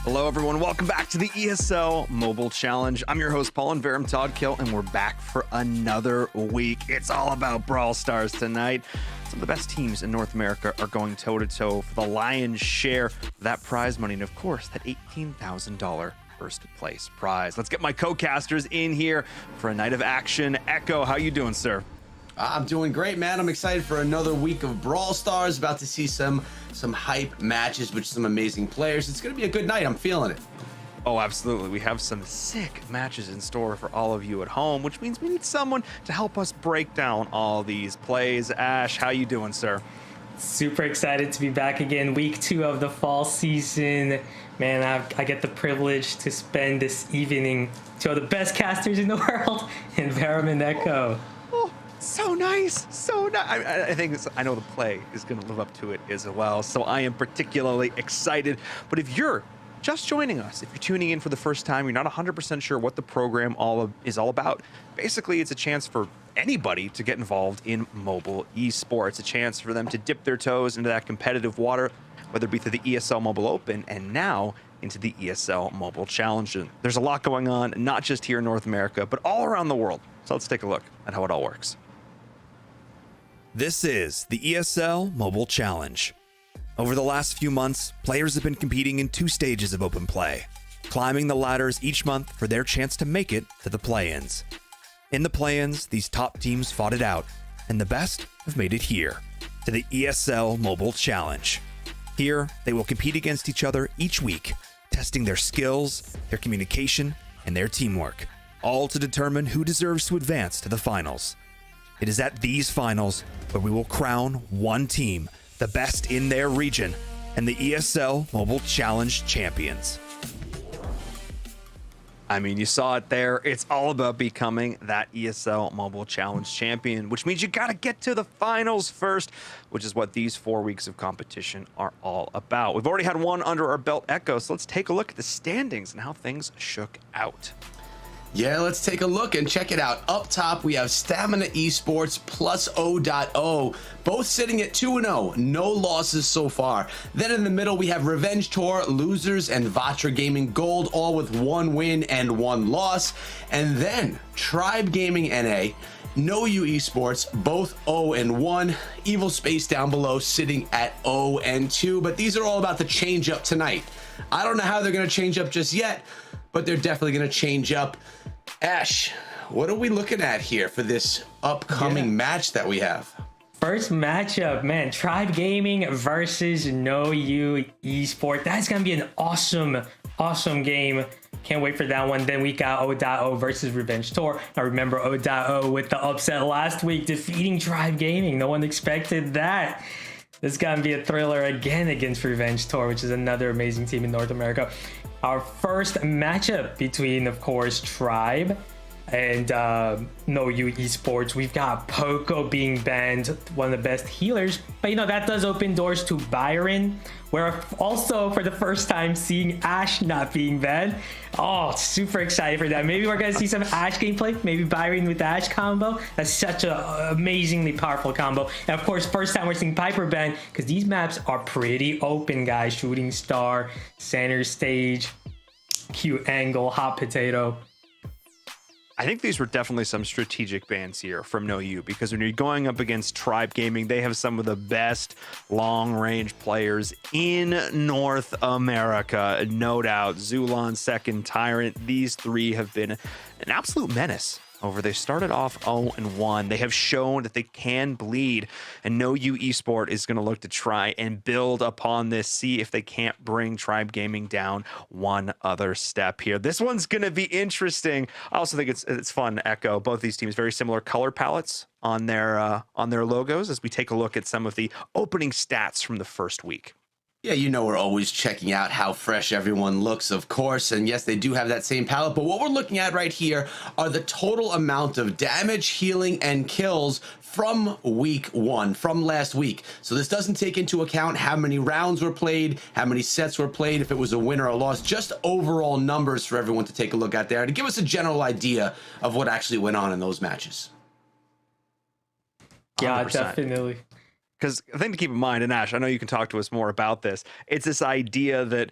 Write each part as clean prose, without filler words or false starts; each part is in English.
Hello, everyone. Welcome back to the ESL Mobile Challenge. I'm your host, Paul and Verum Toddkill, and we're back for another week. It's all about Brawl Stars tonight. Some of the best teams in North America are going toe-to-toe for the lion's share of that prize money, and of course, that $18,000 first place prize. Let's get my co-casters in here for a night of action. Echo, how you doing, sir? I'm doing great, man. I'm excited for another week of Brawl Stars. About to see some hype matches with some amazing players. It's going to be a good night. I'm feeling it. Oh, absolutely. We have some sick matches in store for all of you at home, which means we need someone to help us break down all these plays. Ash, how you doing, sir? Super excited to be back again. Week 2 of the fall season. Man, I get the privilege to spend this evening two of the best casters in the world in Verum and Echo. So nice, so nice. I know the play is going to live up to it as well, so I am particularly excited. But if you're just joining us, if you're tuning in for the first time, you're not 100% sure what the program is all about, basically it's a chance for anybody to get involved in mobile esports, a chance for them to dip their toes into that competitive water, whether it be through the ESL Mobile Open and now into the ESL Mobile Challenge. And there's a lot going on, not just here in North America, but all around the world. So let's take a look at how it all works. This is the ESL Mobile Challenge. Over the last few months, players have been competing in 2 stages of open play, climbing the ladders each month for their chance to make it to the play-ins. In the play-ins, these top teams fought it out, and the best have made it here, to the ESL Mobile Challenge. Here, they will compete against each other each week, testing their skills, their communication, and their teamwork, all to determine who deserves to advance to the finals. It is at these finals where we will crown one team the best in their region and the ESL Mobile Challenge champions. I mean, you saw it there. It's all about becoming that ESL Mobile Challenge champion, which means you got to get to the finals first, which is what these 4 weeks of competition are all about. We've already had one under our belt, Echo, so let's take a look at the standings and how things shook out. Yeah, let's take a look and check it out. Up top, we have Stamina Esports plus O.O, both sitting at 2-0, no losses so far. Then in the middle, we have Revenge Tour, Losers, and Vatra Gaming Gold, all with 1 win and 1 loss. And then Tribe Gaming NA, No You Esports, both 0-1. Evil Space down below, sitting at 0-2. But these are all about the change up tonight. I don't know how they're going to change up just yet, but they're definitely going to change up. Ash, what are we looking at here for this upcoming match that we have? First matchup, man, Tribe Gaming versus No You Esport. That's going to be an awesome game. Can't wait for that one. Then we got O.O versus Revenge Tour. I remember O.O with the upset last week, defeating Tribe Gaming. No one expected that. This is going to be a thriller again against Revenge Tour, which is another amazing team in North America. Our first matchup between, of course, Tribe and No You Esports. We've got Poco being banned, one of the best healers. But, that does open doors to Byron. We're also, for the first time, seeing Ash not being banned. Oh, super excited for that. Maybe we're going to see some Ash gameplay. Maybe Byron with the Ash combo. That's such an amazingly powerful combo. And, of course, first time we're seeing Piper banned, because these maps are pretty open, guys. Shooting Star, Center Stage, Cute Angle, Hot Potato. I think these were definitely some strategic bans here from No You, because when you're going up against Tribe Gaming, they have some of the best long-range players in North America, no doubt. Zulon, Second, Tyrant, these 3 have been an absolute menace over. They started off 0-1. They have shown that they can bleed, and No You Esport is going to look to try and build upon this, see if they can't bring Tribe Gaming down one other step here. This one's going to be interesting. I also think it's fun to echo both these teams, very similar color palettes on their logos, as we take a look at some of the opening stats from the first week. Yeah, we're always checking out how fresh everyone looks, of course. And yes, they do have that same palette. But what we're looking at right here are the total amount of damage, healing, and kills from week 1, from last week. So this doesn't take into account how many rounds were played, how many sets were played, if it was a win or a loss, just overall numbers for everyone to take a look at there to give us a general idea of what actually went on in those matches. Yeah, 100%. definitely. Because the thing to keep in mind, and Ash, I know you can talk to us more about this, it's this idea that,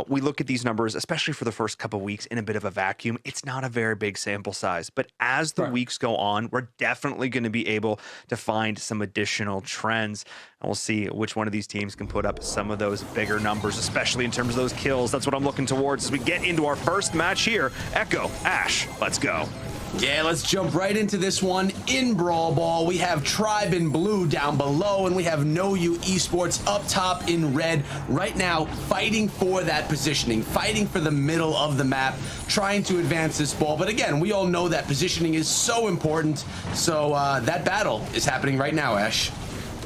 we look at these numbers, especially for the first couple of weeks in a bit of a vacuum. It's not a very big sample size. But as the weeks go on, we're definitely going to be able to find some additional trends. And we'll see which one of these teams can put up some of those bigger numbers, especially in terms of those kills. That's what I'm looking towards as we get into our first match here. Echo, Ash, let's go. Yeah, let's jump right into this one in Brawl Ball. We have Tribe in blue down below, and we have No You Esports up top in red. Right now, fighting for that positioning, fighting for the middle of the map, trying to advance this ball. But again, we all know that positioning is so important. So that battle is happening right now, Ash.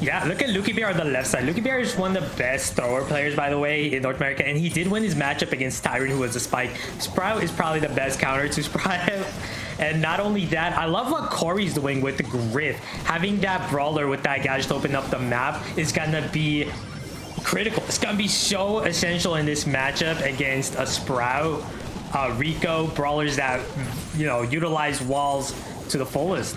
Yeah, look at Lucky Bear on the left side. Lucky Bear is one of the best thrower players, by the way, in North America, and he did win his matchup against Tyrant, who was a Spike. Sprout is probably the best counter to Sprout. And not only that, I love what Corey's doing with the Griff. Having that brawler with that gadget to open up the map is gonna be critical. It's gonna be so essential in this matchup against a Sprout, Rico, brawlers that, utilize walls to the fullest.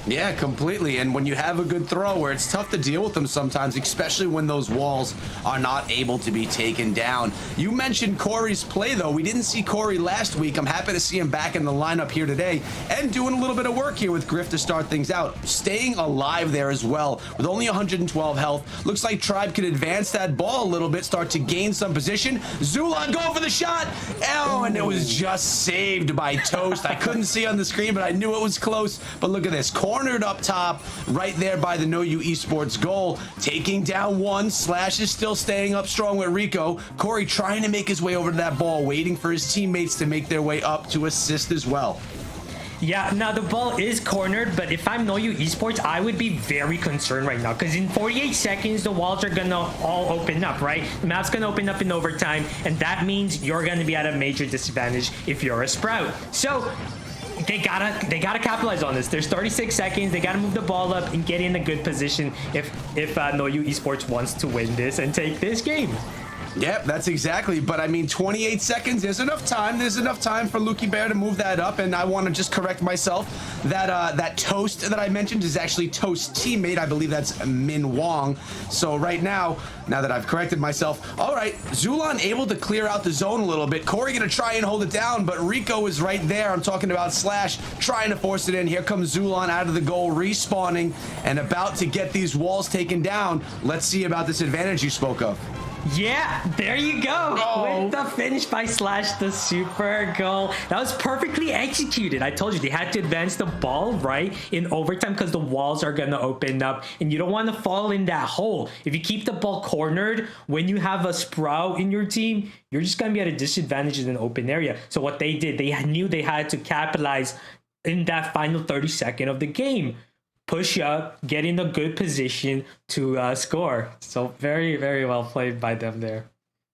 Yeah, completely. And when you have a good thrower, it's tough to deal with them sometimes, especially when those walls are not able to be taken down. You mentioned Corey's play, though. We didn't see Corey last week. I'm happy to see him back in the lineup here today and doing a little bit of work here with Griff to start things out. Staying alive there as well with only 112 health. Looks like Tribe can advance that ball a little bit, start to gain some position. Zulon going for the shot. Oh, and it was just saved by Toast. I couldn't see on the screen, but I knew it was close. But look at this. Cornered up top, right there by the No You Esports goal. Taking down one. Slash is still staying up strong with Rico. Corey trying to make his way over to that ball, waiting for his teammates to make their way up to assist as well. Yeah, now the ball is cornered, but if I'm No You Esports, I would be very concerned right now because in 48 seconds, the walls are gonna all open up, right? The map's gonna open up in overtime, and that means you're gonna be at a major disadvantage if you're a Sprout. So they gotta capitalize on this. There's 36 seconds. They gotta move the ball up and get in a good position if No You Esports wants to win this and take this game. Yep, that's exactly. But I mean, 28 seconds, there's enough time. There's enough time for Lucky Bear to move that up. And I want to just correct myself that that Toast that I mentioned is actually Toast's teammate. I believe that's Min Wong. So right now that I've corrected myself, all right, Zulon able to clear out the zone a little bit. Corey gonna try and hold it down, but Rico is right there. I'm talking about Slash trying to force it in. Here comes Zulon out of the goal, respawning and about to get these walls taken down. Let's see about this advantage you spoke of. Yeah, there you go. Oh. With the finish by Slash, the super goal. That was perfectly executed. I told you, they had to advance the ball, right, in overtime because the walls are going to open up, and you don't want to fall in that hole. If you keep the ball cornered, when you have a Sprout in your team, you're just going to be at a disadvantage in an open area. So what they did, they knew they had to capitalize in that final 30-second of the game. Push up, get in a good position to score. So very, very well played by them there.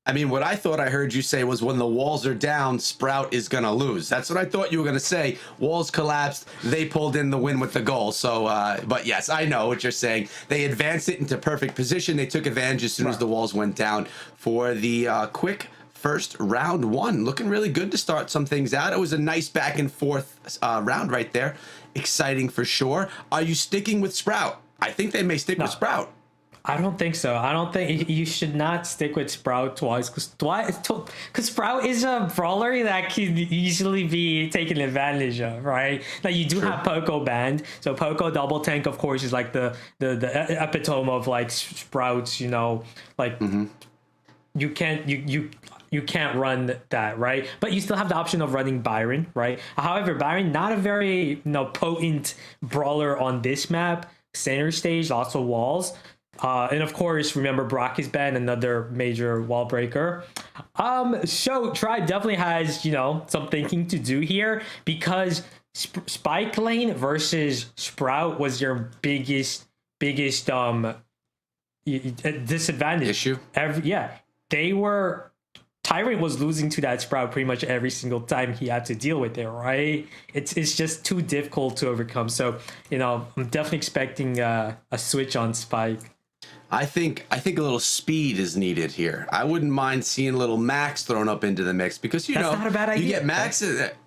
I mean, what I thought I heard you say was when the walls are down, Sprout is going to lose. That's what I thought you were going to say. Walls collapsed. They pulled in the win with the goal. So, but yes, I know what you're saying. They advanced it into perfect position. They took advantage as soon as the walls went down for the quick first round one. Looking really good to start some things out. It was a nice back and forth round right there. Exciting for sure. Are you sticking with Sprout? I think they may stick with Sprout. I don't think so. I don't think you should not stick with Sprout twice because Sprout is a brawler that can easily be taken advantage of, right? Like you do have Poco banned, so Poco double tank, of course, is like the epitome of like Sprouts. Like you can't run that, right? But you still have the option of running Byron, right? However, Byron, not a very potent brawler on this map. Center stage, lots of walls. And of course, remember Brock is banned, another major wall breaker. So Tribe definitely has, some thinking to do here because Spike Lane versus Sprout was your biggest disadvantage. Issue? Tyrant was losing to that Sprout pretty much every single time he had to deal with it, right? It's just too difficult to overcome. So, I'm definitely expecting a switch on Spike. I think a little speed is needed here. I wouldn't mind seeing a little Max thrown up into the mix because That's not a bad idea. You get Max.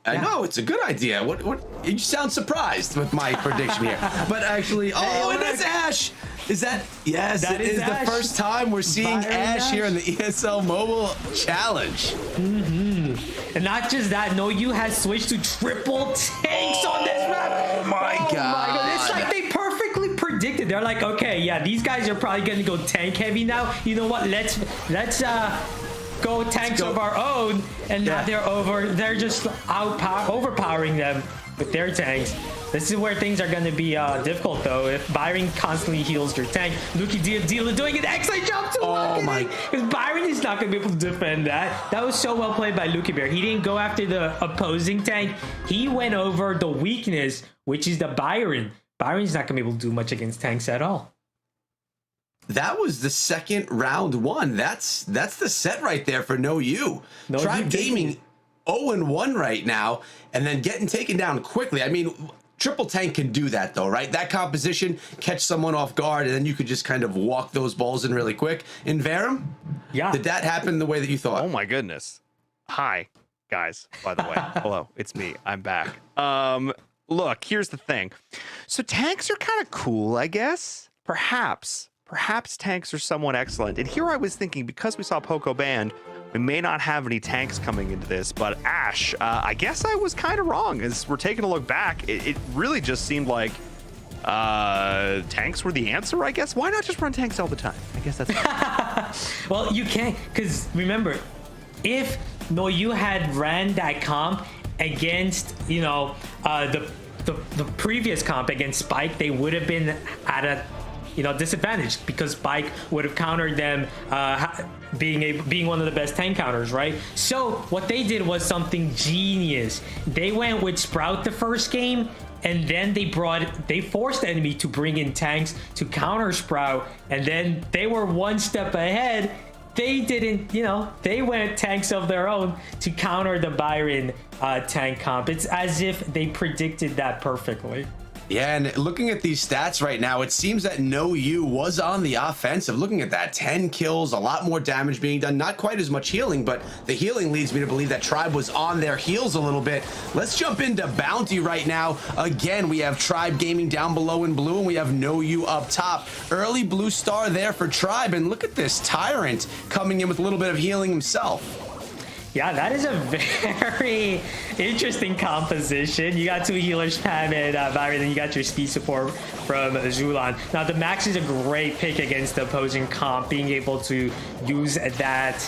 I know it's a good idea. What? You sound surprised with my prediction here, but actually, it is Ash. Is that? Yes, That it is is the Ash. first time we're seeing Byron Ash here Ash. in the ESL Mobile Challenge. And not just that, No You has switched to triple tanks on this map. Oh my God. It's like they perfectly predicted. They're like, okay, yeah, these guys are probably gonna go tank heavy now. You know what? Let's go tanks of our own. And now they're just overpowering them with their tanks. This is where things are going to be difficult, though. If Byron constantly heals your tank, Luki Dealer doing an excellent job too. Oh my! Because Byron is not going to be able to defend that. That was so well played by Luki Bear. He didn't go after the opposing tank. He went over the weakness, which is the Byron. Byron's not going to be able to do much against tanks at all. That was the second round one. That's the set right there for No You. Tribe Gaming 0-1 right now, and then getting taken down quickly. I mean, triple tank can do that though, right? That composition, catch someone off guard, and then you could just kind of walk those balls in really quick. In Verum, did that happen the way that you thought? Oh my goodness. Hi, guys, by the way. Hello, it's me. I'm back. Look, here's the thing. So tanks are kind of cool, I guess. Perhaps tanks are somewhat excellent. And here I was thinking, because we saw Poco banned, we may not have any tanks coming into this, but Ash, I guess I was kind of wrong. As we're taking a look back, it really just seemed like tanks were the answer, I guess. Why not just run tanks all the time? I guess that's... Well, you can't, because remember, if No You had ran that comp against, you know, the previous comp against Spike, they would have been at a disadvantage, because Spike would have countered them being one of the best tank counters, right? So what they did was something genius. They went with Sprout the first game, and then they forced the enemy to bring in tanks to counter Sprout, and then they were one step ahead. They didn't, they went tanks of their own to counter the Byron tank comp. It's as if they predicted that perfectly. Yeah, and looking at these stats right now, it seems that No You was on the offensive. Looking at that, 10 kills, a lot more damage being done, not quite as much healing, but the healing leads me to believe that Tribe was on their heels a little bit. Let's jump into Bounty right now. Again, we have Tribe Gaming down below in blue, and we have No You up top. Early blue star there for Tribe, and look at this Tyrant coming in with a little bit of healing himself. Yeah, that is a very interesting composition. You got two healers, Pam and Byron, and you got your speed support from Zulan. Now, the Max is a great pick against the opposing comp, being able to use that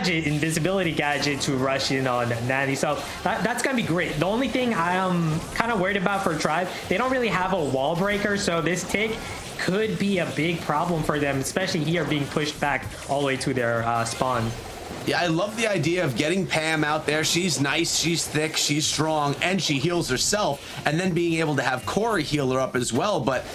invisibility gadget to rush in on Nani. So that's going to be great. The only thing I'm kind of worried about for Tribe, they don't really have a wall breaker, so this tick could be a big problem for them, especially here being pushed back all the way to their spawn. Yeah, I love the idea of getting Pam out there. She's nice, she's thick, she's strong, and she heals herself, and then being able to have Corey heal her up as well. But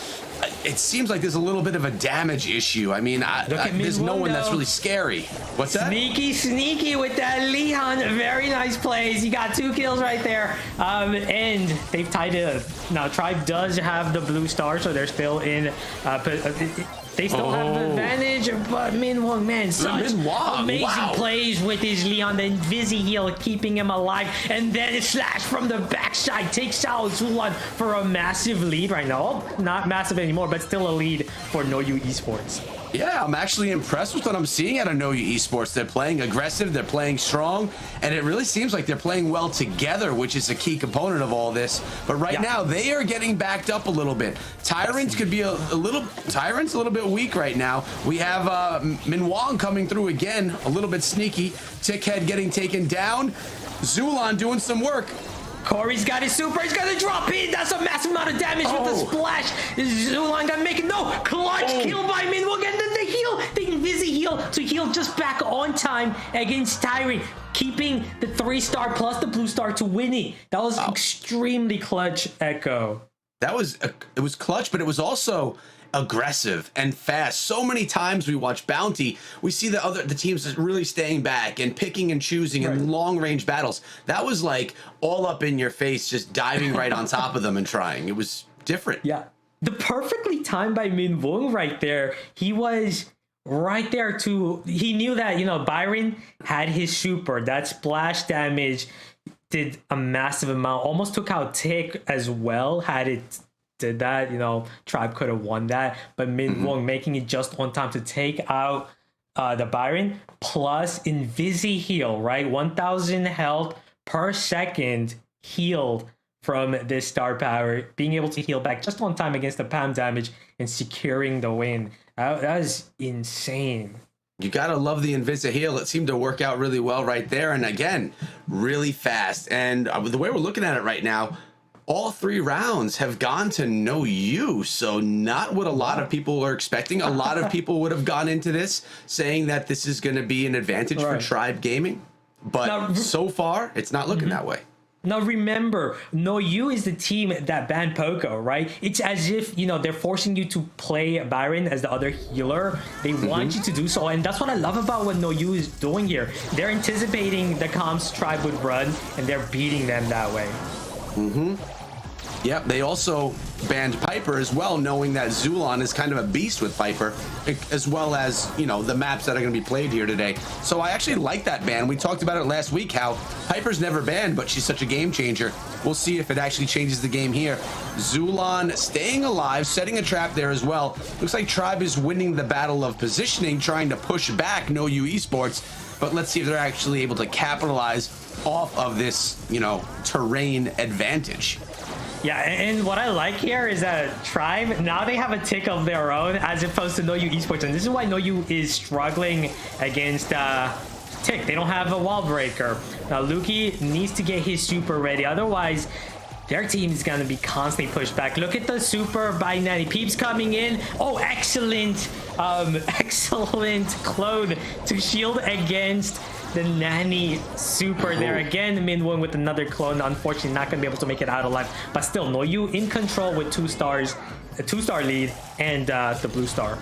it seems like there's a little bit of a damage issue. I mean, there's no one that's really scary. What's that? Sneaky with that Leon. Very nice plays. He got 2 kills right there. And they've tied it up. Now, Tribe does have the blue star, so they're still in... They still have the advantage, but Min Wong, man, such amazing plays with his Leon, the Vizzy heal, keeping him alive, and then a slash from the backside takes out Zulan for a massive lead right now. Not massive anymore, but still a lead for No You Esports. Yeah, I'm actually impressed with what I'm seeing out of No You Esports. They're playing aggressive, they're playing strong, and it really seems like they're playing well together, which is a key component of all this. But right now, they are getting backed up a little bit. Tyrants could be a little bit weak right now. We have Min Wong coming through again, a little bit sneaky. Tickhead getting taken down. Zulan doing some work. Corey's got his super. He's gonna drop in. That's a massive amount of damage with the splash. Zulan gonna make it. No, clutch kill by Min Wong, and then the heal, the Invisi heal to heal just back on time against Tyrant, keeping the 3-star plus the blue star to winning. That was extremely clutch, Echo. It was clutch, but it was also aggressive and fast. So many times we watch Bounty, we see the teams really staying back and picking and choosing in long range battles. That was like all up in your face, just diving right on top of them and trying. It was different. Yeah, the perfectly timed by Min Wong right there. He was right there he knew that Byron had his super. That splash damage did a massive amount, almost took out Tick as well, had it did that, Tribe could have won that. But Min Wong making it just on time to take out the Byron plus Invisi heal, right? 1,000 health per second healed from this star power, being able to heal back just on time against the PAM damage and securing the win. That is insane. You gotta love the Invisa heal. It seemed to work out really well right there. And again, really fast. And the way we're looking at it right now, all 3 rounds have gone to no you. So not what a lot of people are expecting. A lot of people would have gone into this saying that this is going to be an advantage for Tribe Gaming. But now, so far, it's not looking that way. Now remember, No You is the team that banned Poco, right? It's as if, they're forcing you to play Byron as the other healer. They want you to do so, and that's what I love about what No You is doing here. They're anticipating the comps Tribe would run, and they're beating them that way. Yep, they also banned Piper as well, knowing that Zulon is kind of a beast with Piper, as well as, the maps that are going to be played here today. So I actually like that ban. We talked about it last week, how Piper's never banned, but she's such a game changer. We'll see if it actually changes the game here. Zulon staying alive, setting a trap there as well. Looks like Tribe is winning the battle of positioning, trying to push back No You Esports. But let's see if they're actually able to capitalize off of this, terrain advantage. Yeah, and what I like here is that Tribe, now they have a tick of their own as opposed to No You Esports. And this is why No You is struggling against Tick. They don't have a wall breaker. Now, Luki needs to get his super ready. Otherwise, their team is going to be constantly pushed back. Look at the super by Nanny. Peeps coming in. Oh, excellent. Excellent clone to shield against the Nanny super there. Again, Min Wong with another clone. Unfortunately, not going to be able to make it out alive. But still, No You in control with 2 stars, a 2-star lead, and the blue star.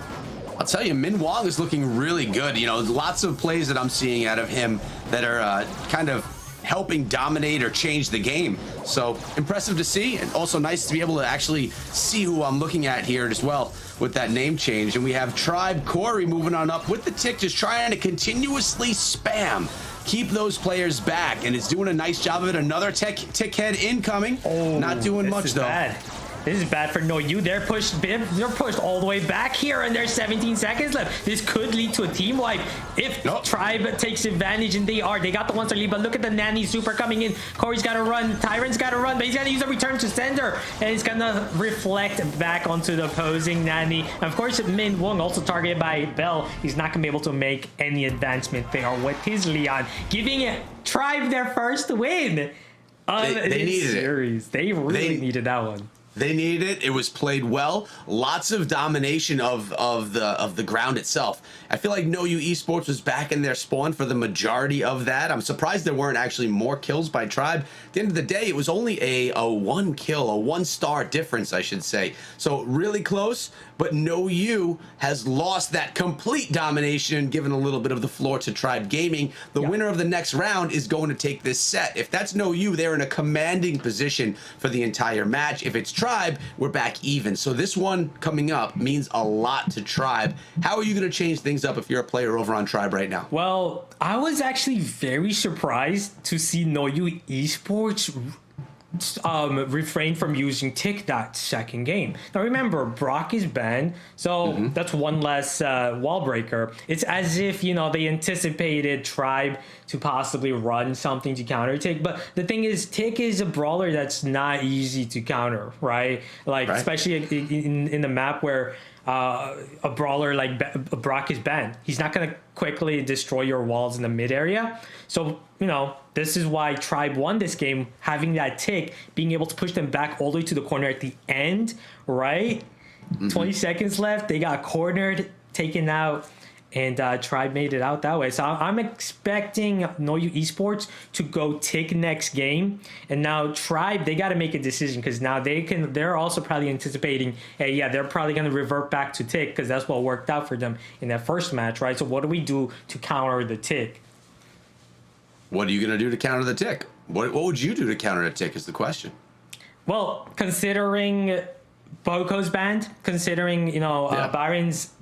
I'll tell you, Min Wong is looking really good. Lots of plays that I'm seeing out of him that are kind of helping dominate or change the game. So impressive to see, and also nice to be able to actually see who I'm looking at here as well with that name change. And we have Tribe Corey moving on up with the tick, just trying to continuously spam, keep those players back, and it's doing a nice job of it. Another tick head incoming. Not doing much though. Bad. This is bad for No You. They're pushed all the way back here, and there's 17 seconds left. This could lead to a team wipe if Tribe takes advantage, and they got the 1-star lead. But look at the Nanny super coming in. Corey's got to run. Tyrant's got to run, but he's got to use a return to sender, and it's gonna reflect back onto the opposing Nanny. And of course, Min Wong also targeted by Bell. He's not gonna be able to make any advancement there with his Leon, giving Tribe their first win of they needed series. They really needed that one. They needed it. It was played well. Lots of domination of the ground itself. I feel like No You Esports was back in their spawn for the majority of that. I'm surprised there weren't actually more kills by Tribe. At the end of the day, it was only a 1 kill, a 1-star difference, I should say. So really close, but No You has lost that complete domination and given a little bit of the floor to Tribe Gaming. The winner of the next round is going to take this set. If that's No You, they're in a commanding position for the entire match. If it's Tribe, we're back even. So this one coming up means a lot to Tribe. How are you going to change things up if you're a player over on Tribe right now? Well, I was actually very surprised to see No You Esports refrain from using Tick that second game. Now remember, Brock is banned, so that's one less wall breaker. It's as if, they anticipated Tribe to possibly run something to counter Tick. But the thing is, Tick is a brawler that's not easy to counter, right? Especially in the map where a brawler like Brock is banned. He's not going to quickly destroy your walls in the mid area. So, this is why Tribe won this game, having that tick, being able to push them back all the way to the corner at the end, right? 20 seconds left. They got cornered, taken out, and Tribe made it out that way. So I'm expecting No You Esports to go tick next game. And now Tribe, they got to make a decision, because now they're also probably anticipating, hey, yeah, they're probably going to revert back to tick because that's what worked out for them in that first match, right? So what do we do to counter the tick? What are you going to do to counter the tick? What would you do to counter a tick is the question. Well, considering Boko's banned, considering, Byron's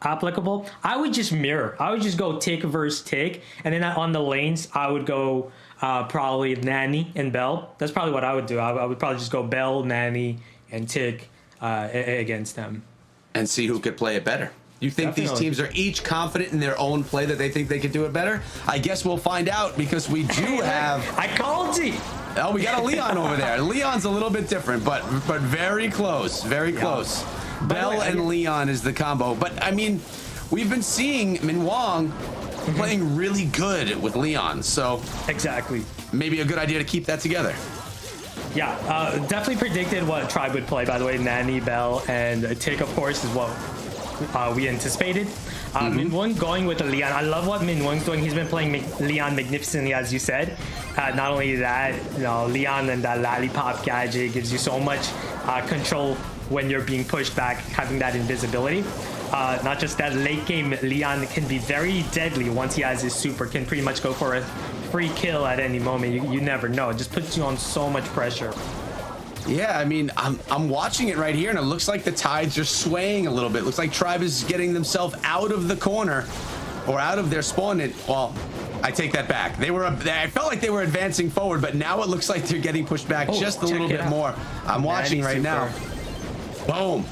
applicable, I would just mirror. I would just go tick versus tick. And then on the lanes, I would go probably Nanny and Bell. That's probably what I would do. I would probably just go Bell, Nanny, and tick. against them. And see who could play it better. You think Definitely. these teams are each confident in their own play that they think they could do it better? I guess we'll find out because we do have... I called it. Oh, we got a Leon over there. Leon's a little bit different, but very close. Very close. Bell and Leon is the combo. But, I mean, we've been seeing Min Wong playing really good with Leon. So Exactly. maybe a good idea to keep that together. Yeah, definitely predicted what Tribe would play, by the way. Nani, Bell, and Tick, of course, is what we anticipated. Min Won going with the Leon. I love what Min Won's doing. He's been playing Leon magnificently, as you said. Not only that, Leon and that lollipop gadget gives you so much control when you're being pushed back, having that invisibility. Not just that, late game Leon can be very deadly once he has his super, can pretty much go for a free kill at any moment. You never know. It just puts you on so much pressure. Yeah, I mean, I'm watching it right here, and it looks like the tides are swaying a little bit. Looks like Tribe is getting themselves out of the corner, or out of their spawn. Well, I take that back. I felt like they were advancing forward, but now it looks like they're getting pushed back just a little bit more. I'm watching right now. Boom.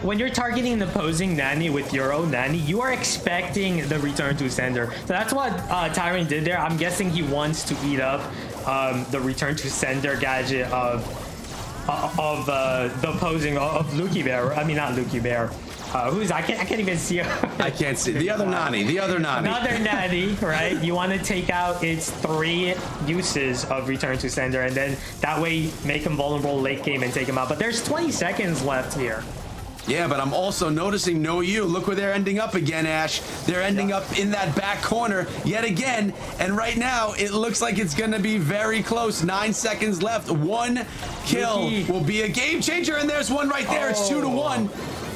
When you're targeting the opposing Nani with Euro Nani, you are expecting the return to sender. So that's what Tyrant did there. I'm guessing he wants to eat up the return to sender gadget of the opposing of Lucky Bear. I mean, not Lucky Bear. I can't even see her. I can't see. The other Nani. Another Nani, right? You want to take out its 3 uses of return to sender, and then that way make him vulnerable late game and take him out. But there's 20 seconds left here. Yeah, but I'm also noticing No You. Look where they're ending up again, Ash. They're ending up in that back corner yet again. And right now, it looks like it's going to be very close. 9 seconds left. 1 kill will be a game changer. And there's one right there. It's 2-1.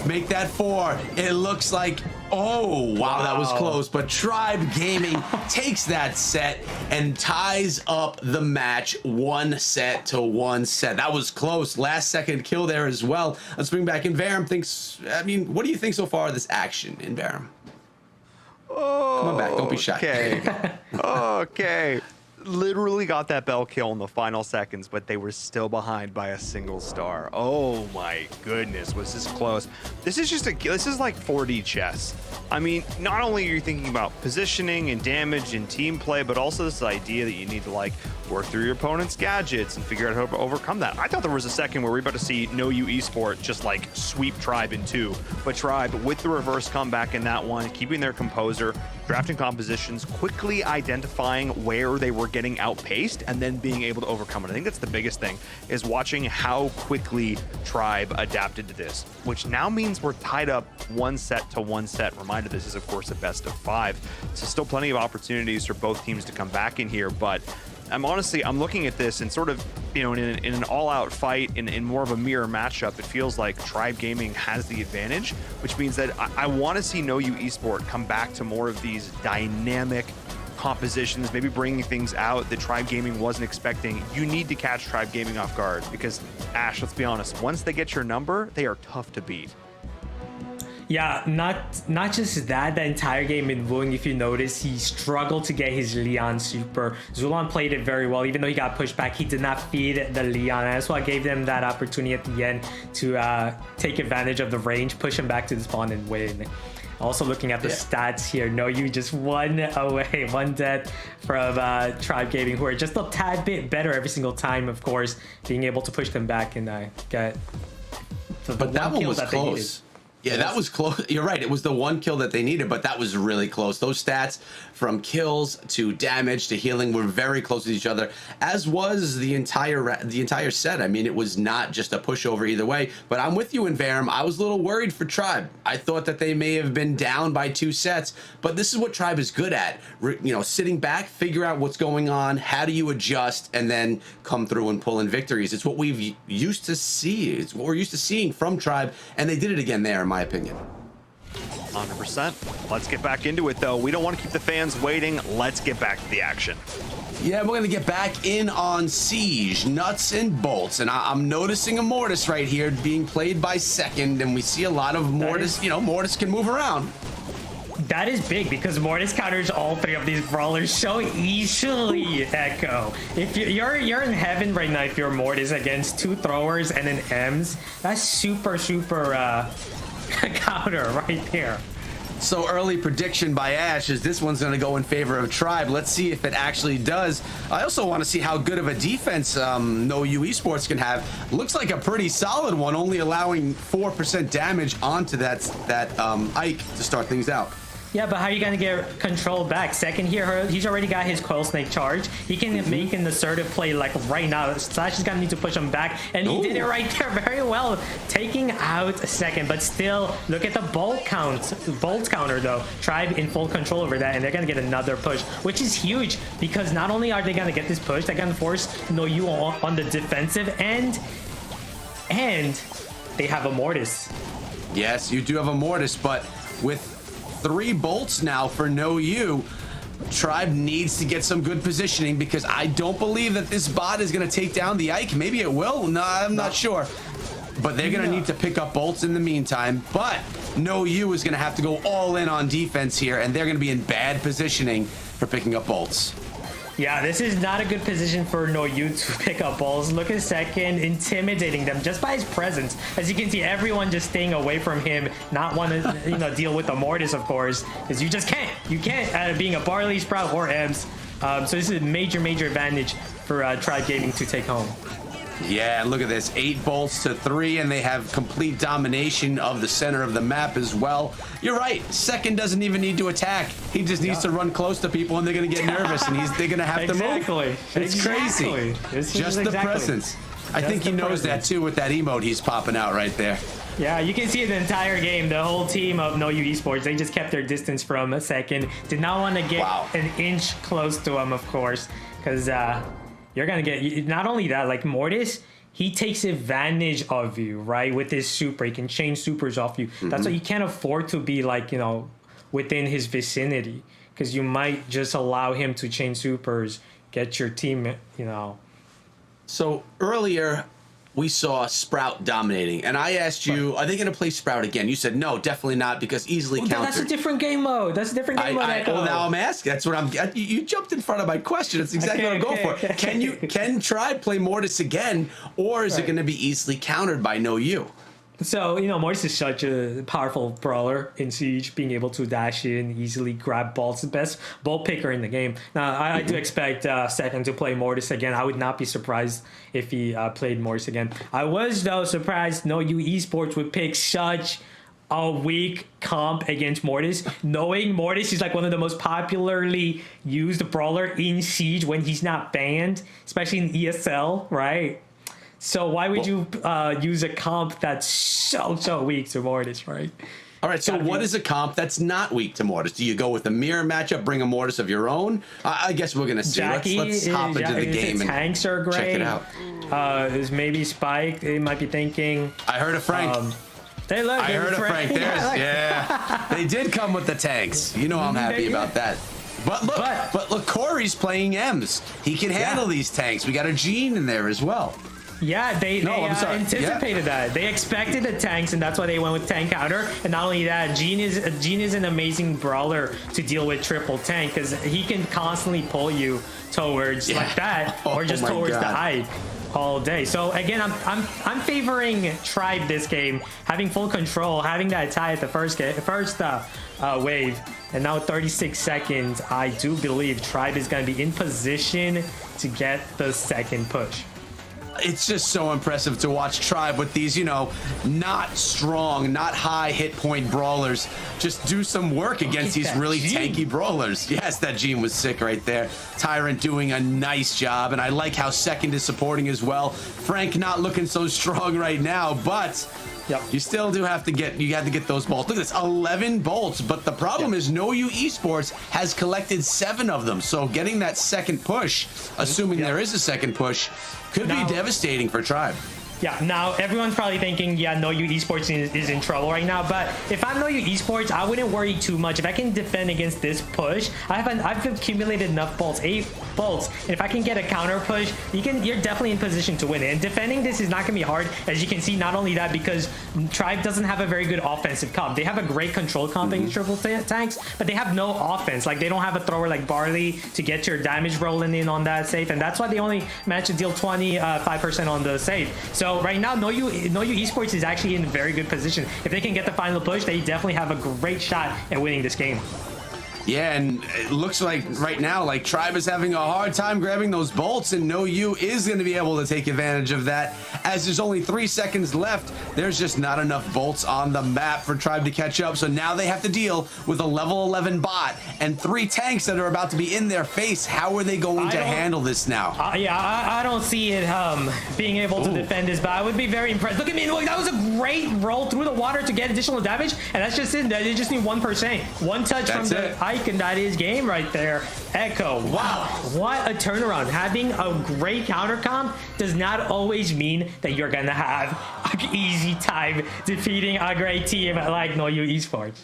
Make that 4. It looks like... Oh, wow, that was close. But Tribe Gaming takes that set and ties up the match 1-1 set. That was close. Last second kill there as well. Let's bring back in Varum. What do you think so far of this action in Varum? Come on back. Don't be shy. Okay. Okay. Literally got that Bell kill in the final seconds, but they were still behind by a single star. Oh my goodness, was this close? This is like 4D chess. I mean, not only are you thinking about positioning and damage and team play, but also this idea that you need to like work through your opponent's gadgets and figure out how to overcome that. I thought there was a second where we were about to see No You Esport just like sweep Tribe in 2, but Tribe with the reverse comeback in that one, keeping their composure, drafting compositions, quickly identifying where they were getting outpaced, and then being able to overcome it. I think that's the biggest thing, is watching how quickly Tribe adapted to this, which now means we're tied up 1-1 set. Reminder, this is of course a best of 5, so still plenty of opportunities for both teams to come back in here, but I'm looking at this and sort of, in an all-out fight, in more of a mirror matchup, it feels like Tribe Gaming has the advantage, which means that I want to see No You Esport come back to more of these dynamic compositions, maybe bringing things out that Tribe Gaming wasn't expecting. You need to catch Tribe Gaming off guard because, Ash, let's be honest, once they get your number, they are tough to beat. Yeah, not just that, the entire game in Wung, if you notice, he struggled to get his Leon super. Zulon played it very well, even though he got pushed back, he did not feed the Leon, and that's why I gave them that opportunity at the end to take advantage of the range, push him back to the spawn and win. Also looking at the stats here, No You just 1 away, 1 death from Tribe Gaming, who are just a tad bit better every single time, of course, being able to push them back and get... But that one was close. Yeah, that was close. You're right. It was the 1 kill that they needed, but that was really close. Those stats from kills to damage to healing were very close to each other, as was the entire set. I mean, it was not just a pushover either way, but I'm with you in Varum. I was a little worried for Tribe. I thought that they may have been down by 2 sets, but this is what Tribe is good at. Sitting back, figure out what's going on, how do you adjust, and then come through and pull in victories. It's what we've used to see. It's what we're used to seeing from Tribe, and they did it again there, in my opinion. 100%. Let's get back into it, though. We don't want to keep the fans waiting. Let's get back to the action. Yeah, we're going to get back in on Siege, nuts and bolts. And I'm noticing a Mortis right here being played by Second, and we see a lot of Mortis. Mortis can move around. That is big because Mortis counters all three of these brawlers so easily, Echo. If you're in heaven right now if you're Mortis against 2 throwers and an Ems. That's super counter right there. So early prediction by Ash is this one's going to go in favor of Tribe. Let's see if it actually does. I also want to see how good of a defense No You Esports can have. Looks like a pretty solid one, only allowing 4% damage onto that Ike to start things out. Yeah, but how are you going to get control back? Second here, he's already got his Coil Snake charge. He can make an assertive play like right now. Slash is going to need to push him back, and he did it right there very well, taking out a second. But still, look at the bolt counter though. Tribe in full control over that, and they're going to get another push, which is huge because not only are they going to get this push, they're going to force No You on the defensive end, and they have a Mortis. Yes, you do have a Mortis, but with 3 bolts now for No You, Tribe needs to get some good positioning because I don't believe that this bot is going to take down the Ike. Maybe it will. No, I'm not sure. But they're going to need to pick up bolts in the meantime. But No You is going to have to go all in on defense here, and they're going to be in bad positioning for picking up bolts. Yeah, this is not a good position for No You to pick up balls. Look at Second intimidating them just by his presence. As you can see, everyone just staying away from him, not want to deal with the Mortis, of course, because you just can't. You can't being a Barley Sprout or Ems. So this is a major advantage for Tribe Gaming to take home. Yeah, look at this. 8 bolts to 3, and they have complete domination of the center of the map as well. You're right. Second doesn't even need to attack. He just needs to run close to people, and they're going to get nervous, and they're going to have to move. It's crazy. Just the presence. I think he knows that, too, with that emote he's popping out right there. Yeah, you can see the entire game, the whole team of No You Esports, they just kept their distance from a Second. Did not want to get an inch close to him, of course, because... you're gonna get not only that, like Mortis, he takes advantage of you, right? With his super, he can change supers off you. That's why you can't afford to be like, within his vicinity, because you might just allow him to change supers, get your team, So earlier we saw Sprout dominating, and I asked you, are they going to play Sprout again? You said no, definitely not, because easily countered. That's a different game mode. Well, now I'm asking. That's what you jumped in front of my question. That's exactly what I'm going for. Can Tribe play Mortis again, or is it going to be easily countered by No You? So, Mortis is such a powerful brawler in Siege, being able to dash in, easily grab balls, the best ball picker in the game. Now, I do expect Second to play Mortis again. I would not be surprised if he played Mortis again. I was, though, surprised No You Esports would pick such a weak comp against Mortis, knowing Mortis is like one of the most popularly used brawler in Siege when he's not banned, especially in ESL, right? So why would you use a comp that's so weak to Mortis, right? All right, so what is a comp that's not weak to Mortis? Do you go with a mirror matchup, bring a Mortis of your own? I guess we're going to see. Let's hop into the game and tanks are great. Check it out. There's maybe Spike. They might be thinking. I heard a Frank. I heard a Frank. Yeah. They did come with the tanks. I'm happy about that. But look, Corey's playing Ems. He can handle these tanks. We got a Gene in there as well. Yeah, they anticipated that. They expected the tanks, and that's why they went with tank counter. And not only that, Gene is an amazing brawler to deal with triple tank, because he can constantly pull you towards like that, or just towards the hide all day. So again, I'm favoring Tribe this game, having full control, having that tie at the first wave, and now 36 seconds. I do believe Tribe is going to be in position to get the second push. It's just so impressive to watch Tribe with these, not strong, not high hit point brawlers just do some work against these really tanky brawlers. Yes, that Gene was sick right there. Tyrant doing a nice job, and I like how Second is supporting as well. Frank not looking so strong right now, but you still do have to get those bolts. Look at this, 11 bolts, but the problem is No You Esports has collected 7 of them, so getting that second push, assuming there is a second push, could be devastating for Tribe. Yeah, now everyone's probably thinking, yeah, No You Esports is in trouble right now. But if I'm No You Esports, I wouldn't worry too much. If I can defend against this push, I've accumulated enough bolts, 8 bolts. And if I can get a counter push, you're definitely in position to win it. And defending this is not gonna be hard, as you can see. Not only that, because Tribe doesn't have a very good offensive comp. They have a great control comp against triple tanks, but they have no offense. Like, they don't have a thrower like Barley to get your damage rolling in on that safe, and that's why they only managed to deal 25% on the safe. So right now, No You Esports is actually in a very good position. If they can get the final push, they definitely have a great shot at winning this game. Yeah, and it looks like right now, like Tribe is having a hard time grabbing those bolts, and No You is going to be able to take advantage of that. As there's only 3 seconds left, there's just not enough bolts on the map for Tribe to catch up. So now they have to deal with a level 11 bot and 3 tanks that are about to be in their face. How are they going to handle this now? I don't see it being able to defend this, but I would be very impressed. Look at me, look, that was a great roll through the water to get additional damage, and that's just it. They just need 1%. One touch from the Ike, and that is game right there. Echo, wow, what a turnaround. Having a great counter comp does not always mean that you're gonna have an easy time defeating a great team like No You Esports.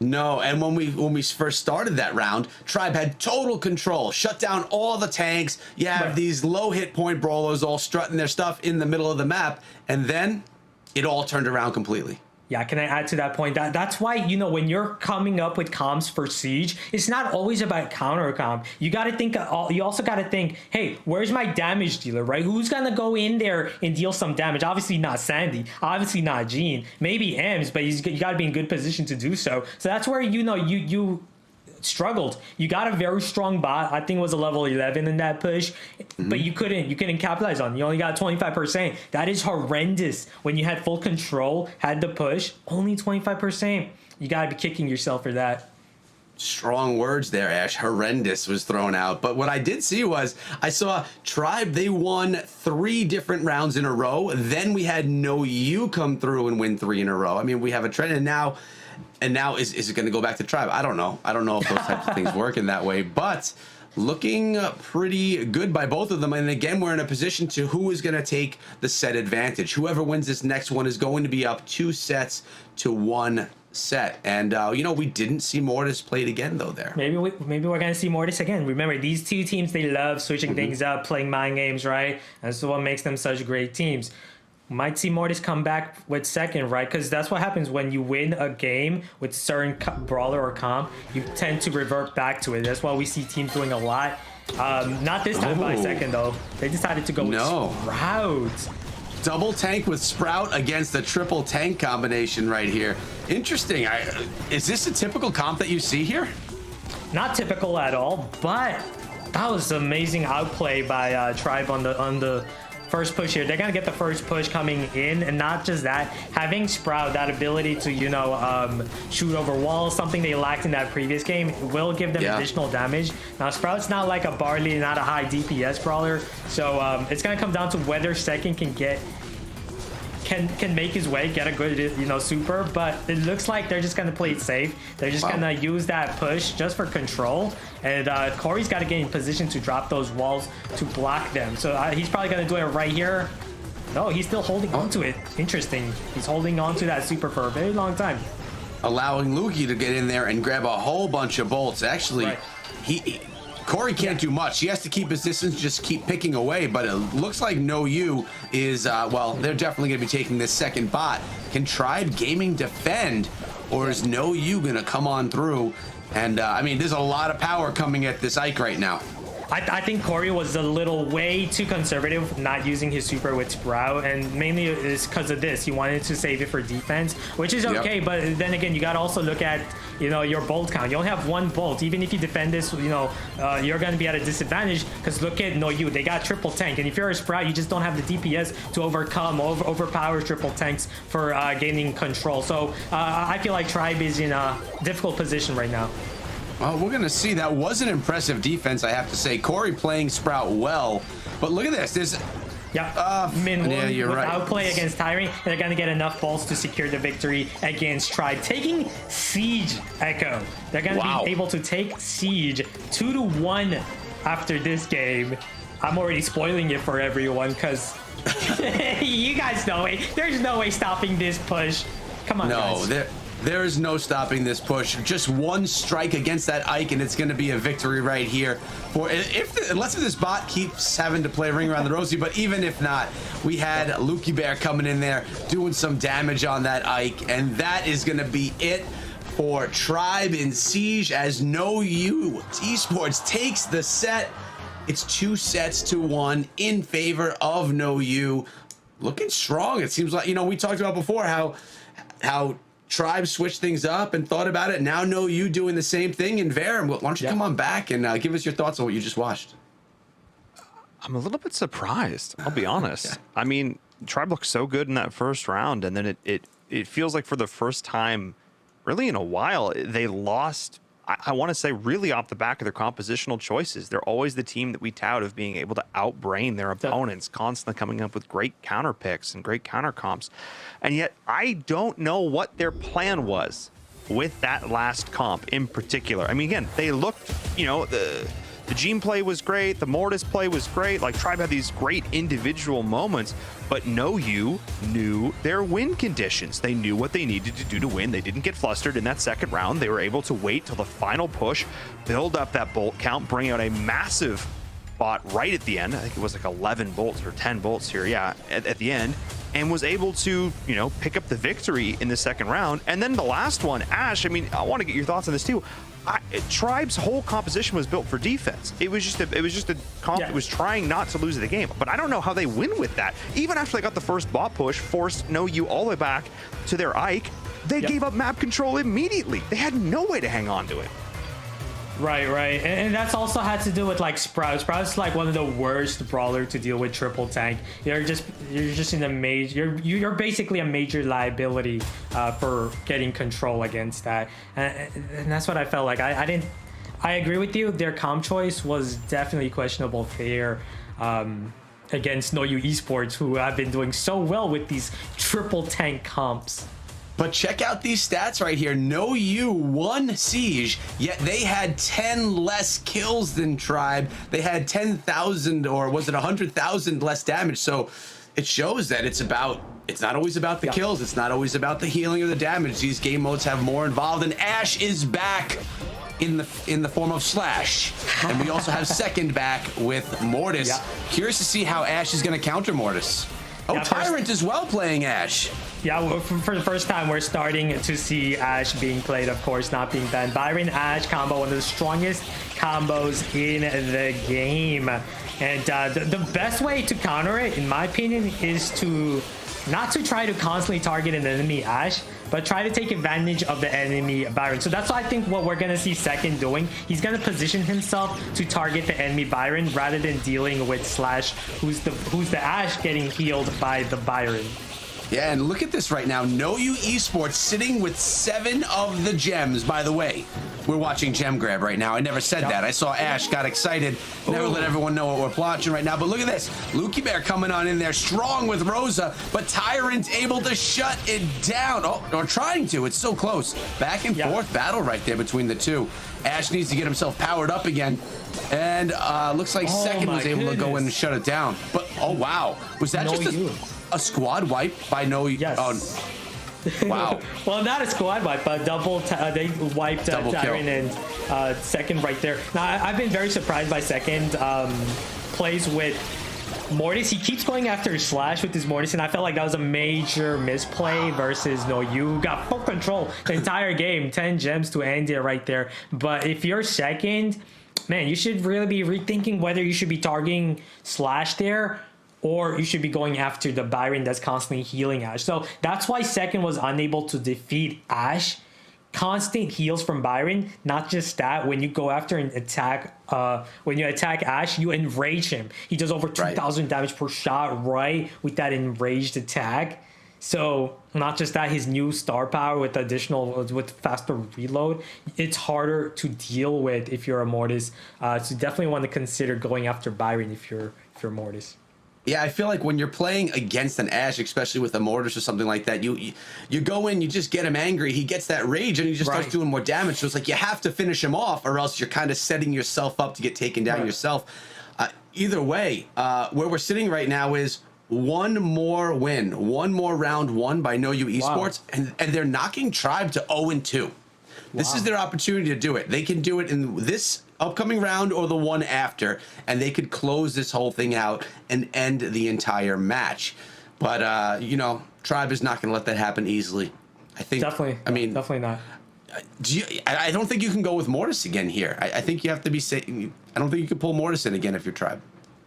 No, and when we first started that round, Tribe had total control, shut down all the tanks. You have these low hit point brawlers all strutting their stuff in the middle of the map, and then it all turned around completely. Yeah, can I add to that point? That's why, you know, when you're coming up with comps for Siege, it's not always about counter comp. You got to think, you also got to think, hey, where's my damage dealer, right? Who's going to go in there and deal some damage? Obviously not Sandy, obviously not Gene, maybe Ems, but you got to be in good position to do so. So that's where, you know, you struggled. You got a very strong bot. I think it was a level 11 in that push, but you couldn't capitalize on it. You only got 25%. That is horrendous. When you had full control, had the push, only 25%. You got to be kicking yourself for that. Strong words there, Ash. Horrendous was thrown out. But what I did see was, I saw Tribe, they won 3 different rounds in a row. Then we had No You come through and win 3 in a row. I mean, we have a trend, and now is it going to go back to Tribe? I don't know. I don't know if those types of things work in that way, but looking pretty good by both of them. And again, we're in a position to who is going to take the set advantage. Whoever wins this next one is going to be up 2 sets to 1 set. And you know, we didn't see Mortis played again though there. Maybe we're gonna see Mortis again. Remember, these 2 teams, they love switching things up, playing mind games, right? That's what makes them such great teams. Might see Mortis come back with second, right? Because that's what happens when you win a game with certain brawler or comp. You tend to revert back to it. That's why we see teams doing a lot. Not this time by second though. They decided to go with Sprout. Double tank with Sprout against the triple tank combination right here. Interesting. Is this a typical comp that you see here? Not typical at all, but that was amazing outplay by Tribe on the first push here. They're gonna get the first push coming in, and not just that, having Sprout, that ability to, you know, shoot over walls, something they lacked in that previous game, will give them additional damage. Now Sprout's not like a Barley, not a high DPS brawler, so it's gonna come down to whether second can make his way, get a good, you know, super, but it looks like they're just gonna play it safe. They're just gonna use that push just for control, and Corey's got to get in position to drop those walls to block them. So he's probably gonna do it right here. No, he's still holding on to it. Interesting. He's holding on to that super for a very long time, allowing Luki to get in there and grab a whole bunch of bolts. Actually, Corey can't do much. He has to keep his distance, just keep picking away, but it looks like No You is, well, they're definitely going to be taking this second bot. Can Tribe Gaming defend, or is No You going to come on through? And, I mean, there's a lot of power coming at this Ike right now. I think Corey was a little way too conservative not using his super with Sprout, and mainly it's because of this. He wanted to save it for defense, which is okay, but then again, you got to also look at, you know, your bolt count. You only have 1 bolt. Even if you defend this, you know, you're going to be at a disadvantage, because look at No You. They got triple tank, and if you're a Sprout, you just don't have the DPS to overpower triple tanks for gaining control. So I feel like Tribe is in a difficult position right now. Well, we're going to see. That was an impressive defense, I have to say. Corey playing Sprout well, but look at this. There's Min you're right. Outplay against Tyree, they're going to get enough bolts to secure the victory against Tribe. Taking Siege, Echo. They're going to be able to take Siege 2-1 after this game. I'm already spoiling it for everyone, because You guys know it. There's no way stopping this push. Come on, No, guys. there is no stopping this push. Just one strike against that Ike, and it's going to be a victory right here. For unless this bot keeps having to play Ring Around the Rosie, but even if not, we had Lukey Bear coming in there doing some damage on that Ike, and that is going to be it for Tribe in Siege as No You Esports takes the set. It's 2-1 in favor of No You. Looking strong. It seems like, we talked about before how Tribe switched things up and thought about it. Now No You doing the same thing. And Varum, why don't you come on back and give us your thoughts on what you just watched? I'm a little bit surprised, I'll be honest. I mean, Tribe looked so good in that first round, and then it feels like for the first time really in a while, they lost, I want to say, really off the back of their compositional choices. They're always the team that we tout of being able to outbrain their opponents, constantly coming up with great counter picks and great counter comps. And yet I don't know what their plan was with that last comp in particular. I mean, again, they looked, the Gene play was great. The Mortis play was great. Like, Tribe had these great individual moments, but No You knew their win conditions. They knew what they needed to do to win. They didn't get flustered in that second round. They were able to wait till the final push, build up that bolt count, bring out a massive bot right at the end. I think it was like 11 bolts or 10 bolts here. Yeah, at the end. And was able to, pick up the victory in the second round. And then the last one, Ash, I mean, I want to get your thoughts on this too. Tribe's whole composition was built for defense. It was just a comp that was trying not to lose the game. But I don't know how they win with that. Even after they got the first bot push, forced No You all the way back to their Ike, they gave up map control immediately. They had no way to hang on to it. Right. And that's also had to do with like Sprout. Sprout's like one of the worst brawler to deal with triple tank. You're just in a major, you're basically a major liability for getting control against that. And that's what I felt like. I agree with you. Their comp choice was definitely questionable there. Against No You Esports, who have been doing so well with these triple tank comps. But check out these stats right here. No You won Siege, yet they had 10 less kills than Tribe. They had 10,000, or was it 100,000 less damage? So it shows that it's not always about the kills. It's not always about the healing or the damage. These game modes have more involved, and Ash is back in the form of Slash. And we also have Second back with Mortis. Curious to see how Ash is going to counter Mortis. Oh, Tyrant as well playing Ash. Yeah, for the first time, we're starting to see Ash being played, of course, not being banned. Byron-Ash combo, one of the strongest combos in the game. And the best way to counter it, in my opinion, is to not to try to constantly target an enemy Ash, but try to take advantage of the enemy Byron. So that's I think what we're going to see Second doing. He's going to position himself to target the enemy Byron rather than dealing with Slash, who's the Ash getting healed by the Byron. Yeah, and look at this right now. No You Esports sitting with 7 of the gems. By the way, we're watching Gem Grab right now. I never said that. I saw Ash, got excited. Never let everyone know what we're watching right now. But look at this. Lukey Bear coming on in there strong with Rosa, but Tyrant able to shut it down. Oh, or trying to. It's so close. Back and forth battle right there between the two. Ash needs to get himself powered up again. And looks like Second was able to go in and shut it down. But, oh, wow. Was that just a squad wipe by No You? Yes. Oh, wow. Well, not a squad wipe, but they wiped Tyrant and Second right there. Now, I've been very surprised by Second plays with Mortis. He keeps going after Slash with his Mortis, and I felt like that was a major misplay versus No You. Got full control the entire game, 10 gems to end it right there. But if you're Second, man, you should really be rethinking whether you should be targeting Slash there, or you should be going after the Byron that's constantly healing Ash. So that's why Second was unable to defeat Ash. Constant heals from Byron, not just that. When you go after and attack, when you attack Ash, you enrage him. He does over 2,000 damage per shot, right, with that enraged attack. So not just that, his new star power with faster reload, it's harder to deal with if you're a Mortis. So definitely want to consider going after Byron if you're Mortis. Yeah, I feel like when you're playing against an Ash, especially with a Mortis or something like that, you go in, you just get him angry, he gets that rage, and he just starts doing more damage. So it's like you have to finish him off, or else you're kind of setting yourself up to get taken down yourself. Either way, where we're sitting right now is one more win, one more round won by No You Esports, and they're knocking Tribe to 0-2. This is their opportunity to do it. They can do it in this upcoming round or the one after, and they could close this whole thing out and end the entire match. But, you know, Tribe is not going to let that happen easily. I think. Definitely. I mean, definitely not. I don't think you can go with Mortis again here. I think you have to be safe. I don't think you can pull Mortis in again if you're Tribe.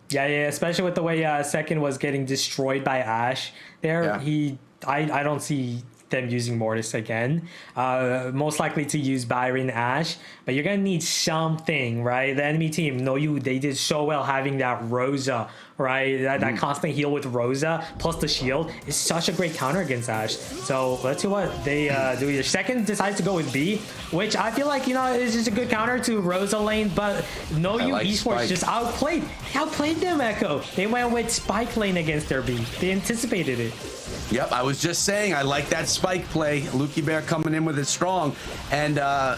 Yeah, especially with the way Second was getting destroyed by Ash there. Yeah. I don't see them using Mortis again. Most likely to use Byron Ash, but you're gonna need something, right? The enemy team, No You, they did so well having that Rosa, right? That constant heal with Rosa plus the shield is such a great counter against Ash. So let's see what they do here. Second decides to go with B, which I feel like, you know, is just a good counter to Rosa lane, but No You Esports Spike. Just outplayed them, Echo. They went with Spike lane against their B. They anticipated it. Yep, I was just saying, I like that Spike play. Lukey Bear coming in with it strong. And, well,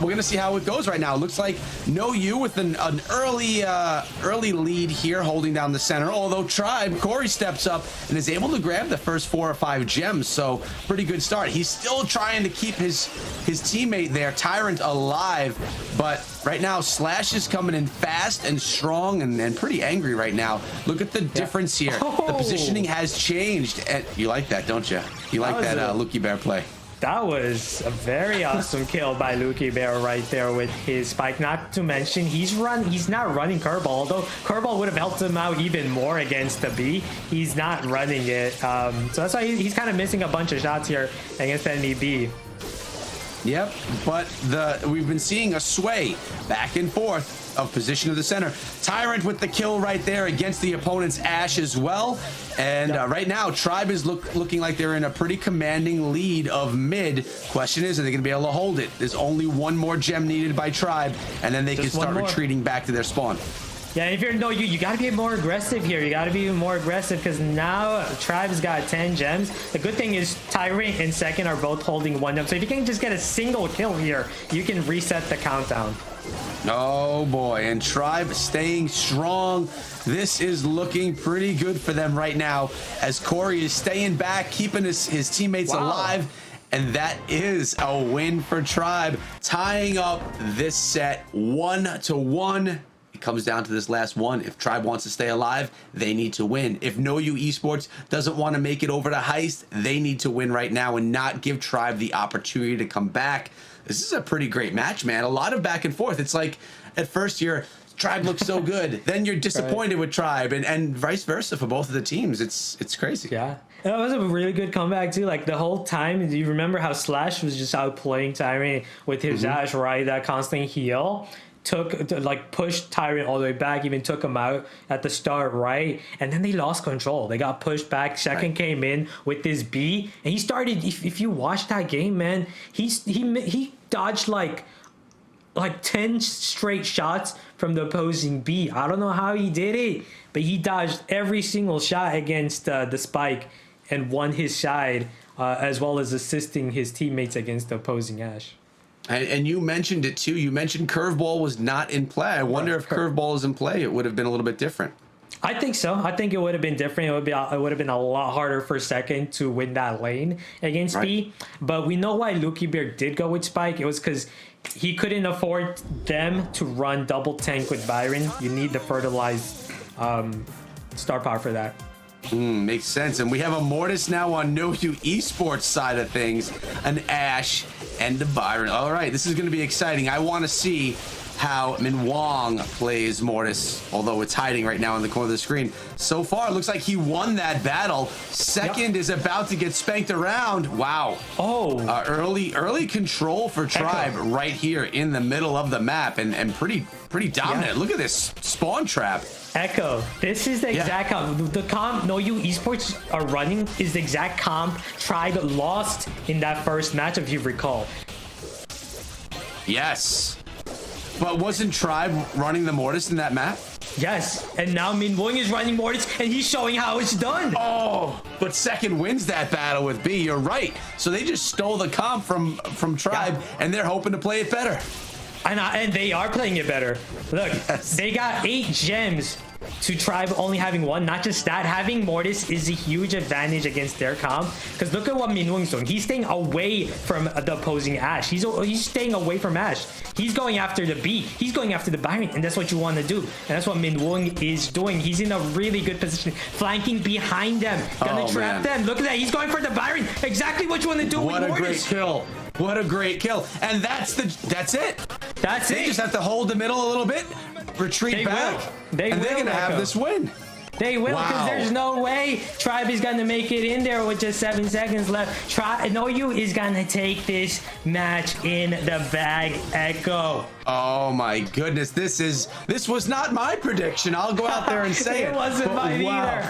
we're going to see how it goes right now. It looks like No You with an early lead here, holding down the center. Although Tribe, Corey steps up and is able to grab the first 4 or 5 gems. So, pretty good start. He's still trying to keep his teammate there, Tyrant, alive. But right now, Slash is coming in fast and strong and pretty angry right now. Look at the difference here. The positioning has changed. And you like that, don't you? You like that Lukey Bear play. That was a very awesome kill by Lukey Bear right there with his Spike. Not to mention, he's not running Kerbal, although Kerbal would have helped him out even more against the B. He's not running it. So that's why he's kind of missing a bunch of shots here against enemy B. Yep, but we've been seeing a sway back and forth of position of the center. Tyrant with the kill right there against the opponent's Ash as well. And right now, Tribe is looking like they're in a pretty commanding lead of mid. Question is, are they going to be able to hold it? There's only one more gem needed by Tribe, and then they can start retreating back to their spawn. Yeah, if you're No You, you got to be more aggressive here. You got to be more aggressive because now Tribe's got 10 gems. The good thing is Tyrant and Second are both holding 1 gem. So if you can just get a single kill here, you can reset the countdown. Oh boy, and Tribe staying strong. This is looking pretty good for them right now as Corey is staying back, keeping his teammates alive. And that is a win for Tribe, tying up this set 1-1. It comes down to this last one. If Tribe wants to stay alive, they need to win. If No You Esports doesn't want to make it over to Heist, they need to win right now and not give Tribe the opportunity to come back. This is a pretty great match, man. A lot of back and forth. It's like at first Tribe looks so good. Then you're disappointed with Tribe and vice versa for both of the teams. It's crazy. Yeah. That was a really good comeback too. Like the whole time, do you remember how Slash was just outplaying Tyrant with his Ash, right? That constant heal. Pushed Tyrant all the way back, even took him out at the start, right? And then they lost control. They got pushed back. Second came in with this B, and he started. If you watch that game, man, he dodged like 10 straight shots from the opposing B. I don't know how he did it, but he dodged every single shot against the Spike and won his side, as well as assisting his teammates against the opposing Ash. And you mentioned it too. You mentioned Curveball was not in play. I wonder if Curveball is in play, it would have been a little bit different. I think so. I think it would have been different. It would have been a lot harder for Second to win that lane against B. But we know why Lukey Bear did go with Spike. It was because he couldn't afford them to run double tank with Byron. You need the fertilized star power for that. Makes sense. And we have a Mortis now on No You Esports side of things, an Ash and a Byron. All right, this is going to be exciting. I want to see how Min Wong plays Mortis, although it's hiding right now in the corner of the screen. So far, it looks like he won that battle. Second is about to get spanked around. Wow. Early control for Tribe right here in the middle of the map, and pretty dominant. Look at this spawn trap. Echo, this is the exact comp. The comp No You Esports are running is the exact comp Tribe lost in that first match, if you recall. Yes. But wasn't Tribe running the Mortis in that map? Yes, and now Min Wong is running Mortis, and he's showing how it's done. Oh, but Second wins that battle with B. You're right. So they just stole the comp from Tribe, and they're hoping to play it better. And they are playing it better. Look, they got 8 gems to Tribe only having one. Not just that, having Mortis is a huge advantage against their comp. Because look at what Minwung's doing. He's staying away from the opposing Ashe. He's staying away from Ashe. He's going after the B. He's going after the Byron, and that's what you want to do. And that's what Minwung is doing. He's in a really good position, flanking behind them, gonna trap them. Look at that. He's going for the Byron. Exactly what you want to do with Mortis. What a great kill. What a great kill. And that's it. That's They it. just have to hold the middle a little bit, retreat back, They're going to have this win. They will, because Wow. there's no way Tribe is going to make it in there with just 7 seconds left. No You is going to take this match in the bag, Echo. Oh my goodness, this was not my prediction. I'll go out there and say it. It wasn't But mine wow.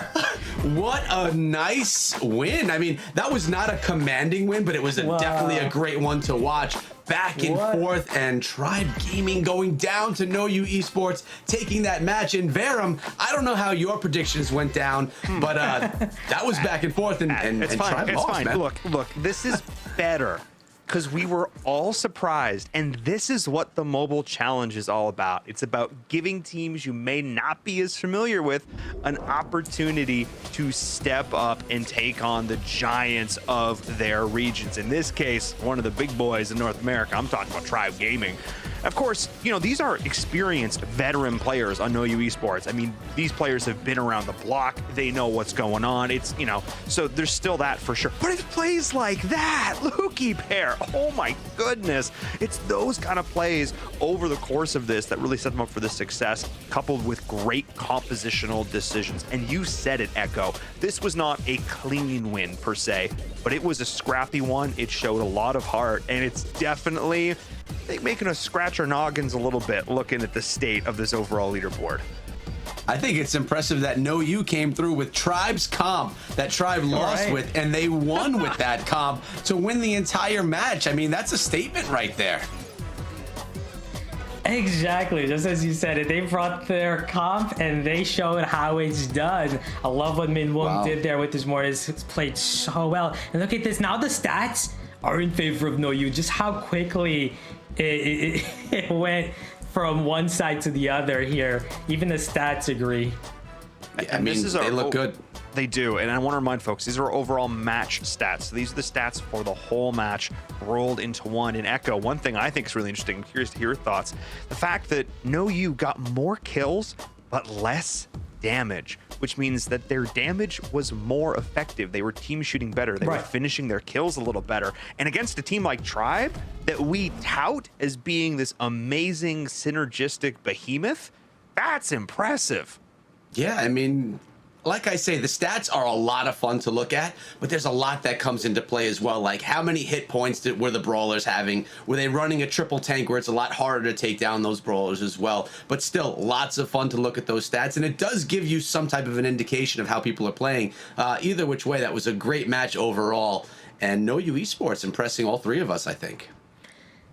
What a nice win. I mean, that was not a commanding win, but it was definitely a great one to watch. Back and forth, and Tribe Gaming going down to No You Esports, taking that match in Verum. I don't know how your predictions went down, but that was back and forth, and It's fine. Tribe It's lost, fine. man. Look, this is better because we were all surprised, and this is what the mobile challenge is all about. It's about giving teams you may not be as familiar with an opportunity to step up and take on the giants of their regions. In this case, one of the big boys in North America. I'm talking about Tribe Gaming. Of course, you know, these are experienced veteran players on No You Esports. I mean, these players have been around the block. They know what's going on. It's, you know, so there's still that for sure. But it's plays like that, Lukey Pair. Oh my goodness. It's those kind of plays over the course of this that really set them up for this success, coupled with great compositional decisions. And you said it, Echo. This was not a clean win per se, but it was a scrappy one. It showed a lot of heart, and it's definitely, I think, making us scratch our noggins a little bit looking at the state of this overall leaderboard. I think it's impressive that No You came through with Tribe's comp that Tribe lost with, and they won with that comp to win the entire match. I mean, that's a statement right there. Exactly, just as you said it. They brought their comp and they showed how it's done. I love what Minwung did there with his Mortis. It's played so well. And look at this. Now the stats are in favor of No You. Just how quickly it went from one side to the other here. Even the stats agree. I mean, they look good. They do, and I want to remind folks, these are overall match stats. So these are the stats for the whole match rolled into one. In Echo, one thing I think is really interesting, I'm curious to hear your thoughts, the fact that No You got more kills, but less damage, which means that their damage was more effective. They were team shooting better. They were finishing their kills a little better. And against a team like Tribe, that we tout as being this amazing synergistic behemoth, that's impressive. Yeah, I mean, like I say, the stats are a lot of fun to look at, but there's a lot that comes into play as well. Like, how many hit points were the brawlers having? Were they running a triple tank where it's a lot harder to take down those brawlers as well? But still, lots of fun to look at those stats, and it does give you some type of an indication of how people are playing. Either which way, that was a great match overall, and No You Esports impressing all three of us, I think.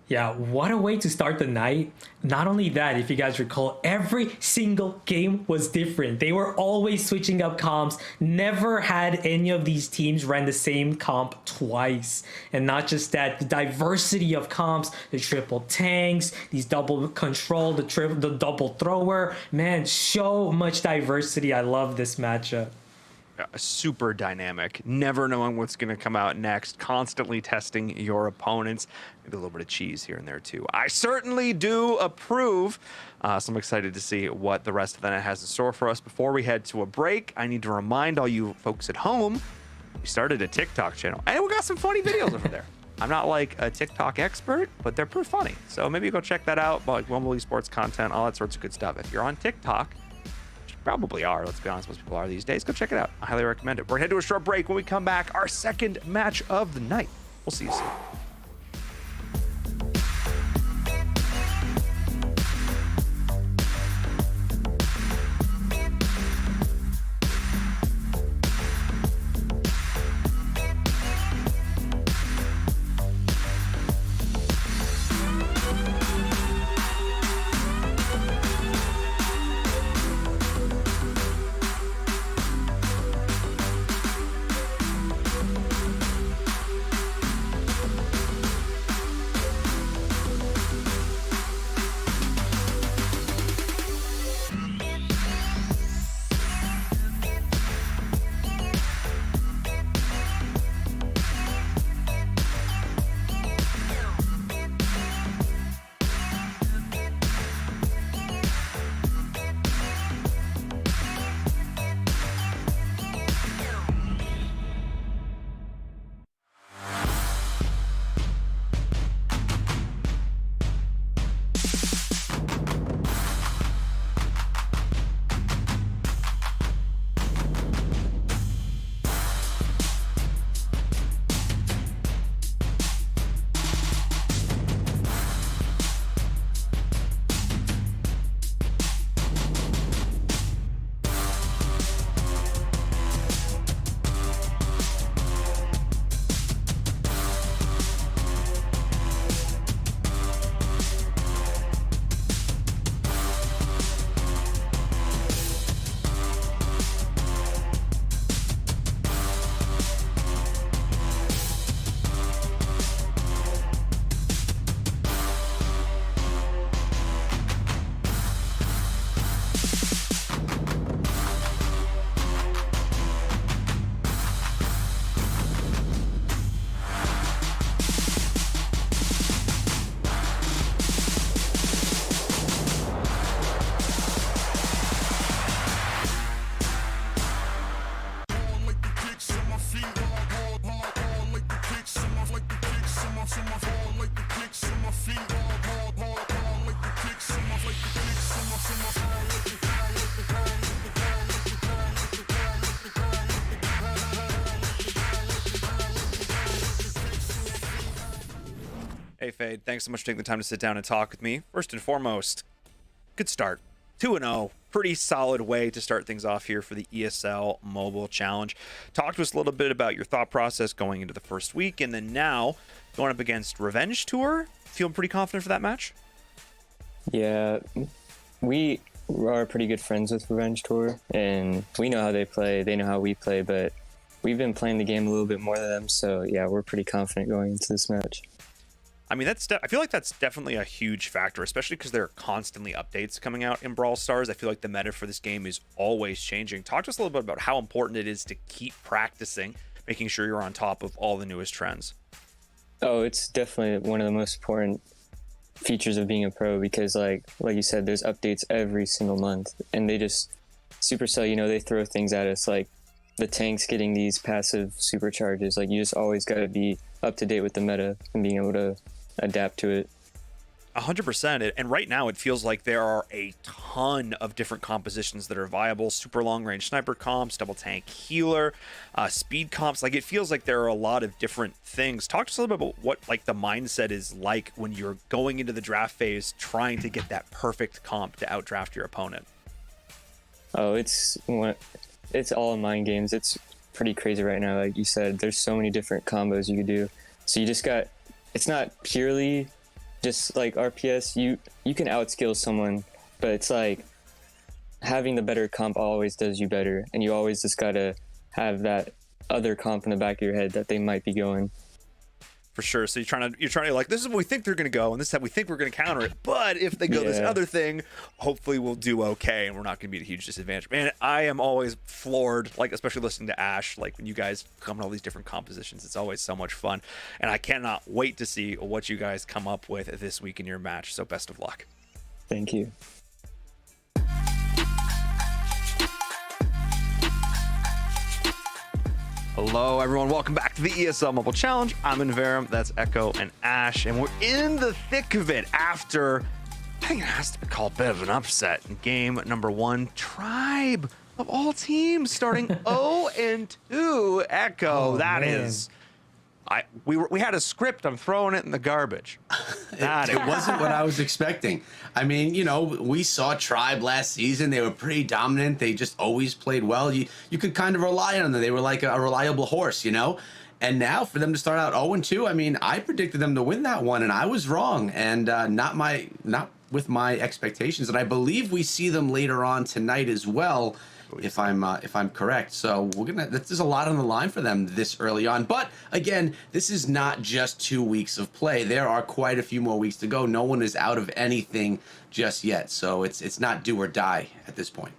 Yeah, what a way to start the night. Not only that, if you guys recall, every single game was different. They were always switching up comps. Never had any of these teams run the same comp twice. And not just that, the diversity of comps, the triple tanks, these double control, the double thrower. Man, so much diversity. I love this matchup. Super dynamic, never knowing what's going to come out next, constantly testing your opponents, maybe a little bit of cheese here and there too. I certainly do approve, so I'm excited to see what the rest of the night has in store for us. Before we head to a break, I need to remind all you folks at home, we started a TikTok channel, and we got some funny videos over there. I'm not like a TikTok expert, but they're pretty funny, so maybe go check that out, like Wimbledon sports content, all that sorts of good stuff. If you're on TikTok, probably are, let's be honest, most people are these days, go check it out. I highly recommend it. We're gonna head to a short break. When we come back, our second match of the night. We'll see you soon. Hey, Fade. Thanks so much for taking the time to sit down and talk with me. First and foremost, good start. 2-0. Pretty solid way to start things off here for the ESL Mobile Challenge. Talk to us a little bit about your thought process going into the first week, and then now going up against Revenge Tour. Feeling pretty confident for that match? Yeah, we are pretty good friends with Revenge Tour, and we know how they play. They know how we play, but we've been playing the game a little bit more than them, so yeah, we're pretty confident going into this match. I mean, I feel like that's definitely a huge factor, especially because there are constantly updates coming out in Brawl Stars. I feel like the meta for this game is always changing. Talk to us a little bit about how important it is to keep practicing, making sure you're on top of all the newest trends. Oh, it's definitely one of the most important features of being a pro because, like you said, there's updates every single month, and they just Supercell, you know, they throw things at us like the tanks getting these passive supercharges. Like, you just always got to be up to date with the meta and being able to adapt to it. 100%. And right now it feels like there are a ton of different compositions that are viable. Super long range sniper comps, double tank healer, speed comps. Like, it feels like there are a lot of different things. Talk to us a little bit about what like the mindset is like when you're going into the draft phase trying to get that perfect comp to outdraft your opponent. Oh, it's all mind games. It's pretty crazy right now. Like you said, there's so many different combos you could do. So you just got, it's not purely just like RPS. You can outskill someone, but it's like having the better comp always does you better, and you always just gotta have that other comp in the back of your head that they might be going. For sure. So you're trying to like, this is what we think they're going to go, and this is how we think we're going to counter it. But if they go this other thing, hopefully we'll do okay, and we're not going to be at a huge disadvantage. Man, I am always floored, like especially listening to Ash, like when you guys come in all these different compositions. It's always so much fun, and I cannot wait to see what you guys come up with this week in your match. So best of luck. Thank you. Hello, everyone. Welcome back to the ESL Mobile Challenge. I'm Inverum. That's Echo and Ash, and we're in the thick of it after, I think it has to be called a bit of an upset in game number 1. Tribe of all teams starting 0-2. Echo, that is. We had a script. I'm throwing it in the garbage. It wasn't what I was expecting. I mean, you know, we saw Tribe last season. They were pretty dominant. They just always played well. You could kind of rely on them. They were like a reliable horse, you know? And now for them to start out 0-2, I mean, I predicted them to win that one, and I was wrong. And not with my expectations. And I believe we see them later on tonight as well, if I'm correct. So there's a lot on the line for them this early on. But again, this is not just 2 weeks of play. There are quite a few more weeks to go. No one is out of anything just yet. So it's not do or die at this point.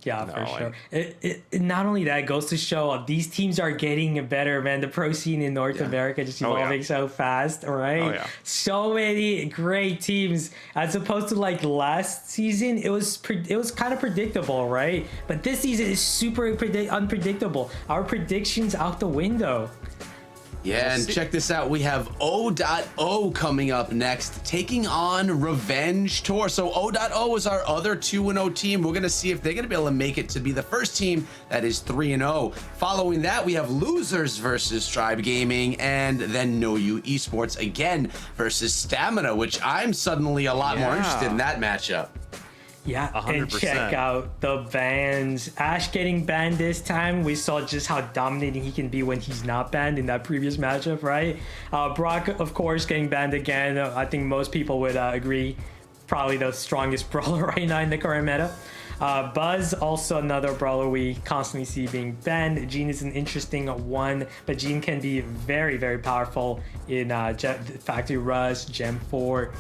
Yeah, for sure. It not only that, it goes to show these teams are getting better, man. The pro scene in North America just evolving so fast, right? Oh, yeah. So many great teams, as opposed to like last season. It was kind of predictable, right? But this season is super unpredictable. Our predictions out the window. Yeah, and check this out. We have O.O coming up next, taking on Revenge Tour. So O.O is our other 2-0 team. We're going to see if they're going to be able to make it to be the first team that is 3-0. Following that, we have Losers versus Tribe Gaming, and then No You Esports again versus Stamina, which I'm suddenly a lot more interested in that matchup. Yeah, 100%. And check out the bans. Ash getting banned this time. We saw just how dominating he can be when he's not banned in that previous matchup, right? Brock, of course, getting banned again. I think most people would agree. Probably the strongest brawler right now in the current meta. Buzz, also another brawler we constantly see being banned. Jean is an interesting one, but Jean can be very, very powerful in Factory Rush, Gem 4.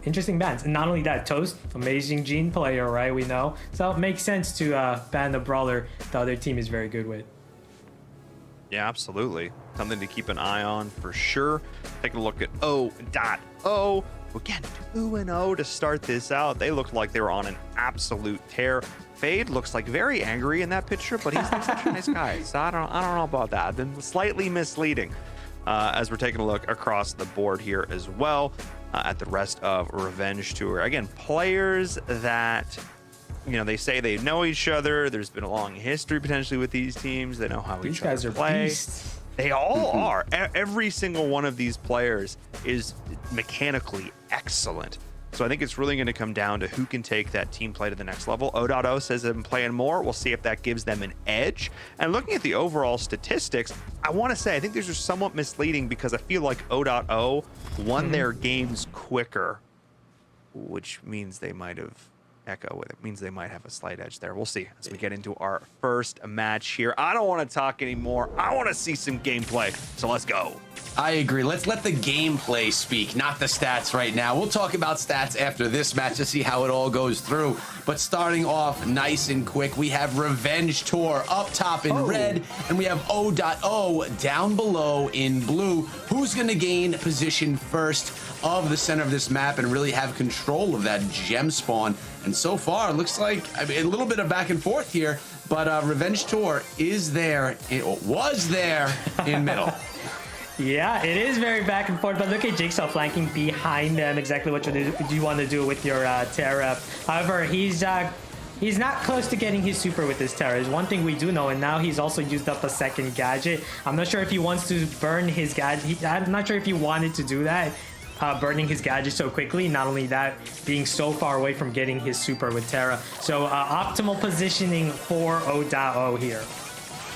Interesting bans. And not only that, Toast, amazing Jean player, right? We know. So it makes sense to ban the brawler the other team is very good with. Yeah, absolutely. Something to keep an eye on for sure. Take a look at O.O. Again, 2-0 to start this out. They looked like they were on an absolute tear. Fade looks like very angry in that picture, but he's like such a nice guy. So I don't know about that. Then slightly misleading as we're taking a look across the board here as well. At the rest of Revenge Tour. Again, players that, you know, they say they know each other. There's been a long history potentially with these teams. They know how each other play. Beasts. They all are. Every single one of these players is mechanically excellent. So I think it's really going to come down to who can take that team play to the next level. O.O says they've been playing more. We'll see if that gives them an edge. And looking at the overall statistics, I want to say I think these are somewhat misleading because I feel like O.O won their games quicker, which means they might have it means they might have a slight edge there. We'll see as we get into our first match here. I don't want to talk anymore. I want to see some gameplay. So let's go. I agree. Let's let the gameplay speak, not the stats right now. We'll talk about stats after this match to see how it all goes through. But starting off nice and quick, we have Revenge Tour up top in red, and we have O.O down below in blue. Who's going to gain position first of the center of this map and really have control of that gem spawn? And so far, it looks like a little bit of back and forth here, but Revenge Tour is there. It was there in middle. Yeah, it is very back and forth, but look at Jigsaw flanking behind them. Exactly what you want to do with your Terra. However, he's not close to getting his super with his Terra. Is one thing we do know, and now he's also used up a second gadget. I'm not sure if he wants to burn his gadget. I'm not sure if he wanted to do that, burning his gadget so quickly. Not only that, being so far away from getting his super with Terra. So optimal positioning for O.O here.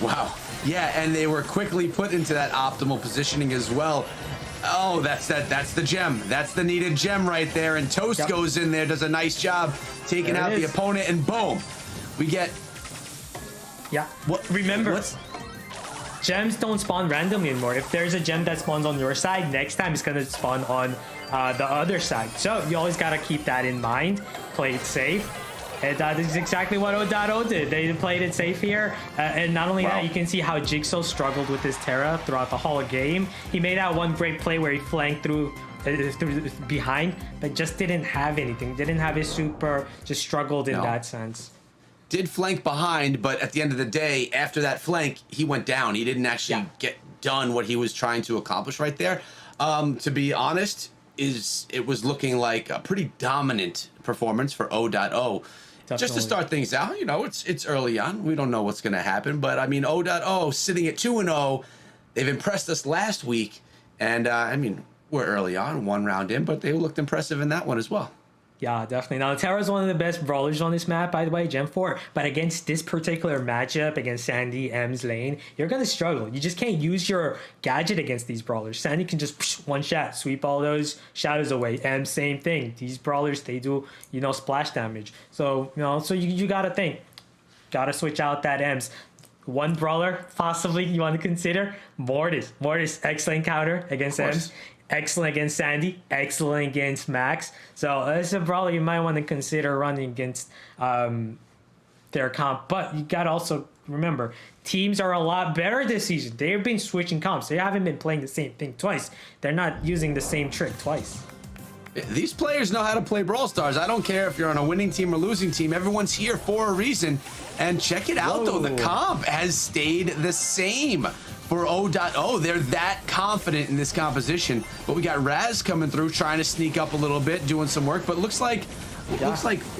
Wow. Yeah, and they were quickly put into that optimal positioning as well. Oh, that's the gem. That's the needed gem right there. And Toast goes in there, does a nice job taking out the opponent, and boom, we get. Yeah. Remember, gems don't spawn randomly anymore. If there's a gem that spawns on your side, next time it's gonna spawn on the other side. So you always gotta keep that in mind. Play it safe. And that is exactly what O.O did. They played it safe here. And not only that, you can see how Jigsaw struggled with his Terra throughout the whole game. He made out one great play where he flanked through behind, but just didn't have anything. Didn't have his super, just struggled in that sense. Did flank behind, but at the end of the day, after that flank, he went down. He didn't actually get done what he was trying to accomplish right there. To be honest, it was looking like a pretty dominant performance for O.O. Definitely. Just to start things out, you know, it's early on. We don't know what's going to happen. But, I mean, O.O sitting at 2-0. They've impressed us last week. And, I mean, we're early on, one round in. But they looked impressive in that one as well. Yeah, definitely. Now, Terra is one of the best brawlers on this map, by the way, Gen 4. But against this particular matchup, against Sandy, M's lane, you're going to struggle. You just can't use your gadget against these brawlers. Sandy can just one shot, sweep all those shadows away. M, same thing. These brawlers, they do, you know, splash damage. So, you know, so you got to think. Got to switch out that M's. One brawler, possibly, you want to consider. Mortis. Mortis, excellent counter against M's. Excellent against Sandy, excellent against Max. So it's a brawler you might want to consider running against their comp. But you got to also remember, teams are a lot better this season. They've been switching comps. They haven't been playing the same thing twice. They're not using the same trick twice. These players know how to play Brawl Stars. I don't care if you're on a winning team or losing team. Everyone's here for a reason. And check it out, though. The comp has stayed the same for O.O. They're that confident in this composition. But we got Raz coming through, trying to sneak up a little bit, doing some work. But looks like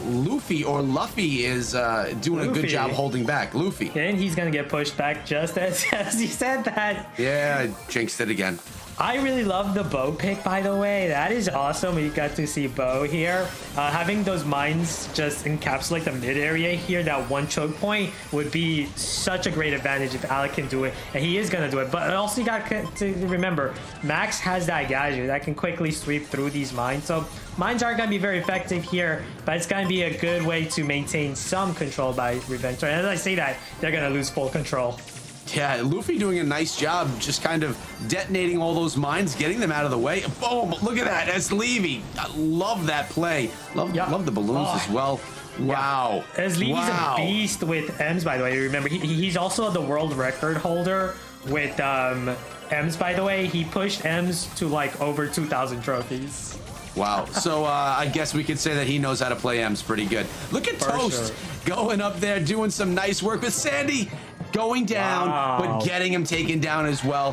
Luffy or Luffy is doing a good job holding back. Luffy. And he's going to get pushed back just as he said that. Yeah, jinxed it again. I really love the bow pick, by the way. That is awesome. We got to see bow here. Having those mines just encapsulate the mid area here, that one choke point would be such a great advantage if Alec can do it. And he is going to do it. But also you got to remember, Max has that gadget that can quickly sweep through these mines. So mines aren't going to be very effective here, but it's going to be a good way to maintain some control by Revenge. And as I say that, they're going to lose full control. Yeah, Luffy doing a nice job just kind of detonating all those mines, getting them out of the way. Boom, look at that. That's Levy. I love that play. Love the balloons as well. Wow. As Levy's a beast with M's, by the way. Remember, he's also the world record holder with M's, by the way. He pushed M's to like over 2,000 trophies. Wow. So I guess we could say that he knows how to play M's pretty good. Look at Toast going up there, doing some nice work with Sandy. Going down, but getting him taken down as well.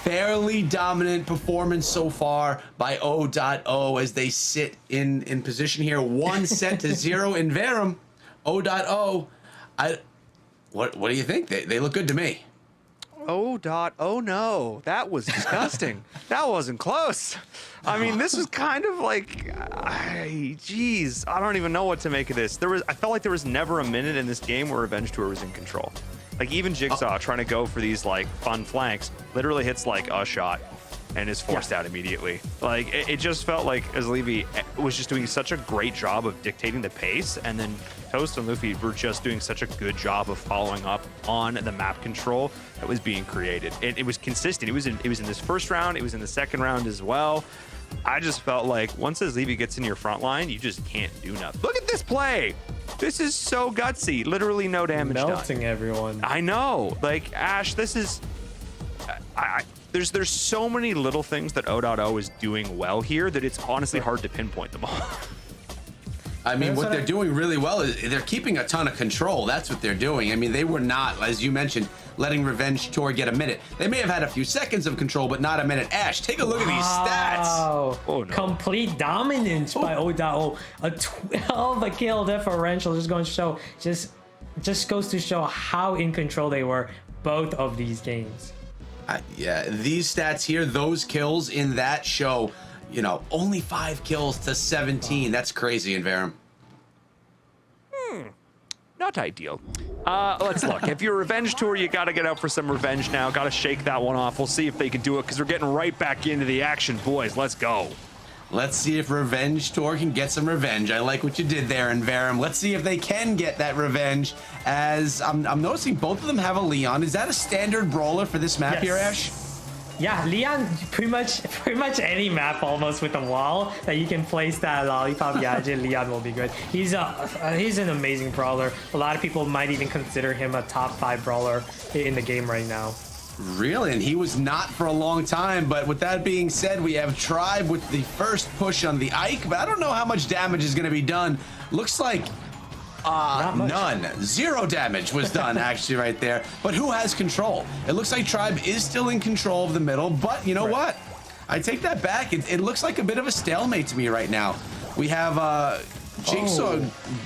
Fairly dominant performance so far by O.O as they sit in position here. 1-0 in Verum. O.O. What do you think? They look good to me. Oh no, that was disgusting. That wasn't close. I mean, this was kind of like, geez, I don't even know what to make of this. I felt like there was never a minute in this game where Revenge Tour was in control. Like even Jigsaw trying to go for these like fun flanks literally hits like a shot and is forced out immediately. Like it just felt like Levy was just doing such a great job of dictating the pace, and then Toast and Luffy were just doing such a good job of following up on the map control that was being created. It was consistent. It was in this first round. It was in the second round as well. I just felt like once Levy gets in your front line, you just can't do nothing. Look at this play. This is so gutsy. Literally no damage Melting done. everyone. I know. Like Ash, this is. There's so many little things that O.O is doing well here that it's honestly hard to pinpoint them all. I mean, what they're doing really well is they're keeping a ton of control. That's what they're doing. I mean, they were not, as you mentioned, letting Revenge Tour get a minute. They may have had a few seconds of control, but not a minute. Ash, take a look at these stats. Oh, no. Complete dominance by O.O. A 12 kill differential just going to show, just goes to show how in control they were both of these games. Yeah, these stats here, those kills in that show, you know, only 5 kills to 17. That's crazy in Verum. Not ideal. Let's look. If you're a Revenge Tour, you got to get out for some revenge now. Got to shake that one off. We'll see if they can do it because we're getting right back into the action, boys. Let's go. Let's see if Revenge Tour can get some revenge. I like what you did there in Verum. Let's see if they can get that revenge, as I'm noticing both of them have a Leon. Is that a standard brawler for this map here, Ash? Yeah, Leon, pretty much any map almost with a wall that you can place that lollipop gadget, Leon will be good. He's an amazing brawler. A lot of people might even consider him a top 5 brawler in the game right now. Really? And he was not for a long time. But with that being said, we have Tribe with the first push on the Ike, but I don't know how much damage is going to be done. Looks like none. 0 damage was done actually right there. But who has control? It looks like Tribe is still in control of the middle, but you know what? I take that back. It looks like a bit of a stalemate to me right now. We have Jigsaw.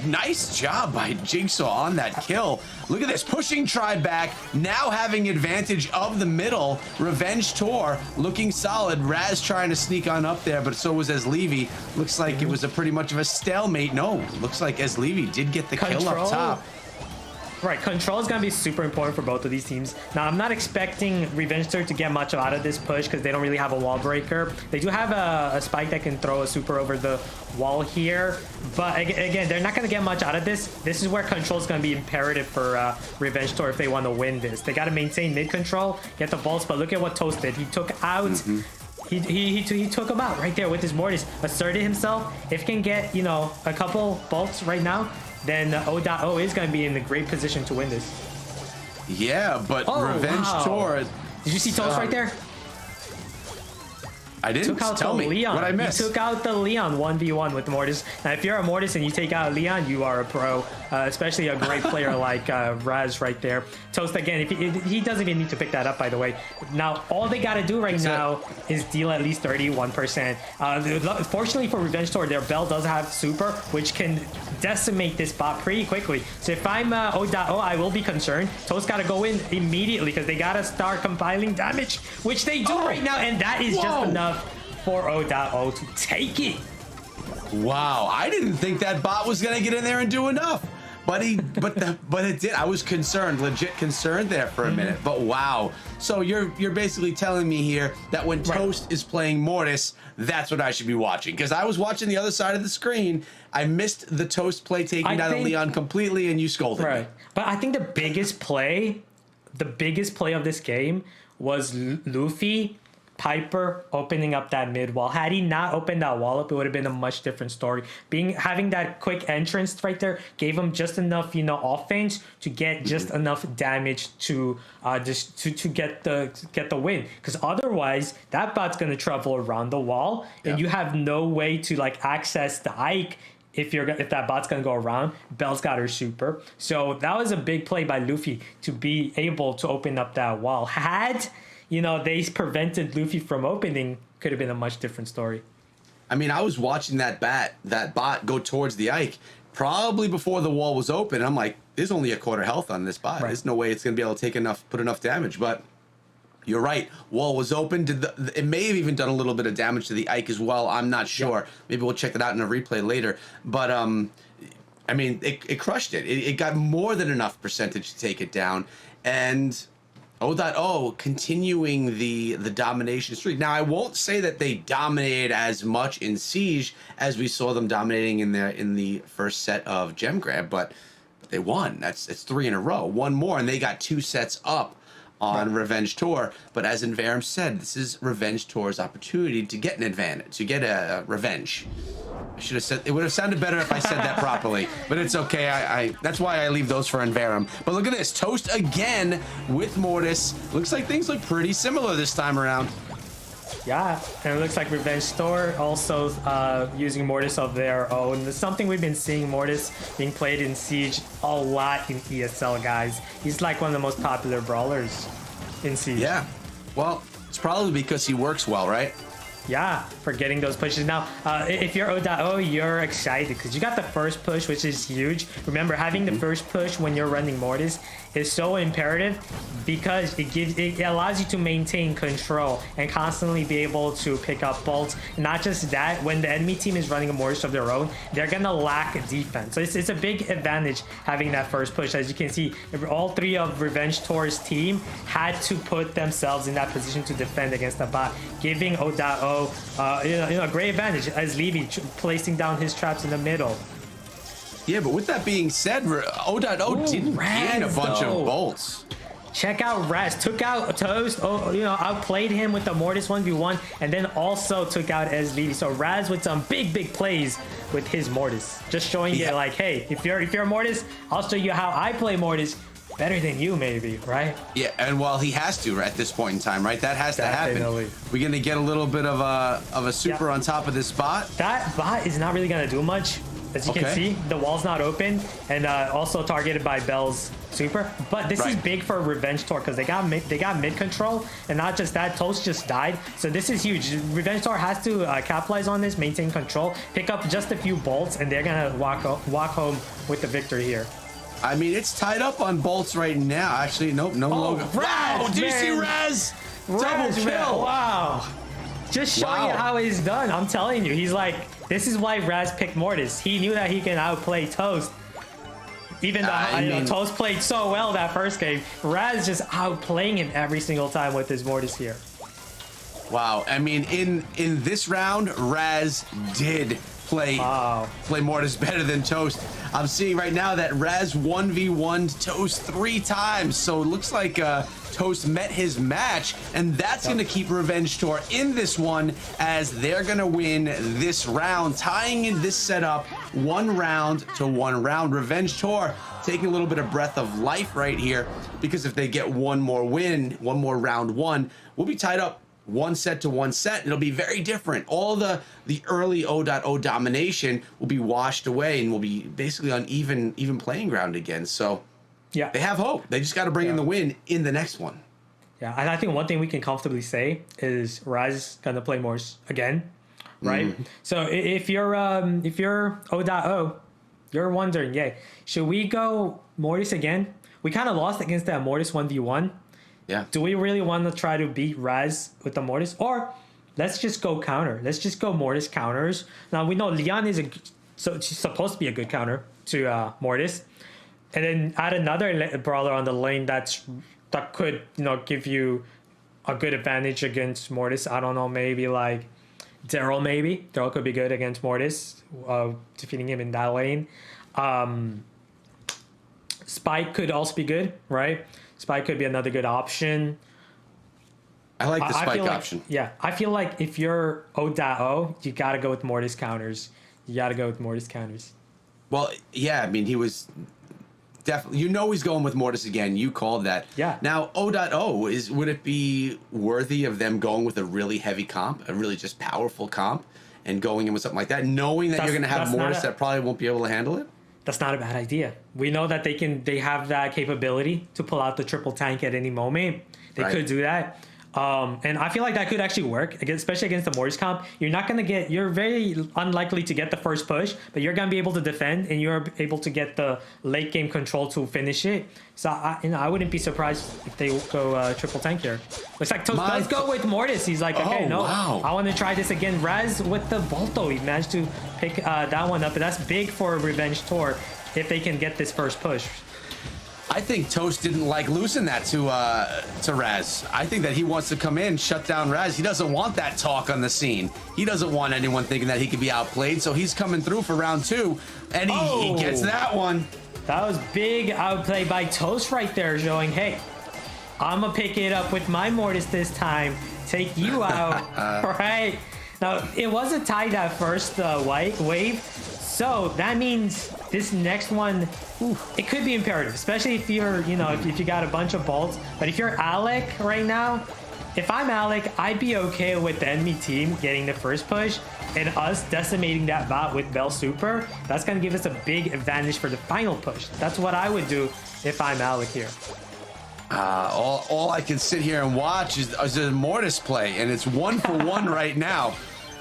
Nice job by Jigsaw on that kill. Look at this, pushing Tribe back, now having advantage of the middle. Revenge Tour looking solid. Raz trying to sneak on up there, but so was Levy. Looks like it was a pretty much of a stalemate. No, looks like Levy did get the kill up top. Right, control is going to be super important for both of these teams. Now, I'm not expecting Revenge Tour to get much out of this push because they don't really have a wall breaker. They do have a spike that can throw a super over the wall here. But again, they're not going to get much out of this. This is where control is going to be imperative for Revenge Tour if they want to win this. They got to maintain mid control, get the vaults, but look at what Toast did. He took out... He took him out right there with his Mortis, asserted himself. If he can get, you know, a couple bolts right now, then O.O is going to be in a great position to win this. Yeah, but Revenge Tour... Did you see Toast right there? I didn't. Tell me Leon. what I missed. He took out the Leon 1v1 with Mortis. Now, if you're a Mortis and you take out Leon, you are a pro, especially a great player like Raz right there. Toast, again, if he doesn't even need to pick that up, by the way. Now, all they got to do right now is deal at least 31%. Fortunately for Revenge Tour, their Bell does have super, which can decimate this bot pretty quickly. So if I'm O.O, I will be concerned. Toast got to go in immediately because they got to start compiling damage, which they do right now, and that is just enough for O.O to take it. Wow, I didn't think that bot was gonna get in there and do enough, but it did. I was concerned, legit concerned there for a minute. But wow, so you're basically telling me here that when Toast is playing Mortis, that's what I should be watching, because I was watching the other side of the screen. I missed the Toast play taking down the Leon completely, and you scolded me. But I think the biggest play of this game was Luffy Piper opening up that mid wall. Had he not opened that wall up, it would have been a much different story. Having that quick entrance right there gave him just enough, you know, offense to get just enough damage to get the win. Because otherwise, that bot's gonna travel around the wall, and you have no way to like access the Ike. If that bot's gonna go around, Bell's got her super. So that was a big play by Luffy to be able to open up that wall. Had you know, they prevented Luffy from opening, could have been a much different story. I mean, I was watching that bot go towards the Ike probably before the wall was open. And I'm like, there's only a quarter health on this bot. There's no way it's going to be able to put enough damage. But You're right. Wall was open. It may have even done a little bit of damage to the Ike as well. I'm not sure. Maybe we'll check that out in a replay later. But I mean, it crushed it. It got more than enough percentage to take it down, and O.O continuing the domination streak. Now, I won't say that they dominated as much in Siege as we saw them dominating in the first set of Gem Grab, but they won. It's 3 in a row. One more, and they got 2 sets up on Revenge Tour. But as Inverum said, this is Revenge Tour's opportunity to get an advantage, to get a revenge. I should have said, it would have sounded better if I said that properly, but it's okay. I that's why I leave those for Inverum. But look at this, Toast again with Mortis. Looks like things look pretty similar this time around. Yeah, and it looks like Revenge Store also using Mortis of their own. It's something we've been seeing Mortis being played in Siege a lot in ESL, guys. He's like one of the most popular brawlers in Siege. Yeah, well, it's probably because he works well, right? Yeah, for getting those pushes. Now, if you're O.O, you're excited because you got the first push, which is huge. Remember, having the first push when you're running Mortis is so imperative because it allows you to maintain control and constantly be able to pick up bolts. Not just that, when the enemy team is running a Mortis of their own, they're gonna lack defense. So it's a big advantage having that first push. As you can see, all 3 of Revenge Tour's team had to put themselves in that position to defend against the bot, giving O.O a great advantage as Levy placing down his traps in the middle. Yeah, but with that being said, O.O didn't gain a bunch of bolts. Check out Raz, took out Toast, outplayed him with the Mortis 1v1, and then also took out Levy. So Raz with some big plays with his Mortis. Just showing you like, hey, if you're a Mortis, I'll show you how I play Mortis better than you, maybe, right? Yeah, and well, he has to at this point in time, right? That has to happen. We're gonna get a little bit of a super on top of this bot. That bot is not really gonna do much. As you can see, the wall's not open, and also targeted by Bell's super. But this is big for Revenge Tour because they got mid control, and not just that, Toast just died. So this is huge. Revenge Tour has to capitalize on this, maintain control, pick up just a few bolts, and they're gonna walk home with the victory here. I mean, it's tied up on bolts right now. Actually, nope, no logo. Raz, wow, do you see Raz? Double kill. Man, wow. Just showing you how he's done. I'm telling you, he's like, this is why Raz picked Mortis. He knew that he can outplay Toast. Even though Toast played so well that first game, Raz just outplaying him every single time with his Mortis here. Wow, I mean, in this round, Raz did play Mortis better than Toast. I'm seeing right now that Raz 1v1'd Toast 3 times, so it looks like Toast met his match, and that's going to keep Revenge Tour in this one as they're going to win this round, tying in this setup 1 round to 1 round. Revenge Tour taking a little bit of breath of life right here, because if they get one more win, one more round 1, we'll be tied up 1 set to 1 set. It'll be very different. All the early O.O domination will be washed away, and we'll be basically on even playing ground again. So yeah, they have hope. They just got to bring in the win in the next one. Yeah, and I think one thing we can comfortably say is Raz is gonna play Mortis again, right? So if you're O.O, you're wondering, should we go Mortis again? We kind of lost against that Mortis 1v1. Yeah. Do we really want to try to beat Raz with the Mortis? Or let's just go counter. Let's just go Mortis counters. Now, we know Leon is she's supposed to be a good counter to Mortis. And then add another brawler on the lane that could, give you a good advantage against Mortis. I don't know, maybe like Daryl maybe. Daryl could be good against Mortis, defeating him in that lane. Spike could also be good, right? Spike could be another good option. I like the Spike option. Yeah, I feel like if you're O.O, you got to go with Mortis counters. Well, yeah, I mean, he was definitely, he's going with Mortis again. You called that. Yeah. Now, O.O, would it be worthy of them going with a really heavy comp, a really just powerful comp, and going in with something like that, knowing that you're going to have Mortis that probably won't be able to handle it? That's not a bad idea. We know that they have that capability to pull out the triple tank at any moment. They could do that. And I feel like that could actually work, especially against the Mortis comp. You're very unlikely to get the first push, but you're going to be able to defend, and you're able to get the late game control to finish it. So I wouldn't be surprised if they go triple tank here. Looks like Toast does go with Mortis. He's like, okay, no, I want to try this again. Raz with the Volto, he managed to pick that one up, but that's big for Revenge Tour if they can get this first push. I think Toast didn't like losing that to Raz. I think that he wants to come in, shut down Raz. He doesn't want that talk on the scene. He doesn't want anyone thinking that he could be outplayed. So he's coming through for round 2, and he gets that one. That was big outplay by Toast right there, showing, hey, I'm gonna pick it up with my Mortis this time, take you out. Right now, it was a tie that first wave, so that means this next one, it could be imperative, especially if you're, if you got a bunch of bolts. But if you're Alec right now, if I'm Alec, I'd be okay with the enemy team getting the first push and us decimating that bot with Bell Super. That's going to give us a big advantage for the final push. That's what I would do if I'm Alec here. All I can sit here and watch is a Mortis play, and it's 1-for-1 right now.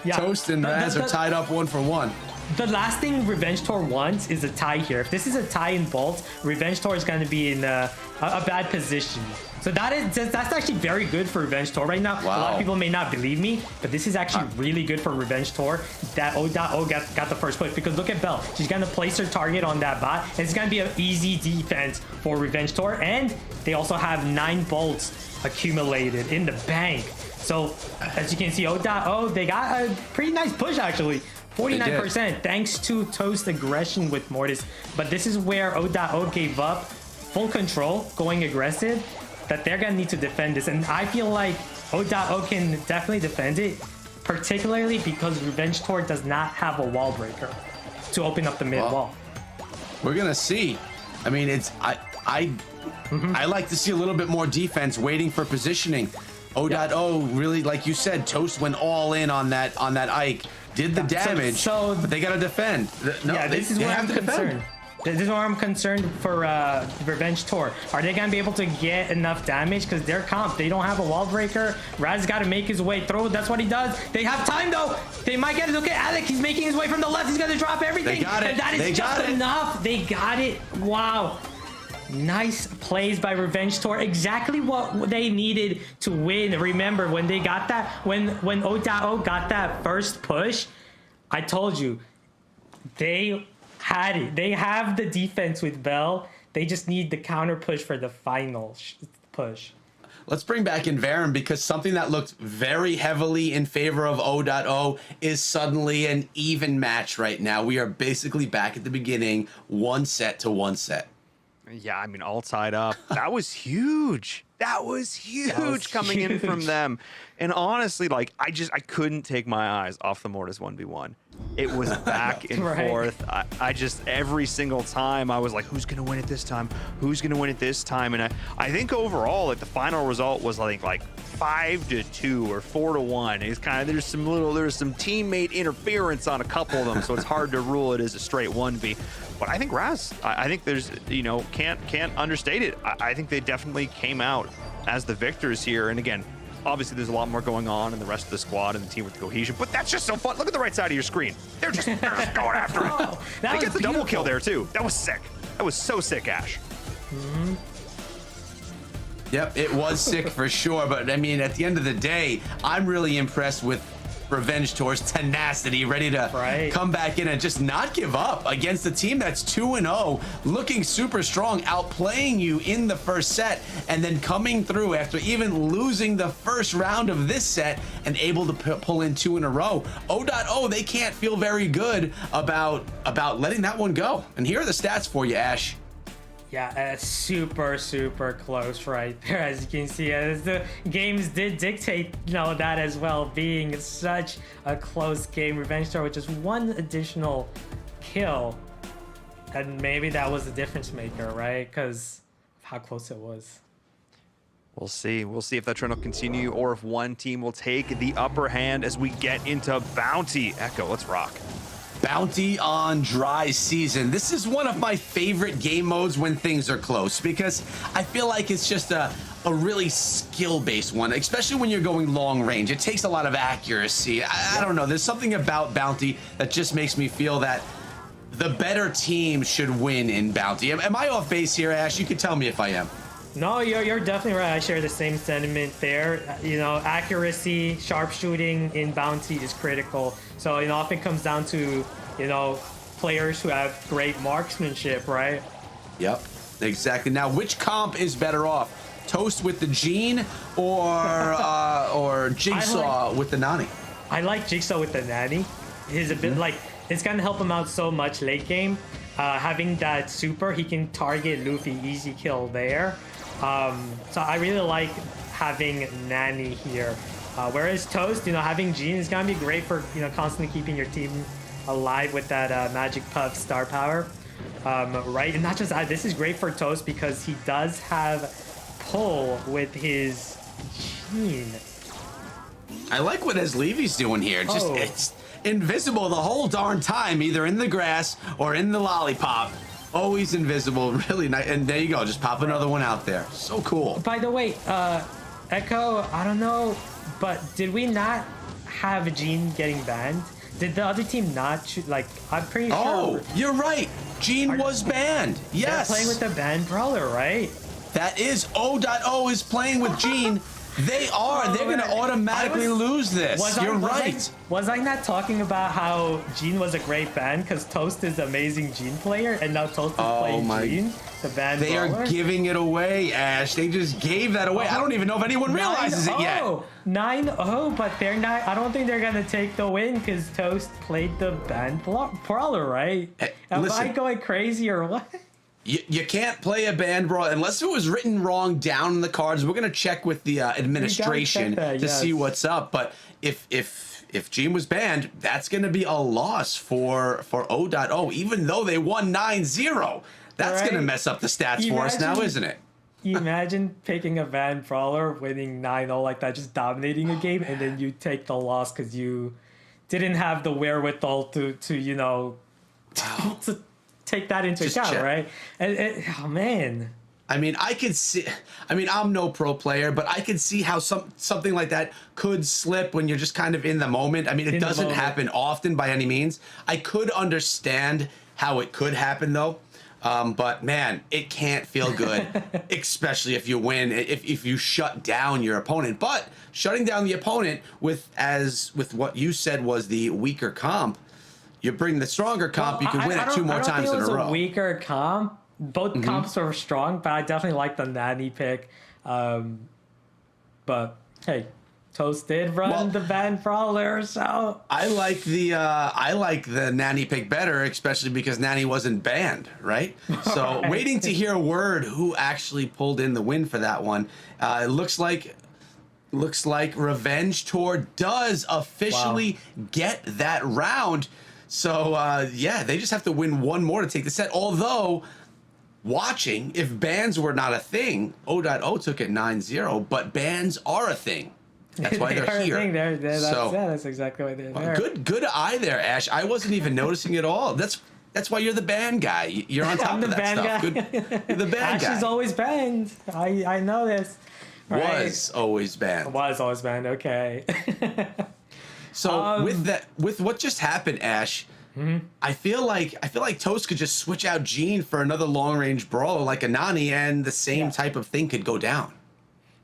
Yeah. Toast and Raz are tied up 1-for-1. The last thing Revenge Tour wants is a tie here. If this is a tie in bolts, Revenge Tour is going to be in a bad position. So that's actually very good for Revenge Tour right now. Wow. A lot of people may not believe me, but this is actually really good for Revenge Tour that O.O got the first push, because look at Belle. She's going to place her target on that bot, and it's going to be an easy defense for Revenge Tour. And they also have 9 bolts accumulated in the bank. So as you can see, O.O, they got a pretty nice push actually. 49% thanks to Toast aggression with Mortis. But this is where O.O gave up full control, going aggressive, that they're going to need to defend this. And I feel like O.O can definitely defend it, particularly because Revenge Tour does not have a wall breaker to open up the mid wall. We're going to see. I mean, I like to see a little bit more defense waiting for positioning. O.O really, like you said, Toast went all in on that Ike. Did the damage, but they got to defend. This is where I'm concerned. This is where I'm concerned for Revenge Tour. Are they going to be able to get enough damage? Because their comp, they don't have a wall breaker. Raz got to make his way through. That's what he does. They have time, though. They might get it. Look at Alec. He's making his way from the left. He's going to drop everything. They got it. And that is just enough. They got it. Wow. Nice plays by Revenge Tour. Exactly what they needed to win. Remember, when they got that, when O.O got that first push, I told you, they had it. They have the defense with Bell. They just need the counter push for the final push. Let's bring back in Varen, because something that looked very heavily in favor of O.O is suddenly an even match right now. We are basically back at the beginning, 1 set to 1 set. Yeah, I mean, all tied up. That was huge. That was huge coming in from them. And honestly, like, I couldn't take my eyes off the Mortis 1v1. It was back and forth. I just, every single time I was like, who's going to win it this time? Who's going to win it this time? And I think overall, like, the final result was, I think, like 5-2 or 4-1. It's kind of, there's some teammate interference on a couple of them, so it's hard to rule it as a straight 1v. But I think Raz, I think there's, can't understate it. I think they definitely came out as the victors here. And again, obviously there's a lot more going on in the rest of the squad and the team with cohesion, but that's just so fun. Look at the right side of your screen. They're just going after it. They get the double kill there too. That was sick. That was so sick, Ash. Yep, it was sick for sure. But I mean, at the end of the day, I'm really impressed with Revenge Tour's tenacity, ready to come back in and just not give up against a team that's 2-0, looking super strong, outplaying you in the first set, and then coming through after even losing the first round of this set and able to pull in 2 in a row. O.O, they can't feel very good about letting that one go. And here are the stats for you, Ash. Yeah, super, super close right there. As you can see, as the games did dictate, that as well, being such a close game. Revenge Tour with just 1 additional kill, and maybe that was the difference maker, right? Because of how close it was. We'll see. We'll see if that trend will continue or if one team will take the upper hand as we get into Bounty. Echo, let's rock. Bounty on Dry Season. This is one of my favorite game modes when things are close because I feel like it's just a really skill-based one, especially when you're going long range. It takes a lot of accuracy. I don't know. There's something about Bounty that just makes me feel that the better team should win in Bounty. Am I off base here, Ash? You can tell me if I am. No, you're definitely right. I share the same sentiment there. You know, accuracy, sharpshooting in Bounty is critical. So, you know, often comes down to, you know, players who have great marksmanship, right? Yep, exactly. Now, which comp is better off? Toast with the Gene or Jigsaw with the Nani? I like Jigsaw with the Nanny. He's a bit like, it's gonna help him out so much late game. Having that super, he can target Luffy, easy kill there. So I really like having Nanny here. Whereas Toast, you know, having Gene is gonna be great for, you know, constantly keeping your team alive with that Magic Puff star power. Right, and not just that, this is great for Toast because he does have pull with his Gene. I like what Levy's doing here. Just Oh. It's invisible the whole darn time, either in the grass or in the lollipop. Always invisible, really nice. And there you go, just pop another one out there. So cool. By the way, Echo, I don't know, but did we not have Gene getting banned? Did the other team not shoot? Like, I'm pretty sure. Oh, you're right. Gene was banned. Yes. They're playing with the banned brawler, right? That is O.O is playing with Gene. They are. They're going to automatically lose this. You're right. Was I not talking about how Gene was a great ban because Toast is an amazing Gene player and now Toast is playing Gene, the banned They brawler? are giving it away, Ash. They just gave that away. I don't even know if anyone realizes it yet. 9-0, but they're not. I don't think they're gonna take the win because Toast played the banned brawler, right? Am I going crazy or what? You can't play a band brawl unless it was written wrong down in the cards. We're gonna check with the administration to see what's up. But if Gene was banned, that's gonna be a loss for O.O. Even though they won 9-0, that's gonna mess up the stats for us now, isn't it? You imagine picking a banned brawler, winning 9-0 like that, just dominating a game, and then you take the loss because you didn't have the wherewithal to you know to take that into account, right? Oh man. I mean, I could see. I mean, I'm no pro player, but I could see how something like that could slip when you're just kind of in the moment. I mean, it doesn't happen often by any means. I could understand how it could happen though, but man, it can't feel good, especially if you win. If you shut down your opponent, but shutting down the opponent with what you said was the weaker comp. You bring the stronger comp, you can win it 2 more times in a row. I don't think it was a weaker comp. Both comps were strong, but I definitely like the Nanny pick. But hey, Toast did run the banned brawler, so I like the Nanny pick better, especially because Nanny wasn't banned, right? So waiting to hear word who actually pulled in the win for that one. It looks like Revenge Tour does officially get that round. So, yeah, they just have to win one more to take the set. Although, watching, if bans were not a thing, O.O took it 9-0, but bans are a thing. That's why they're here. That's exactly why they're there. Good eye there, Ash. I wasn't even noticing it all. That's why you're the ban guy. You're on top of that stuff. You're the ban guy. Ash is always banned. I know this. Right? Was always banned. Was always banned. Okay. So with what just happened, Ash, I feel like Toast could just switch out Gene for another long range brawler like a Nani, and the same type of thing could go down.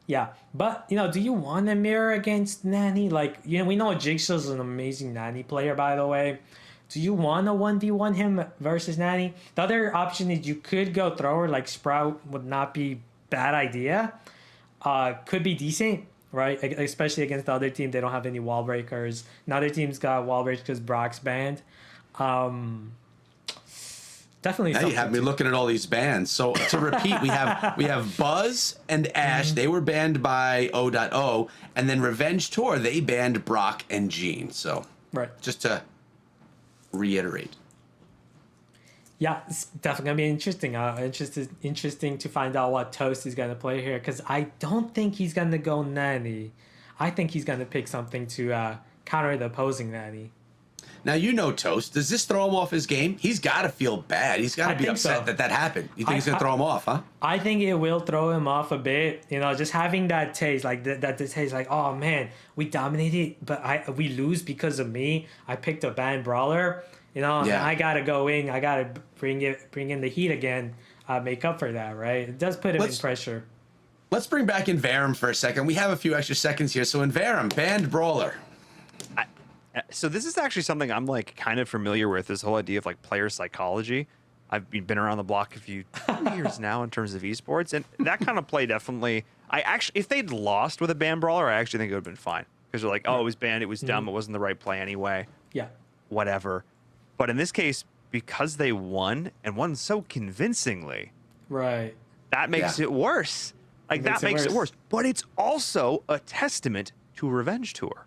Yeah, but you know, do you want to mirror against Nanny? Like, you know, we know Jigsaw's an amazing Nanny player, by the way. Do you want to 1v1 him versus Nanny? The other option is you could go thrower, like Sprout would not be bad idea. Could be decent. Right, especially against the other team, they don't have any wall breakers. Another team's got wall breakers because Brock's banned. Definitely. Now you have me looking at all these bans. So to repeat, we have Buzz and Ash. They were banned by O.O, and then Revenge Tour they banned Brock and Gene. So just to reiterate. Yeah, it's definitely gonna be interesting. Interesting to find out what Toast is gonna play here, because I don't think he's gonna go Nanny. I think he's gonna pick something to counter the opposing Nanny. Now, you know, Toast, does this throw him off his game? He's got to feel bad. He's got to be think upset so. that happened. You think it's going to throw him off, huh? I think it will throw him off a bit. You know, just having that taste, like that taste, like, oh man, we dominated, but we lose because of me. I picked a banned brawler. You know, Yeah. I gotta go in. I gotta bring in the heat again. Make up for that, right? It does put him in pressure. Let's bring back in Varum for a second. We have a few extra seconds here. So in Varum, banned brawler. So this is actually something I'm like kind of familiar with, this whole idea of like player psychology. I've been around the block a few years now in terms of esports, and that kind of play definitely. I actually, if they'd lost with a banned brawler, I actually think it would have been fine, because they're like, oh, it was banned, it was dumb, it wasn't the right play anyway. Yeah. Whatever. But in this case, because they won and won so convincingly, Right. that makes it worse. Like that makes it worse. But it's also a testament to Revenge Tour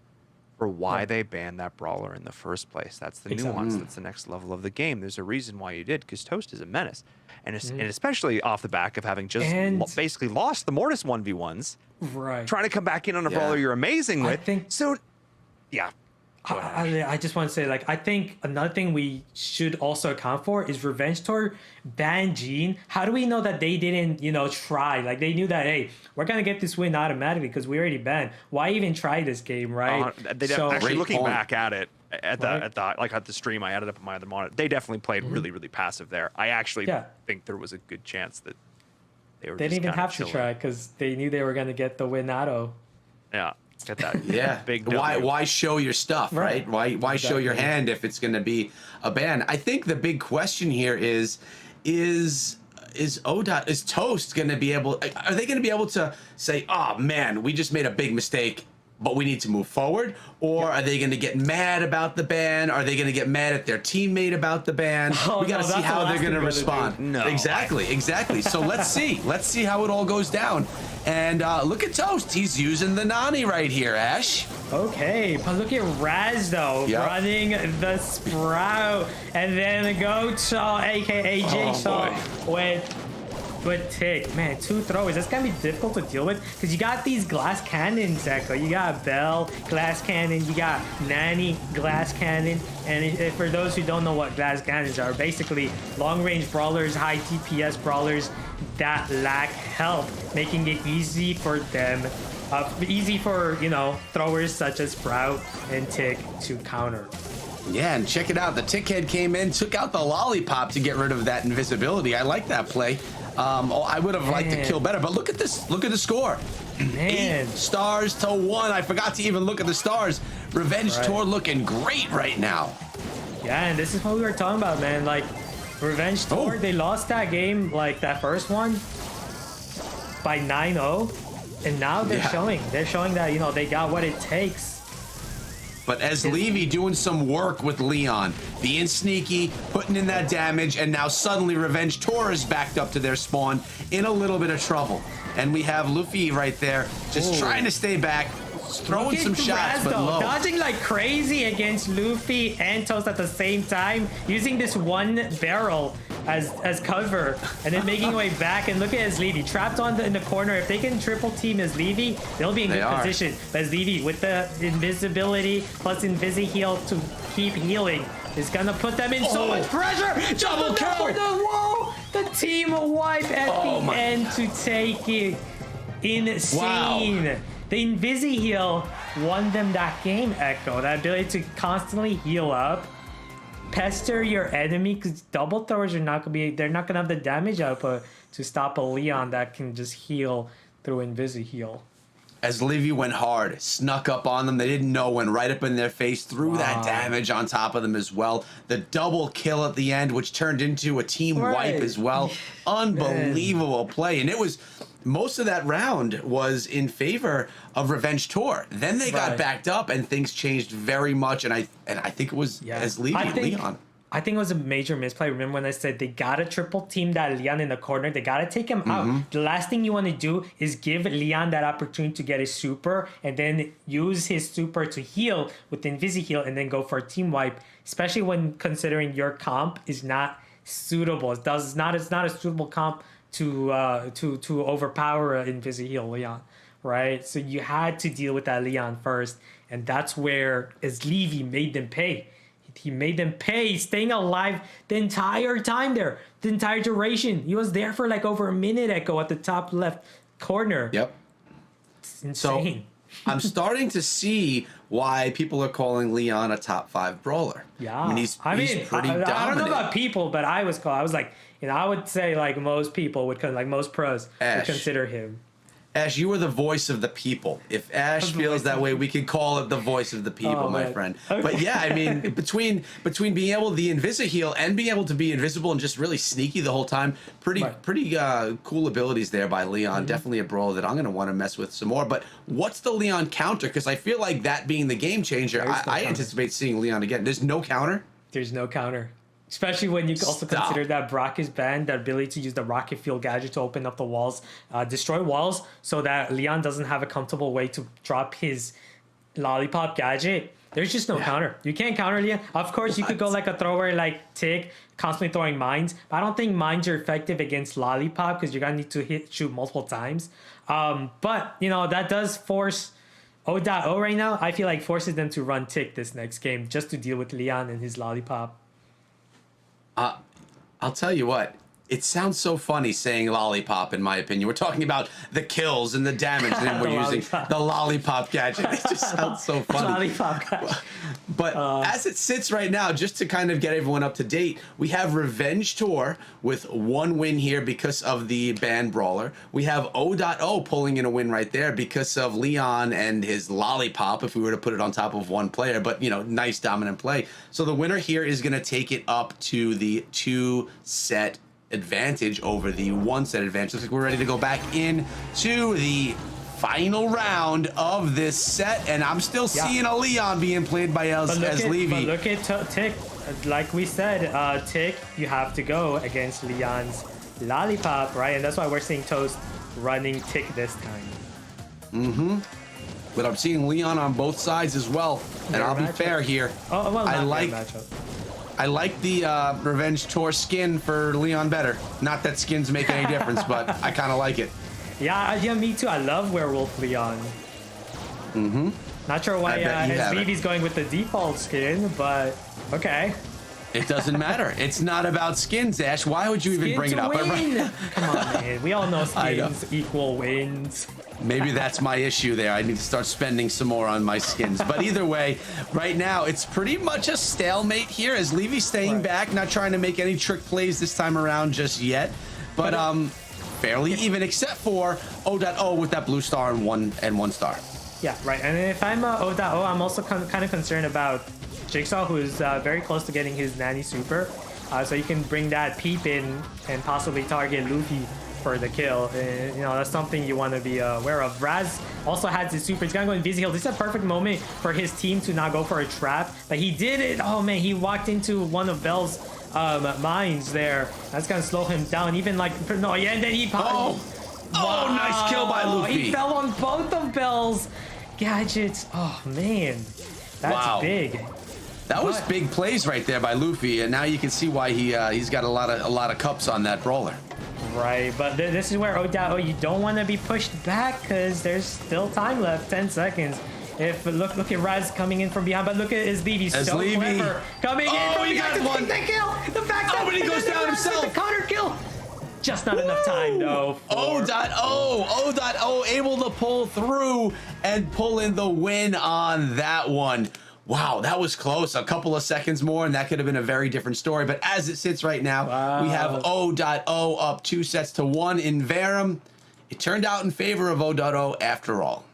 for why they banned that brawler in the first place. That's the nuance. That's the next level of the game. There's a reason why you did, because Toast is a menace. And, and especially off the back of having just basically lost the Mortis 1v1s. Right. Trying to come back in on a brawler you're amazing with. So, yeah. I just want to say, like, I think another thing we should also account for is Revenge Tour banned Gene. How do we know that they didn't, you know, try? Like, they knew that, hey, we're going to get this win automatically because we already banned. Why even try this game, right? Actually, looking back at it, at the stream, I added up on my other monitor, they definitely played really, really passive there. I actually think there was a good chance that they were They didn't even have to try because they knew they were going to get the win auto. Yeah. Get that big why show your stuff, right? Why show your hand if it's going to be a ban? I think the big question here is Toast going to be able, are they going to be able to say, oh man, we just made a big mistake, but we need to move forward? Or are they going to get mad about the ban? Are they going to get mad at their teammate about the ban? We got to see how they're going to respond. No. Exactly. So let's see how it all goes down. And look at Toast. He's using the Nani right here, Ash. Okay, but look at Raz, though, running the Sprout. And then Goatsaw, a.k.a. Jigsaw, with Tick. Man, 2 throwers. That's going to be difficult to deal with because you got these glass cannons, Echo. You got Bell, glass cannon. You got Nani, glass cannon. And for those who don't know what glass cannons are, basically long-range brawlers, high DPS brawlers that lack health, making it easy for them, you know, throwers such as Sprout and Tick to counter. Yeah, and check it out. The Tick Head came in, took out the lollipop to get rid of that invisibility. I like that play. I would have liked to kill better, but look at this. Look at the score. Man. 8 stars to 1. I forgot to even look at the stars. Revenge Tour looking great right now. Yeah, and this is what we were talking about, man. Like, Revenge Tour, they lost that game, like that first one, by 9-0. And now they're showing that, you know, they got what it takes. But as Levy doing some work with Leon, being sneaky, putting in that damage, and now suddenly Revenge Tour is backed up to their spawn in a little bit of trouble. And we have Luffy right there, just trying to stay back, throwing some shots, but low. Dodging like crazy against Luffy and Toast at the same time, using this one barrel as cover, and then making way back. And look at Levy trapped in the corner. If they can triple team as Levy, they'll be in good position. But as Levy with the invisibility plus Invisi-Heal to keep healing is gonna put them in so much pressure. Double kill! Whoa! The team wipe at the end to take it. Insane. Wow. The Invisi-Heal won them that game, Echo. That ability to constantly heal up, pester your enemy, because double throwers are not gonna have the damage output to stop a Leon that can just heal through Invisi-Heal. As Levy went hard, snuck up on them. They didn't know, went right up in their face, threw that damage on top of them as well. The double kill at the end, which turned into a team wipe as well. Unbelievable play. And it was, most of that round was in favor of Revenge Tour. Then they got backed up and things changed very much. And I think it was as Levy, Leon. I think it was a major misplay. Remember when I said they gotta triple team that Leon in the corner? They gotta take him out. The last thing you want to do is give Leon that opportunity to get his super and then use his super to heal with the Invisi-Heal and then go for a team wipe, especially when considering your comp is not suitable. It's not a suitable comp to overpower an Invisi-Heal Leon, right? So you had to deal with that Leon first, and that's where as Levy made them pay. he made them pay, staying alive the entire time there, the entire duration. He was there for like over a minute, Echo, at the top left corner. Yep. It's insane. So I'm starting to see why people are calling Leon a top 5 brawler. Yeah. I mean, he's pretty dominant. I don't know about people, but I was like, I would say like most people would, like most pros would consider him. Ash, you are the voice of the people. If Ash feels that way, we can call it the voice of the people, my friend. Okay. But yeah, I mean, between being able to the Invisi-heal and being able to be invisible and just really sneaky the whole time, pretty cool abilities there by Leon. Definitely a brawler that I'm going to want to mess with some more. But what's the Leon counter? Because I feel like that being the game changer, I anticipate seeing Leon again. There's no counter? There's no counter. Especially when you also consider that Brock is banned, the ability to use the rocket fuel gadget to open up the walls, destroy walls, so that Leon doesn't have a comfortable way to drop his lollipop gadget. There's just no counter. You can't counter Leon. Of course, you could go like a thrower like Tick, constantly throwing mines. But I don't think mines are effective against lollipop because you're going to need to shoot multiple times. But, that does force O.O right now. I feel like forces them to run Tick this next game just to deal with Leon and his lollipop. I'll tell you what. It sounds so funny saying lollipop, in my opinion. We're talking about the kills and the damage, and then we're using the lollipop gadget. It just sounds so funny. Lollipop gadget. But as it sits right now, just to kind of get everyone up to date, we have Revenge Tour with 1 win here because of the banned brawler. We have O.O pulling in a win right there because of Leon and his lollipop, if we were to put it on top of one player. But, nice dominant play. So the winner here is going to take it up to the 2-set advantage over the 1-set advantage. Looks like we're ready to go back into the final round of this set, and I'm still seeing a Leon being played by as Levy. But look at Tick. Like we said, Tick, you have to go against Leon's lollipop, right? And that's why we're seeing Toast running Tick this time. But I'm seeing Leon on both sides as well, and I'll be fair here. I like the Revenge Tour skin for Leon better. Not that skins make any difference, but I kind of like it. Yeah, me too. I love Werewolf Leon. Not sure why SBB's going with the default skin, but okay. It doesn't matter. It's not about skins, Ash. Why would you even bring it up? Come on, man. We all know skins equal wins. Maybe that's my issue there. I need to start spending some more on my skins. But either way, right now, it's pretty much a stalemate here as Levy's staying back, not trying to make any trick plays this time around just yet. But fairly even, except for O.O with that blue star and one star. Yeah, right. And if I'm O.O, I'm also kind of concerned about Jigsaw, who is very close to getting his Nanny Super. So you can bring that peep in and possibly target Luffy for the kill. That's something you want to be aware of. Raz also has his super. He's gonna go in Invisi-heal. This is a perfect moment for his team to not go for a trap, but he did it. Oh man, he walked into one of Bell's mines there. That's gonna slow him down. Even like and then he wow. Nice kill by Luffy. He fell on both of Bell's gadgets. Oh man, that's big. That was big plays right there by Luffy, and now you can see why he's got a lot of cups on that brawler. Right, but this is where O.O, you don't want to be pushed back because there's still time left, 10 seconds. If look at Raz coming in from behind, but look at his Levy, so clever coming in. Oh, he got the one. The kill, the backstab, but he goes down himself. The counter kill. Just not enough time though. O.O able to pull through and pull in the win on that one. Wow, that was close. A couple of seconds more, and that could have been a very different story. But as it sits right now, we have O.O up 2-1 in Verum. It turned out in favor of O.O after all.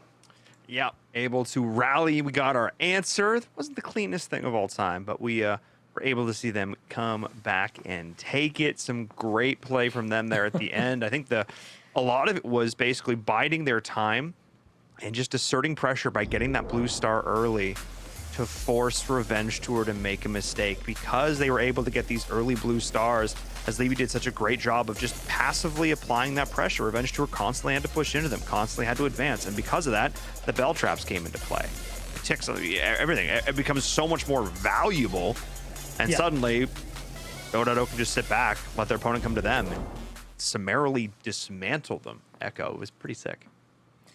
Yeah, able to rally. We got our answer. It wasn't the cleanest thing of all time, but we were able to see them come back and take it. Some great play from them there at the end. I think a lot of it was basically biding their time and just asserting pressure by getting that blue star early to force Revenge Tour to make a mistake, because they were able to get these early blue stars, as Levy did such a great job of just passively applying that pressure. Revenge Tour constantly had to push into them, constantly had to advance, and because of that, the bell traps came into play. The ticks, everything, it becomes so much more valuable, and suddenly O.O can just sit back, let their opponent come to them, and summarily dismantle them. Echo, it was pretty sick.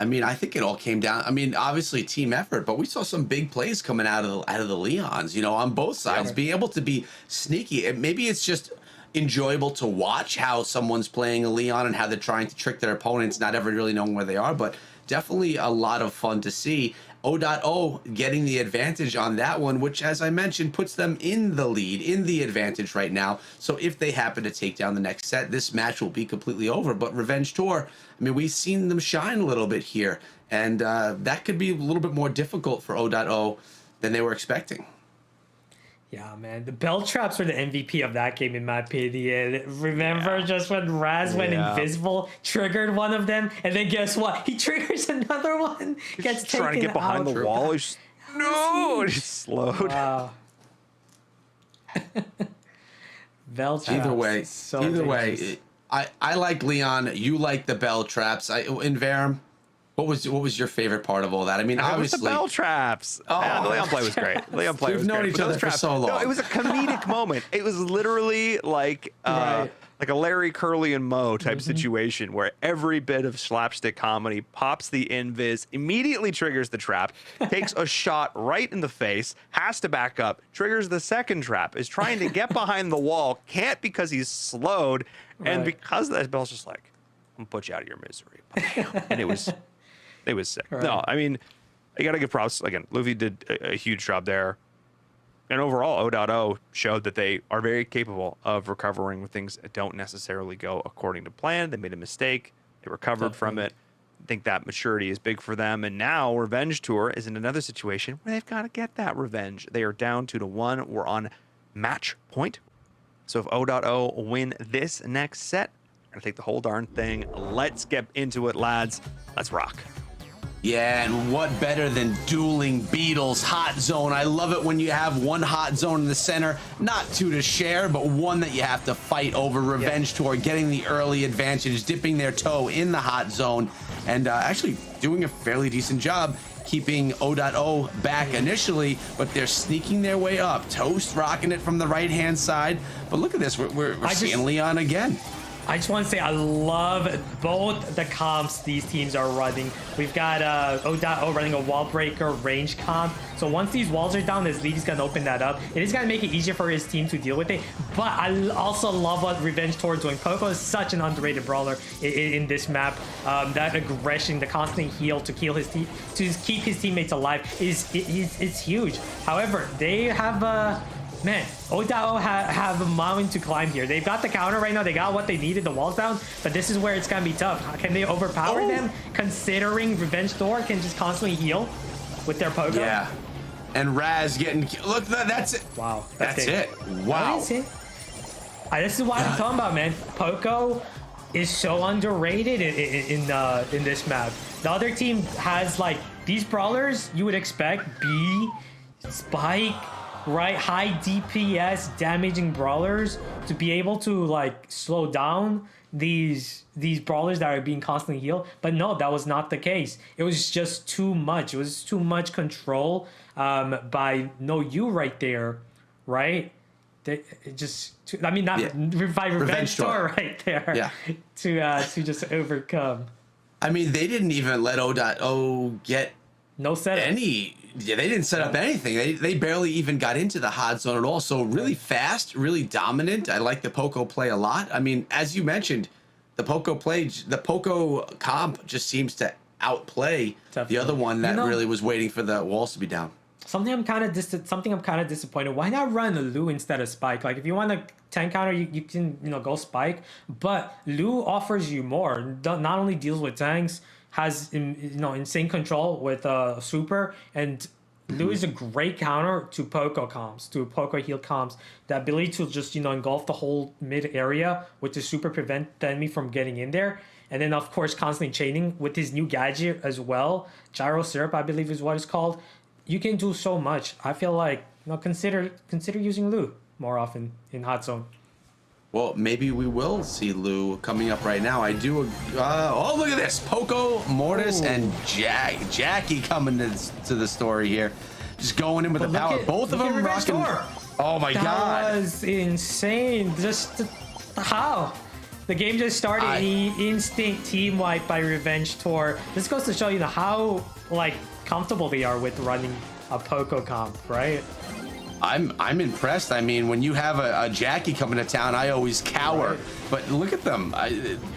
I mean, I think it all came down. I mean, obviously team effort, but we saw some big plays coming out of the Leons. You know, on both sides, being able to be sneaky. Maybe it's just enjoyable to watch how someone's playing a Leon and how they're trying to trick their opponents, not ever really knowing where they are. But definitely a lot of fun to see. O.O getting the advantage on that one, which, as I mentioned, puts them in the lead, in the advantage right now. So if they happen to take down the next set, this match will be completely over. But Revenge Tour, I mean, we've seen them shine a little bit here, and that could be a little bit more difficult for O.O than they were expecting. Yeah, man. The bell traps were the MVP of that game, in my opinion. Remember just when Raz went invisible, triggered one of them, and then guess what? He triggers another one. Gets taken trying to get behind out. the wall. He's no, he's slowed. Wow. Bell traps. Either way, So either dangerous. way, I like Leon. You like the bell traps. In Varum, what was your favorite part of all that? I mean, It was obviously, the bell traps. Yeah, the Leon play was great. Leon play We've was known great. each But those other for traps- so long. No, it was a comedic moment. It was literally like Right. like a Larry, Curly, and Moe type situation where every bit of slapstick comedy pops the invis, immediately triggers the trap, takes a shot right in the face, has to back up, triggers the second trap, is trying to get behind the wall, can't because he's slowed, and Right. because of that, Bell's just like, I'm gonna put you out of your misery. And it was sick. Right. No, I mean, you got to give props. Again, Luffy did a huge job there. And overall, O.O showed that they are very capable of recovering when things that don't necessarily go according to plan. They made a mistake. They recovered from it. I think that maturity is big for them. And now Revenge Tour is in another situation where they've got to get that revenge. They are down 2-1. We're on match point. So if O.O win this next set, they're going to take the whole darn thing. Let's get into it, lads. Let's rock. Yeah, and what better than dueling Beetles hot zone? I love it when you have one hot zone in the center, not two to share, but one that you have to fight over. Revenge Tour getting the early advantage, dipping their toe in the hot zone, and actually doing a fairly decent job keeping O.O back initially, but they're sneaking their way up. Toast rocking it from the right-hand side. But look at this, we're seeing Leon again. I just want to say I love both the comps these teams are running. We've got O.O running a wall breaker range comp. So once these walls are down, his lead is going to open that up. It is going to make it easier for his team to deal with it. But I also love what Revenge Tour is doing. Poco is such an underrated brawler in this map. That aggression, the constant heal to kill his team, to keep his teammates alive is huge. However, they have man, O.O have a mountain to climb here. They've got the counter right now. They got what they needed, the walls down, but this is where it's going to be tough. Can they overpower them, considering Revenge Tour can just constantly heal with their Poco? Yeah. And Raz getting... Look, that's it. Wow. That's it. Wow. That is it. This is what I'm talking about, man. Poco is so underrated in this map. The other team has, like, these brawlers you would expect, B, Spike, right, high DPS damaging brawlers to be able to like slow down these brawlers that are being constantly healed. But no, that was not the case. It was just too much. It was too much control by No You right there, right? By Revenge Tour right there. Yeah. To just overcome. I mean, they didn't even let O.O get No setup. they didn't set up anything. They barely even got into the hot zone at all. So really fast, really dominant. I like the Poco play a lot. I mean, as you mentioned, the Poco comp just seems to outplay the other one that really was waiting for the walls to be down. Something I'm kind of disappointed. Why not run Lu instead of Spike? Like if you want a tank counter, you can go Spike, but Lu offers you more. Not only deals with tanks, has insane control with super, and Lu is a great counter to Poco comps, to Poco heal comps. The ability to just engulf the whole mid area with the super, prevent the enemy from getting in there, and then of course constantly chaining with his new gadget as well. Gyro Syrup, I believe is what it's called. You can do so much. I feel like consider using Lu more often in hot zone. Well, maybe we will see Lu coming up right now. I do. Oh, look at this. Poco, Mortis, and Jackie coming to the story here. Just going in with the power. Both of them rocking. Oh, my God. That was insane. Just how? The game just started. Instant team wipe by Revenge Tour. This goes to show you how like comfortable they are with running a Poco comp, right? I'm impressed. I mean, when you have a Jackie coming to town, I always cower. Right. But look at them.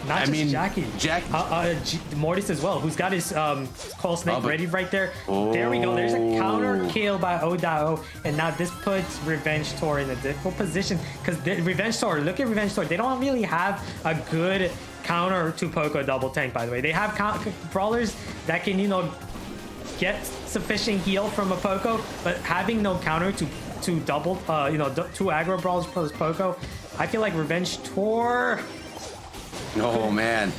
Not just Jackie. Mortis as well, who's got his Coil Snake ready right there. Oh. There we go. There's a counter kill by O.O. And now this puts Revenge Tour in a difficult position. Because Revenge Tour, look at Revenge Tour. They don't really have a good counter to Poco double tank, by the way. They have brawlers that can, get sufficient heal from a Poco, but having no counter to double, two aggro brawls plus Poco, I feel like Revenge Tour. Oh man.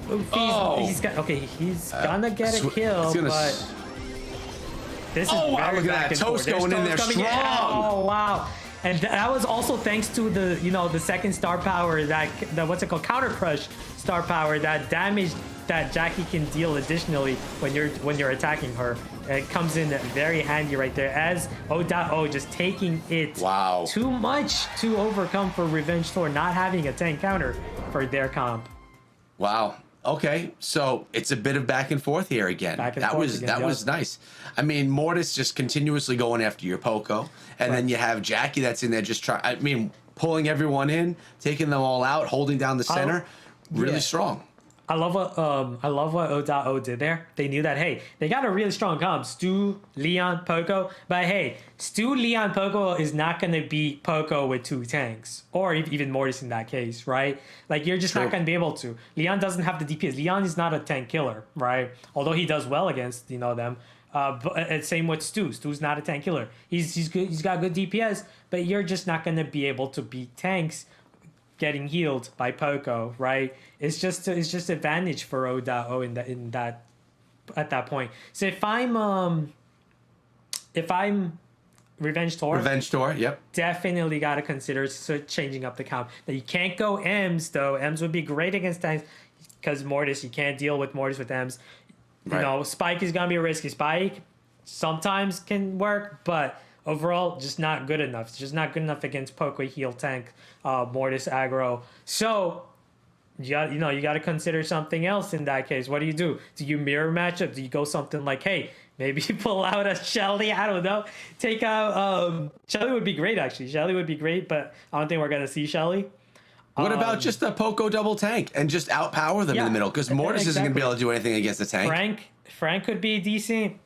He's gonna get a kill, but this is wow, look at that toast going in there strong. Oh wow. And that was also thanks to the the second star power, that what's it called, counter crush star power, that damage that Jackie can deal additionally when you're attacking her. It comes in very handy right there, as O.O just taking it too much to overcome for Revenge Tour, not having a tank counter for their comp. Wow. Okay, so it's a bit of back and forth here again. That was nice. I mean, Mortis just continuously going after your Poco, and then you have Jackie that's in there just pulling everyone in, taking them all out, holding down the center. Really strong. I love what O.O did there. They knew that, hey, they got a really strong comp, Stu, Leon, Poco, but hey, Stu, Leon, Poco is not going to beat Poco with 2 tanks, or even Mortis in that case, right? Like, you're just not going to be able to. Leon doesn't have the DPS. Leon is not a tank killer, right? Although he does well against, them. But same with Stu. Stu's not a tank killer. He's good. He's got good DPS, but you're just not going to be able to beat tanks getting healed by Poco, right? It's just advantage for O.O at that point. So if I'm Revenge Tour, yep, definitely got to consider changing up the comp. Now you can't go Ems though. Ems would be great against tanks because Mortis, you can't deal with Mortis with Ems. Spike is gonna be a risky. Spike sometimes can work, but overall, just not good enough. It's just not good enough against Poco heal tank, Mortis aggro. So you got to consider something else in that case. What do? Do you mirror matchup? Do you go something like, hey, maybe pull out a Shelly? I don't know. Take out Shelly would be great actually. Shelly would be great, but I don't think we're gonna see Shelly. What about just a Poco double tank and just outpower them in the middle? Because Mortis isn't gonna be able to do anything against the tank. Frank could be decent.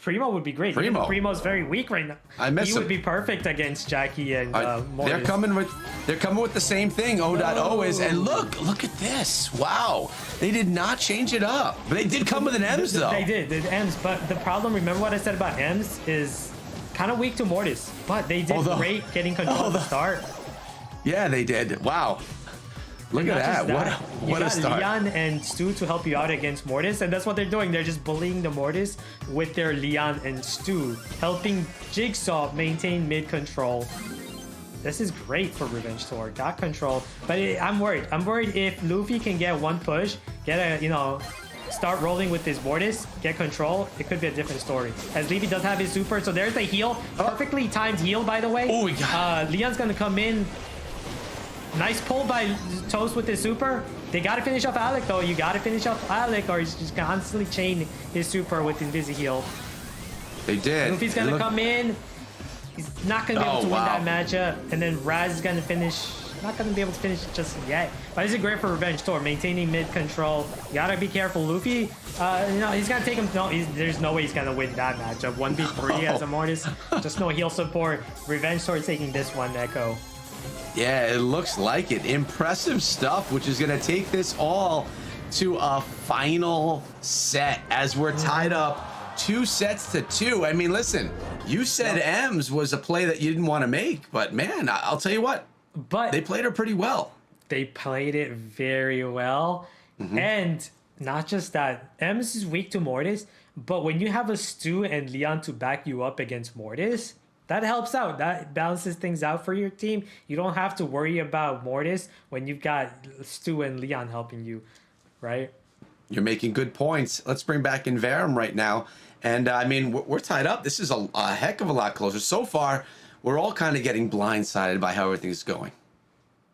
Primo would be great. Primo's very weak right now. He would be perfect against Jackie and Mortis. They're coming with the same thing. O.O is, and look at this. Wow, they did not change it up. But they did come with an Ems though. They did Ems, but the problem, remember what I said about Ems, is kind of weak to Mortis. But they did great getting control at the start. Yeah, they did. Wow. Look at that. What a start. Leon and Stu to help you out against Mortis, and that's what they're doing. They're just bullying the Mortis with their Leon and Stu, helping Jigsaw maintain mid control. This is great for Revenge Tour. Got control, but I'm worried. I'm worried if Luffy can get one push, start rolling with his Mortis, get control, it could be a different story. As Leafy does have his super, so there's the heal. Perfectly timed heal, by the way. Oh, we got Leon's gonna come in. Nice pull by Toast with his super. They got to finish off Alec, though. You got to finish off Alec, or he's just constantly chaining his super with Invisi heal. They did. Luffy's going to come in. He's not going to be able to win that matchup. And then Raz is going to finish. Not going to be able to finish just yet. But this is great for Revenge Tour, maintaining mid control. You got to be careful. Luffy, he's going to take him. No, there's no way he's going to win that matchup. 1v3 as a Mortis. Just no heal support. Revenge Tour is taking this one, Echo. Yeah, it looks like it. Impressive stuff, which is going to take this all to a final set as we're tied up 2-2. I mean, listen, you said Ems was a play that you didn't want to make, but man, I'll tell you what, they played her pretty well. They played it very well. And not just that, Ems is weak to Mortis, but when you have a Stu and Leon to back you up against Mortis, that helps out. That balances things out for your team. You don't have to worry about Mortis when you've got Stu and Leon helping you, right? You're making good points. Let's bring back Inverum right now. And I mean, we're tied up. This is a heck of a lot closer. So far, we're all kind of getting blindsided by how everything's going.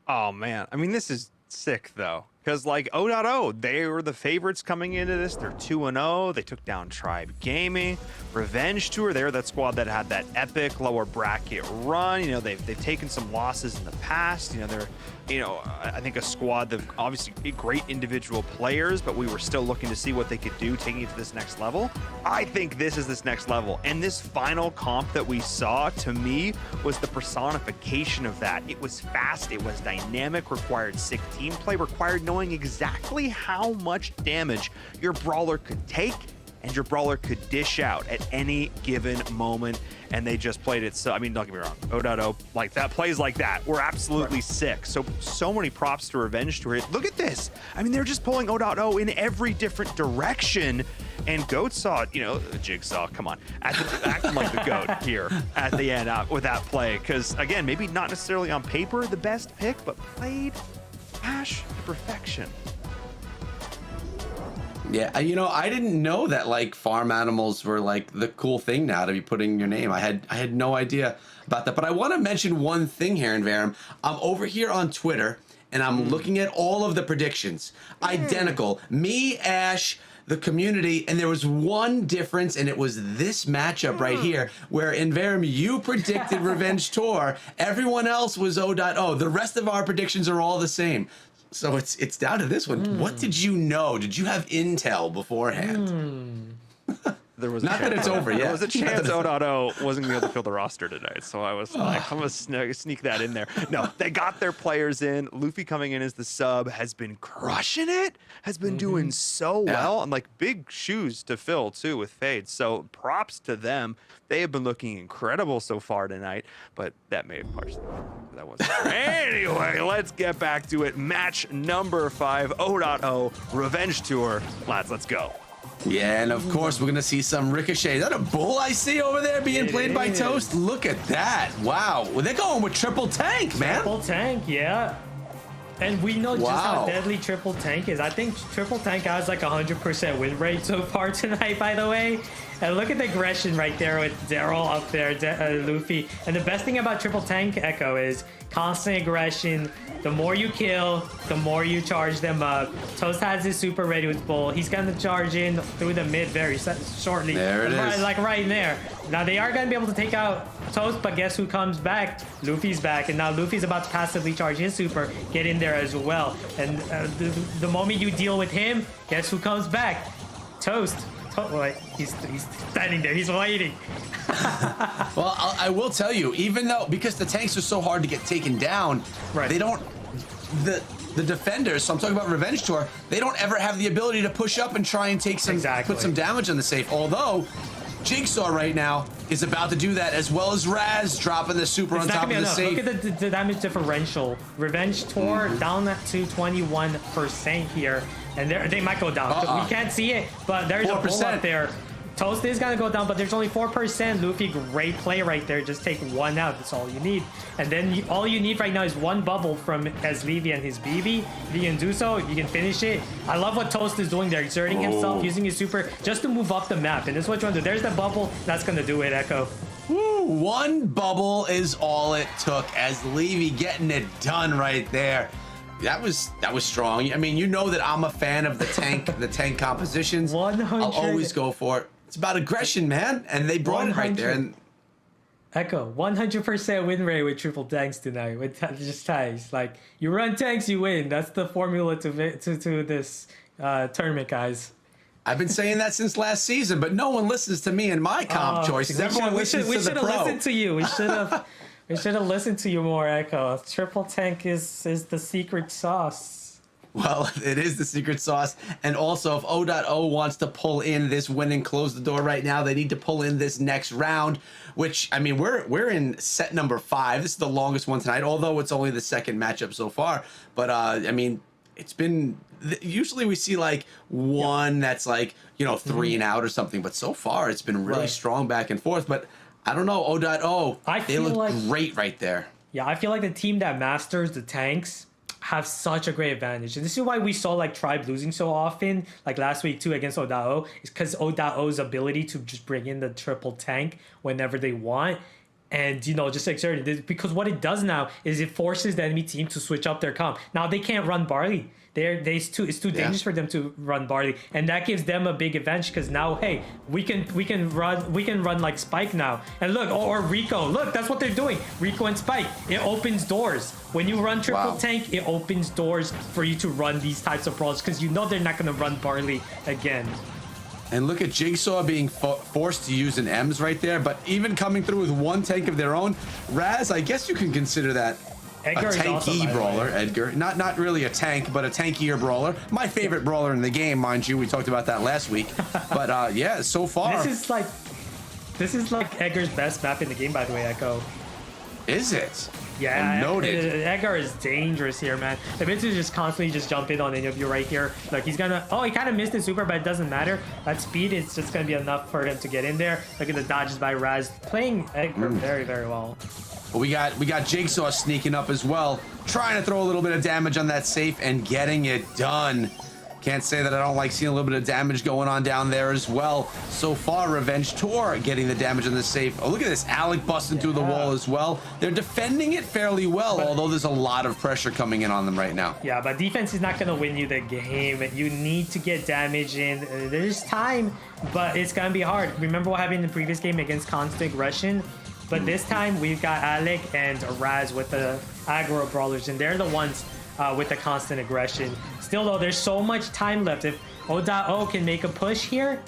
Oh man, I mean this is sick though, because like O.O, they were the favorites coming into this. They're 2-0. They took down Tribe Gaming, Revenge Tour. They're that squad that had that epic lower bracket run. You know, they've taken some losses in the past. You know, they're, you know, I think a squad that obviously great individual players, but we were still looking to see what they could do taking it to this next level. I think this is this next level, and this final comp that we saw to me was the personification of that. It was fast, it was dynamic, required sick team play, required knowing exactly how much damage your brawler could take and your brawler could dish out at any given moment, and they just played it. So I mean, don't get me wrong, O.O, like that, plays like that were absolutely sick. So many props to Revenge Tour. Look at this. I mean, they're just pulling O.O in every different direction, and Goat saw, you know, Jigsaw, come on, acting like the Goat here at the end with that play, because again, maybe not necessarily on paper the best pick, but played Ash to perfection. Yeah, you know, I didn't know that like farm animals were like the cool thing now to be putting in your name. I had no idea about that. But I want to mention one thing here in Verum. I'm over here on Twitter and I'm looking at all of the predictions. Identical. Me, Ash, the community, and there was one difference, and it was this matchup right here, where in Verum you predicted Revenge Tour, everyone else was O.O. The rest of our predictions are all the same. So it's down to this one. What did you know? Did you have intel beforehand? There was Not that it's over yet. There was a chance O.O wasn't going to be able to fill the roster tonight, so I was like, I'm going to sneak that in there. No, they got their players in. Luffy coming in as the sub has been crushing it, has been doing so well, and like big shoes to fill too with Fade. So props to them. They have been looking incredible so far tonight, but that may have partially. That wasn't. Anyway, let's get back to it. Match number 5, O.O Revenge Tour. Let's go. Yeah, and of course we're gonna see some Ricochet. Is that a bull I see over there being played by Toast? Look at that! Wow, well, they're going with triple tank, man. Triple tank, yeah. And we know just how deadly triple tank is. I think triple tank has like 100% win rate so far tonight, by the way. And look at the aggression right there with Daryl up there, Luffy. And the best thing about triple tank, Echo, is constant aggression. The more you kill, the more you charge them up. Toast has his super ready with Bull. He's gonna charge in through the mid very shortly. There it is. Like right there. Now they are gonna be able to take out Toast, but guess who comes back? Luffy's back, and now Luffy's about to passively charge his super, get in there as well. And the moment you deal with him, guess who comes back? Toast. Wait, he's standing there. He's waiting. Well, I will tell you, even though because the tanks are so hard to get taken down, they don't. The defenders. So I'm talking about Revenge Tour. They don't ever have the ability to push up and try and take some, put some damage on the safe. Although Jigsaw right now is about to do that, as well as Raz dropping the super on top of the safe. Look at the damage differential. Revenge Tour down to 21% here. And they might go down. We can't see it, but there's 4%. A bull up there. Toast is gonna go down, but there's only 4%. Luffy, great play right there. Just take one out. That's all you need. And then all you need right now is one bubble from Levi and his BB. If you can do so, you can finish it. I love what Toast is doing there, exerting himself, using his super just to move up the map. And this is what you want to do. There's the bubble. That's gonna do it, Echo. Woo, one bubble is all it took, as Levi getting it done right there. That was strong. I mean, you know that I'm a fan of the tank compositions. 100. I'll always go for it. It's about aggression, man, and they brought 100. It right there. And Echo, 100% win rate with triple tanks tonight with just ties. Like you run tanks, you win. That's the formula to this tournament, guys. I've been saying that since last season, but no one listens to me and my comp choices. Everyone listens to the pro. We should have listened to you. We should have. We should have listened to you more, Echo. Triple tank is the secret sauce. Well, it is the secret sauce. And also, if O.O wants to pull in this win and close the door right now, they need to pull in this next round, which, I mean, we're in set number 5. This is the longest one tonight, although it's only the second matchup so far. But, I mean, it's been... Usually we see, like, one that's, like, you know, 3 and out or something. But so far, it's been really strong back and forth. But I don't know, O.O, they look great right there. Yeah, I feel like the team that masters the tanks have such a great advantage. And this is why we saw like Tribe losing so often, like last week too against O.O, is because O.O's ability to just bring in the triple tank whenever they want and just exert it, because what it does now is it forces the enemy team to switch up their comp. Now they can't run barley. It's too dangerous for them to run barley, and that gives them a big advantage, because now, hey, we can run like Spike now, and look, or Rico, look, that's what they're doing. Rico and Spike, it opens doors. When you run triple tank, it opens doors for you to run these types of brawls, because they're not going to run barley again. And look at Jigsaw being forced to use an Ems right there, but even coming through with one tank of their own. Raz, I guess you can consider that Edgar a tanky brawler. Edgar, not really a tank, but a tankier brawler. My favorite brawler in the game, mind you. We talked about that last week. But yeah, so far. This is like Edgar's best map in the game, by the way, Echo. Is it? Yeah, noted. Edgar is dangerous here, man. The bitch is just constantly just jump in on any of you right here. Look, he's gonna. Oh, he kind of missed his super, but it doesn't matter. That speed is just gonna be enough for him to get in there. Look at the dodges by Raz, playing Edgar very, very well. But we got Jigsaw sneaking up as well, trying to throw a little bit of damage on that safe and getting it done. Can't say that I don't like seeing a little bit of damage going on down there as well. So far, Revenge Tour getting the damage on the safe. Oh, look at this. Alec busting through the wall as well. They're defending it fairly well, although there's a lot of pressure coming in on them right now. Yeah, but defense is not going to win you the game. You need to get damage in. There's time, but it's going to be hard. Remember what happened in the previous game against Constant Aggression? But this time, we've got Alec and Raz with the aggro brawlers, and they're the ones with the constant aggression. Still, though, there's so much time left. If O.O can make a push here,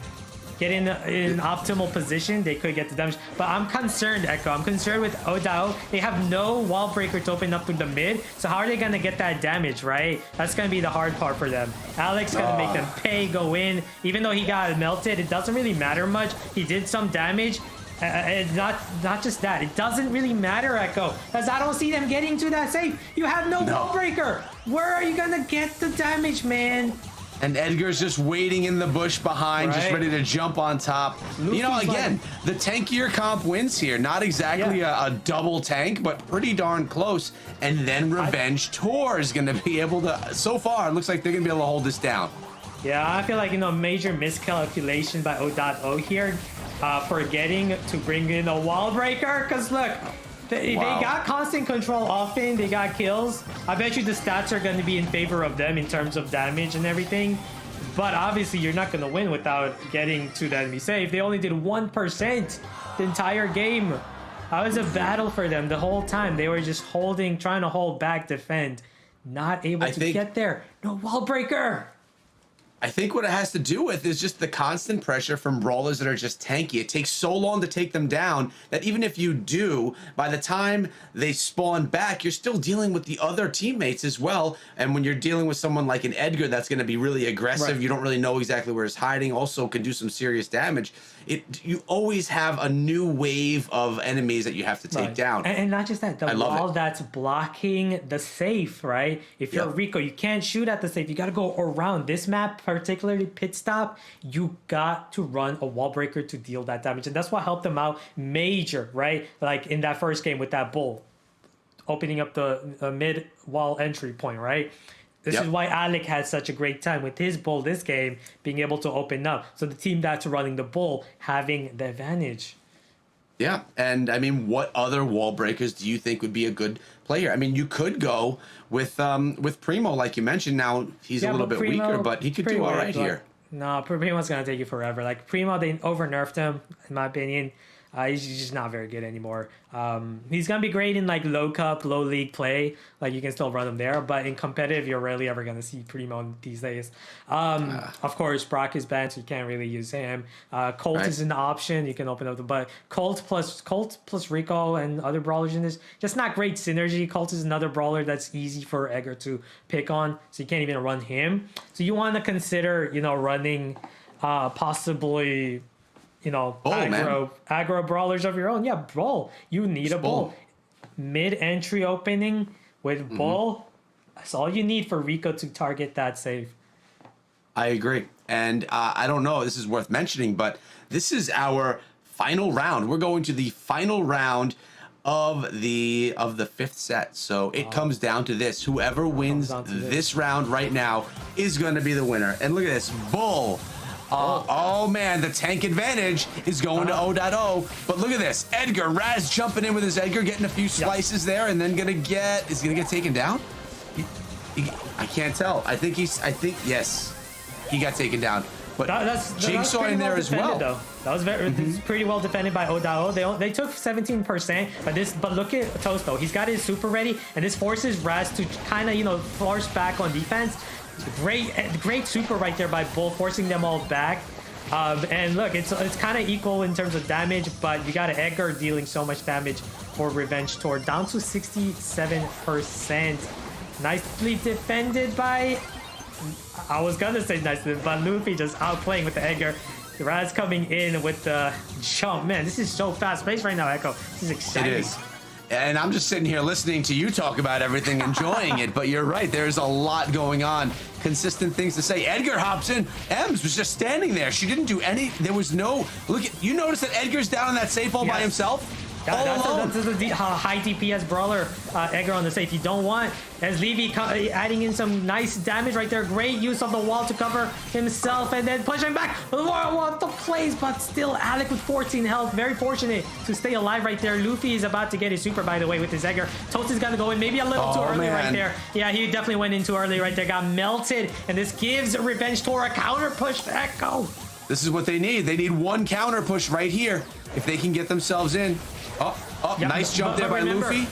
get in an optimal position, they could get the damage. But I'm concerned, Echo. I'm concerned with O.O. They have no wall breaker to open up through the mid, so how are they going to get that damage, right? That's going to be the hard part for them. Alex going to make them pay, go in. Even though he got melted, it doesn't really matter much. He did some damage. And not just that, it doesn't really matter, Echo, because I don't see them getting to that safe. You have no wall breaker. Where are you gonna get the damage, man? And Edgar's just waiting in the bush behind, just ready to jump on top. Luffy's again, the tankier comp wins here. Not exactly a double tank, but pretty darn close. And then Revenge Tour is gonna be able to, so far, it looks like they're gonna be able to hold this down. Yeah, I feel like, major miscalculation by O.O here. Forgetting to bring in a wall breaker, because look, they got constant control often, they got kills. I bet you the stats are going to be in favor of them in terms of damage and everything, but obviously you're not going to win without getting to the enemy safe. They only did 1% the entire game. That was a battle for them the whole time. They were just trying to hold back, defend, not able to get there. No wall breaker. I think what it has to do with is just the constant pressure from brawlers that are just tanky. It takes so long to take them down that even if you do, by the time they spawn back, you're still dealing with the other teammates as well. And when you're dealing with someone like an Edgar that's going to be really aggressive, you don't really know exactly where he's hiding, also can do some serious damage. You always have a new wave of enemies that you have to take down. And not just that, the wall that's blocking the safe, right? If you're Rico, you can't shoot at the safe. You got to go around. This map, particularly pit stop, you got to run a wall breaker to deal that damage. And that's what helped them out major, right? Like in that first game with that bull, opening up the mid wall entry point, right? This is why Alec had such a great time with his bull this game, being able to open up. So the team that's running the bull having the advantage. Yeah, and I mean, what other wall breakers do you think would be a good player? I mean, you could go with Primo, like you mentioned. Now he's a little bit weaker, but he could do all right here. No, Primo's gonna take you forever. Like Primo, they over nerfed him, in my opinion. He's just not very good anymore. He's gonna be great in like low cup, low league play. Like you can still run him there, but in competitive, you're rarely ever gonna see Primo these days. Of course, Brock is banned, so you can't really use him. Colt is an option. You can open up but Colt plus Rico and other brawlers in this, just not great synergy. Colt is another brawler that's easy for Edgar to pick on, so you can't even run him. So you want to consider, running possibly. Aggro brawlers of your own. Yeah, Bull. You need a Bull. Mid-entry opening with Bull. That's all you need for Rico to target that save. I agree. And I don't know, this is worth mentioning, but this is our final round. We're going to the final round of the fifth set. So it comes down to this. Whoever wins this round right now is going to be the winner. And look at this. Bull, Oh man, the tank advantage is going to O.O. But look at this. Edgar, Raz jumping in with his Edgar, getting a few slices there, and then is he gonna get taken down? I can't tell. I think yes, he got taken down. But that's Jigsaw in there as well. Though. That was this is pretty well defended by O.O. They took 17%, but look at Toast though. He's got his super ready, and this forces Raz to kind of force back on defense. Great super right there by Bull, forcing them all back. And look, it's kind of equal in terms of damage, but you got Edgar dealing so much damage for Revenge Tour, down to 67%. Nicely defended by, I was gonna say nicely, but Luffy just outplaying with the Edgar. Raz coming in with the jump. Man, this is so fast paced right now, Echo. This is exciting. It is. And I'm just sitting here listening to you talk about everything, enjoying it. But you're right, there's a lot going on. Consistent things to say. Edgar hops in. Ems was just standing there. She didn't do any. There was no. You notice that Edgar's down on that safe hole by himself? That's a high DPS brawler, Edgar on the safe. You don't want, as Levy adding in some nice damage right there. Great use of the wall to cover himself and then pushing back. What the plays, but still Alec with 14 health. Very fortunate to stay alive right there. Luffy is about to get his super, by the way, with his Edgar. Toast is going to go in maybe a little too early right there. Yeah, he definitely went in too early right there. Got melted, and this gives Revenge Tour a counter push to Echo. This is what they need. They need one counter push right here if they can get themselves in. Nice jump there by Luffy.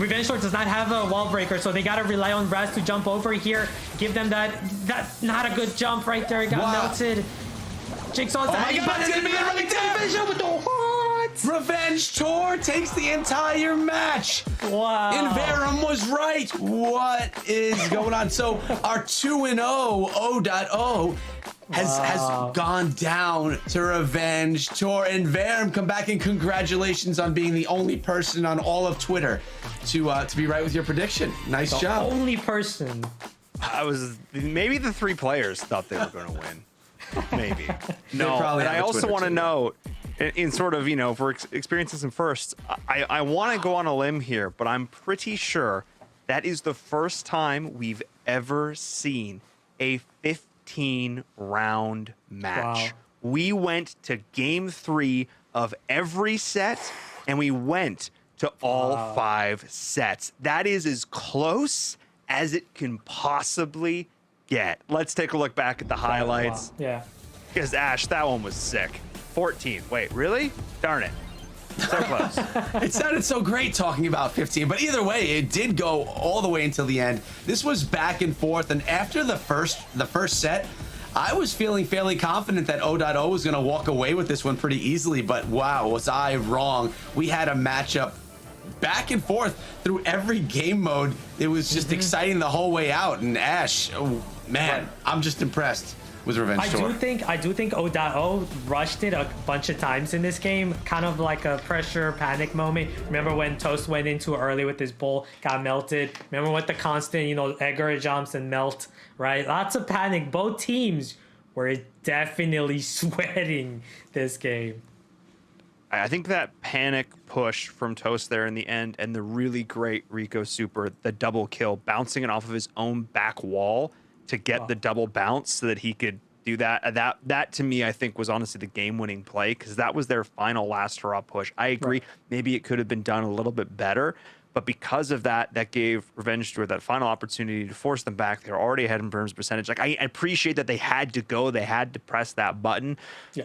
Revenge Tour does not have a wall breaker, so they gotta rely on Raz to jump over here. Give them that's not a good jump right there. It got melted. Jigsaw's it's gonna be right there. Revenge Tour takes the entire match. Wow. Inverum was right. What is going on? So our 2-0 O.O. has gone down to Revenge Tour. And Verum, come back and congratulations on being the only person on all of Twitter to be right with your prediction. Nice job. Only person. Maybe the 3 players thought they were going to win. Maybe. No, and I also want to know, in sort of, if we're experiencing some firsts, I want to go on a limb here, but I'm pretty sure that is the first time we've ever seen a 15-round match. Wow. We went to game 3 of every set, and we went to all 5 sets. That is as close as it can possibly get. Let's take a look back at the highlights. Yeah. Because Ash, that one was sick. 14. Wait, really? Darn it. So close. It sounded so great talking about 15, but either way, it did go all the way until the end. This was back and forth, and after the first set, I was feeling fairly confident that O.O was going to walk away with this one pretty easily, but wow, was I wrong. We had a matchup back and forth through every game mode. It was just exciting the whole way out, and Ash, oh, man, I'm just impressed with Revenge Tour. I do think O.O rushed it a bunch of times in this game, kind of like a pressure panic moment. Remember when Toast went in too early with his bull, got melted? Remember with the constant, Edgar jumps and melt, right? Lots of panic. Both teams were definitely sweating this game. I think that panic push from Toast there in the end, and the really great Rico super, the double kill, bouncing it off of his own back wall to get the double bounce so that he could do that. That to me, I think, was honestly the game-winning play, because that was their final last hurrah push. I agree. Right. Maybe it could have been done a little bit better, but because of that gave Revenge Tour that final opportunity to force them back. They're already ahead in terms of percentage. Like, I appreciate that they had to go, they had to press that button,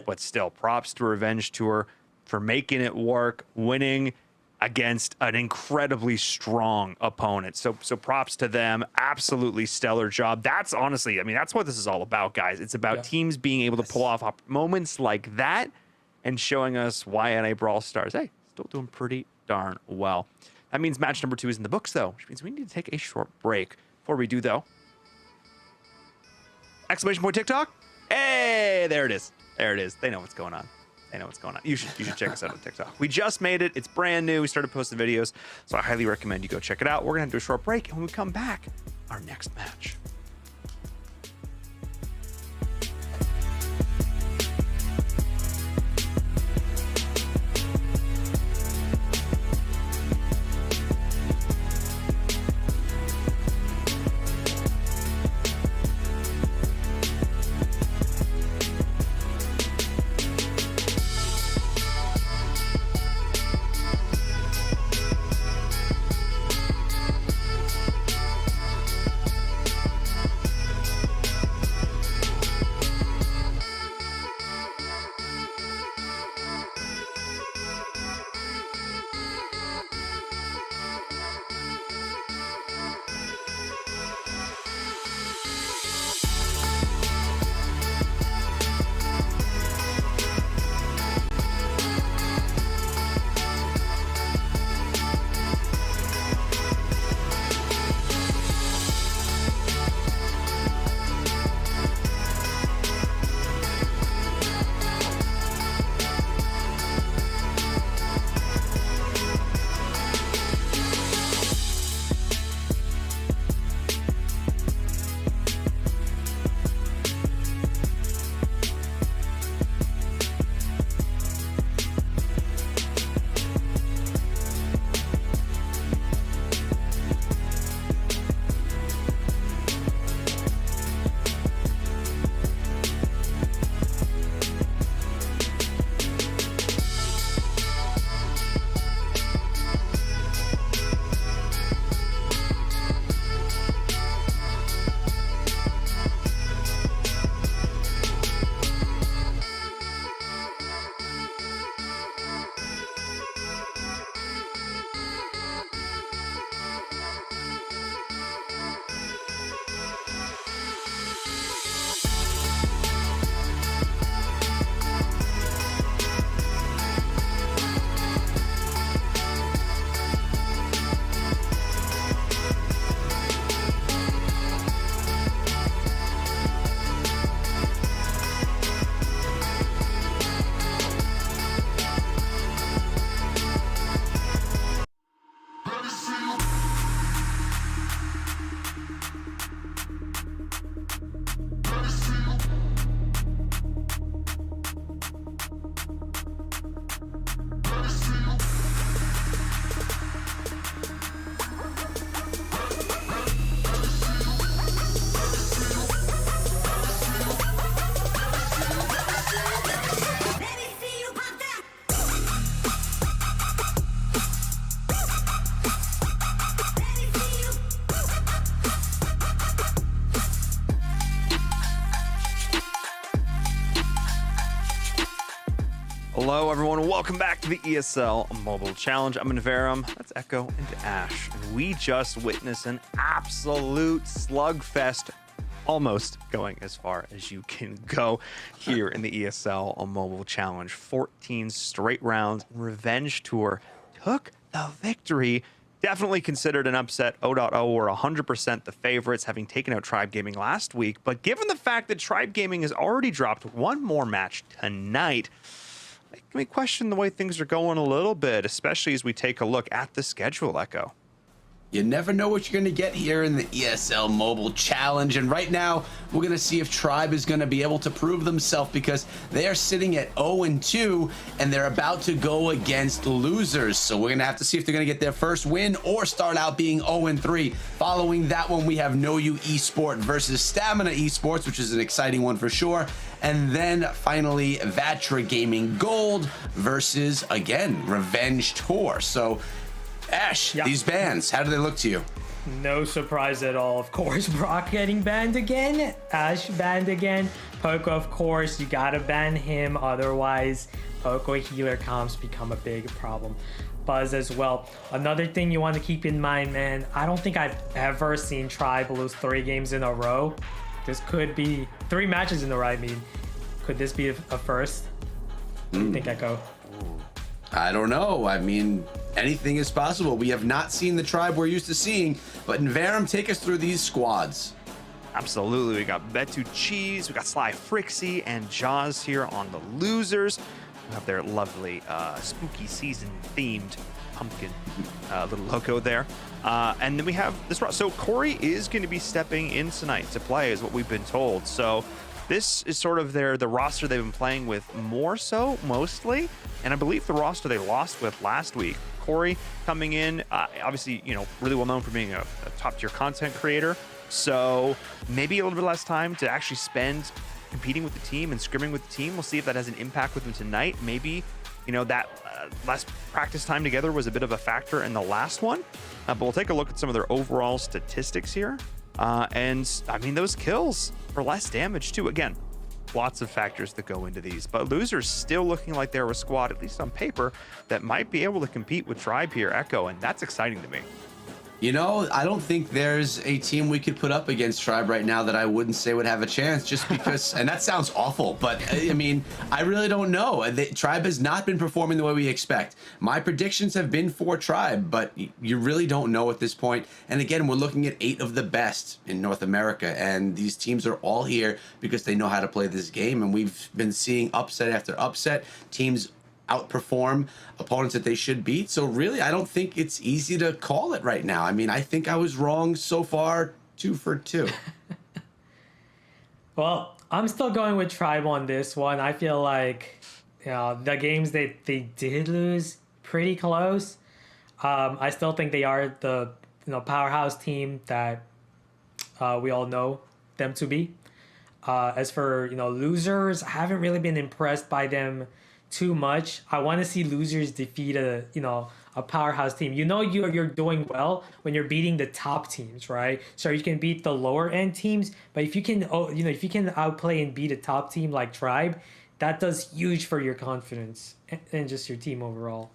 but still, props to Revenge Tour for making it work, winning against an incredibly strong opponent. So props to them. Absolutely stellar job. That's honestly, that's what this is all about, guys. It's about teams being able to pull off moments like that and showing us why NA Brawl Stars, hey, still doing pretty darn well. That means match number 2 is in the books, though, which means we need to take a short break. Before we do, though, exclamation point TikTok. Hey, there it is. There it is. They know what's going on. I know what's going on. You should check us out on TikTok. We just made it. It's brand new. We started posting videos, so I highly recommend you go check it out. We're going to do a short break, and when we come back, our next match. Hello, everyone. Welcome back to the ESL Mobile Challenge. I'm Verum. That's Echo and Ash. And we just witnessed an absolute slugfest, almost going as far as you can go here in the ESL Mobile Challenge. 14 straight rounds. Revenge Tour took the victory. Definitely considered an upset. O.O were 100% the favorites, having taken out Tribe Gaming last week. But given the fact that Tribe Gaming has already dropped one more match tonight, make me question the way things are going a little bit, especially as we take a look at the schedule, Echo. You never know what you're going to get here in the ESL Mobile Challenge. And right now, we're going to see if Tribe is going to be able to prove themselves, because they are sitting at 0-2 and they're about to go against losers. So we're going to have to see if they're going to get their first win or start out being 0-3. Following that one, we have No You Esport versus Stamina Esports, which is an exciting one for sure. And then finally, Vatra Gaming Gold versus, again, Revenge Tour. So Ash, these bans, how do they look to you? No surprise at all. Of course, Brock getting banned again. Ash banned again. Poco, of course, you gotta ban him. Otherwise, Poco healer comps become a big problem. Buzz as well. Another thing you want to keep in mind, man, I don't think I've ever seen Tribe lose 3 games in a row. This could be 3 matches in a row, I mean. Could this be a first? What do you think, Echo? I don't know. I mean, anything is possible. We have not seen the Tribe we're used to seeing, but Verum, take us through these squads. Absolutely. We got Betu Cheese, we got Sly Frixie, and Jaws here on the losers. We have their lovely spooky season themed pumpkin little logo there. And then we have this. So Corey is going to be stepping in tonight to play, is what we've been told. So this is sort of the roster they've been playing with more so, mostly. And I believe the roster they lost with last week. Corey coming in, obviously, you know, really well known for being a top-tier content creator. So maybe a little bit less time to actually spend competing with the team and scrimming with the team. We'll see if that has an impact with him tonight. Maybe, you know, that less practice time together was a bit of a factor in the last one. But we'll take a look at some of their overall statistics here. And I mean, those kills for less damage too. Again, lots of factors that go into these, but losers still looking like they're a squad, at least on paper, that might be able to compete with Tribe here, Echo, and that's exciting to me. You know, I don't think there's a team we could put up against Tribe right now that I wouldn't say would have a chance, just because, and that sounds awful, but I mean, I really don't know. Tribe has not been performing the way we expect. My predictions have been for Tribe, but you really don't know at this point. And again, we're looking at 8 of the best in North America, and these teams are all here because they know how to play this game, and we've been seeing upset after upset. Teams outperform opponents that they should beat. So really, I don't think it's easy to call it right now. I mean, I think I was wrong so far, 2 for 2. Well, I'm still going with Tribe on this one. I feel like, you know, the games they did lose pretty close. I still think they are the, you know, powerhouse team that we all know them to be. As for, you know, losers, I haven't really been impressed by them too much. I want to see losers defeat a, you know, a powerhouse team. You know, you're doing well when you're beating the top teams, right? So you can beat the lower end teams, but if you can, you know, if you can outplay and beat a top team like Tribe, that does huge for your confidence and just your team overall.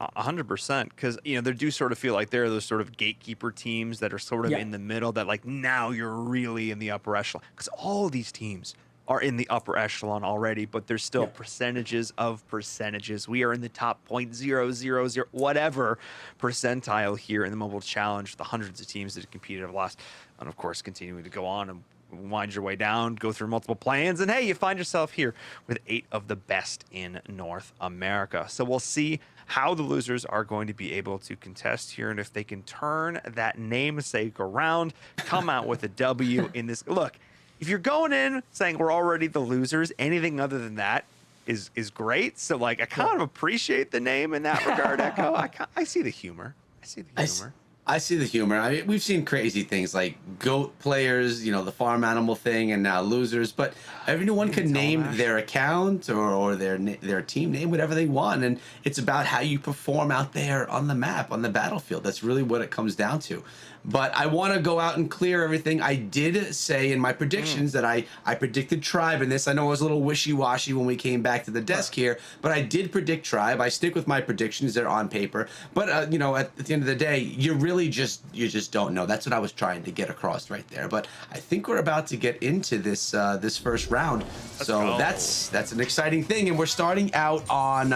100%, because, you know, they do sort of feel like they're those sort of gatekeeper teams that are sort of in the middle, that like now you're really in the upper echelon, because all of these teams are in the upper echelon already, but there's still percentages of percentages. We are in the top 0.000 whatever percentile here in the Mobile Challenge, the hundreds of teams that have competed have lost, and of course continuing to go on and wind your way down, go through multiple plans, and hey, you find yourself here with 8 of the best in North America. So we'll see how the losers are going to be able to contest here, and if they can turn that namesake around, come out with a W in this. Look, if you're going in saying we're already the losers, anything other than that is great. So like, I kind of appreciate the name in that regard, Echo. I see the humor. I see the humor. I see the humor. I mean, we've seen crazy things like goat players, you know, the farm animal thing, and now losers. But everyone can name their account or their team name, whatever they want, and it's about how you perform out there on the map, on the battlefield. That's really what it comes down to. But I want to go out and clear everything. I did say in my predictions that I predicted Tribe in this. I know it was a little wishy-washy when we came back to the desk here, but I did predict Tribe. I stick with my predictions. They're on paper. But, you know, at the end of the day, you just don't know. That's what I was trying to get across right there. But I think we're about to get into this this first round. So that's an exciting thing. And we're starting out on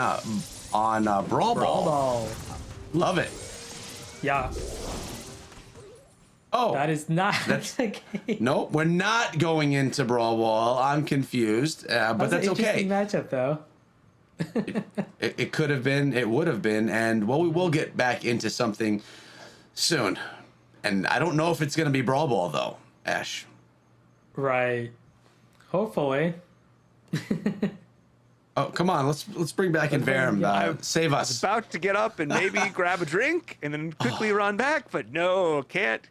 Brawl Ball. Love it. Yeah. Oh, that is not the game. Nope, we're not going into Brawl Ball. I'm confused, but that's okay. Matchup though. It could have been, it would have been, and well, we will get back into something soon. And I don't know if it's going to be Brawl Ball though, Ash. Right. Hopefully. Oh, come on, let's bring back Inverum. Save us. I was about to get up and maybe grab a drink and then quickly run back, but no, can't.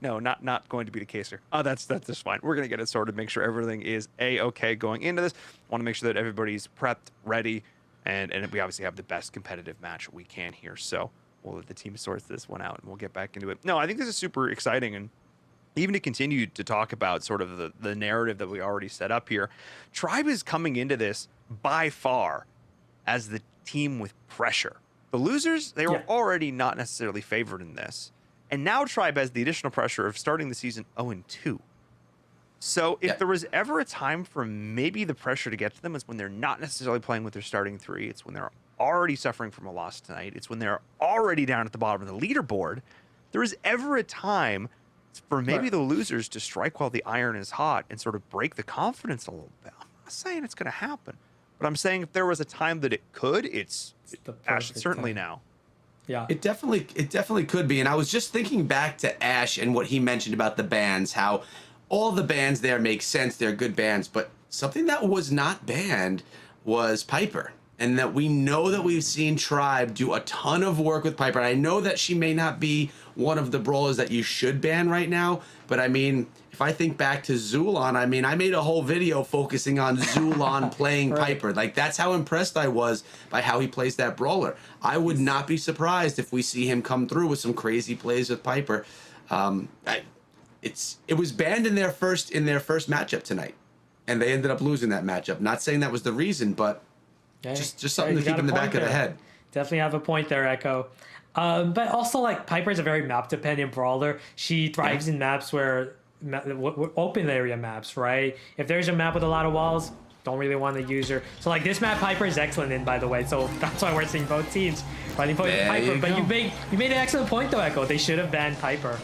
No, not going to be the case here. Oh, that's just fine. We're gonna get it sorted, make sure everything is a-okay going into this. Want to make sure that everybody's prepped, ready, and we obviously have the best competitive match we can here. So we'll let the team sort this one out and we'll get back into it. No, I think this is super exciting, and even to continue to talk about sort of the narrative that we already set up here, Tribe is coming into this by far as the team with pressure. The losers, they were already not necessarily favored in this. And now Tribe has the additional pressure of starting the season 0-2. So if there was ever a time for maybe the pressure to get to them, is when they're not necessarily playing with their starting three. It's when they're already suffering from a loss tonight. It's when they're already down at the bottom of the leaderboard. There is ever a time for maybe the losers to strike while the iron is hot and sort of break the confidence a little bit. I'm not saying it's going to happen, but I'm saying if there was a time that it could, it's certainly now. Yeah, it definitely could be. And I was just thinking back to Ash and what he mentioned about the bans, how all the bans there make sense. They're good bans, but something that was not banned was Piper. And that we know that we've seen Tribe do a ton of work with Piper. And I know that she may not be one of the brawlers that you should ban right now, but I mean, if I think back to Zulon, I mean, I made a whole video focusing on Zulon playing Piper. Like, that's how impressed I was by how he plays that brawler. I would not be surprised if we see him come through with some crazy plays with Piper. It was banned in their first matchup tonight, and they ended up losing that matchup. Not saying that was the reason, but just something to keep in the back of the head. Definitely have a point there, Echo. But also, like, Piper is a very map-dependent brawler. She thrives in maps where open area maps, right? If there's a map with a lot of walls, don't really want to use her. So, like, this map Piper is excellent in, by the way. So that's why we're seeing both teams running Piper. But you made an excellent point, though, Echo. They should have banned Piper.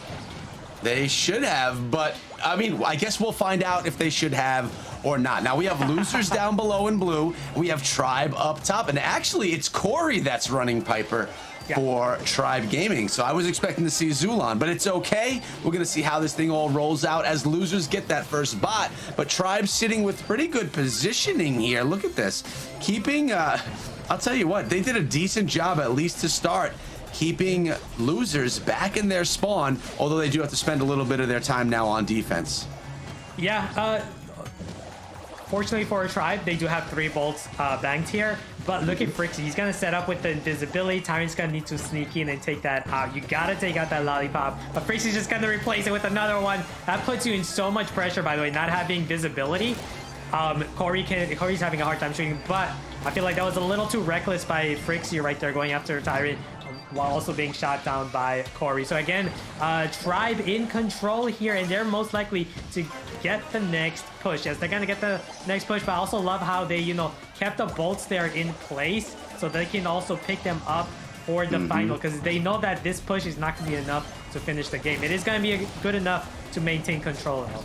They should have, but I mean, I guess we'll find out if they should have or not. Now we have losers down below in blue. We have Tribe up top, and actually it's Corey that's running Piper for Tribe Gaming. So I was expecting to see Zulon, but it's okay. We're gonna see how this thing all rolls out as losers get that first bot. But Tribe sitting with pretty good positioning here. Look at this, keeping. I'll tell you what, they did a decent job at least to start, keeping losers back in their spawn, although they do have to spend a little bit of their time now on defense. Yeah, fortunately for Tribe, they do have 3 bolts banked here, but look at Frixie. He's going to set up with the invisibility. Tyrant's going to need to sneak in and take that out. You got to take out that lollipop, but Frixie's just going to replace it with another one. That puts you in so much pressure, by the way, not having visibility. Corey's having a hard time shooting, but I feel like that was a little too reckless by Frixie right there, going after Tyrant, while also being shot down by Corey. So again, Tribe in control here, and they're most likely to get the next push. Yes, they're gonna get the next push, but I also love how they, kept the bolts there in place so they can also pick them up for the final, because they know that this push is not gonna be enough to finish the game. It is gonna be good enough to maintain control though.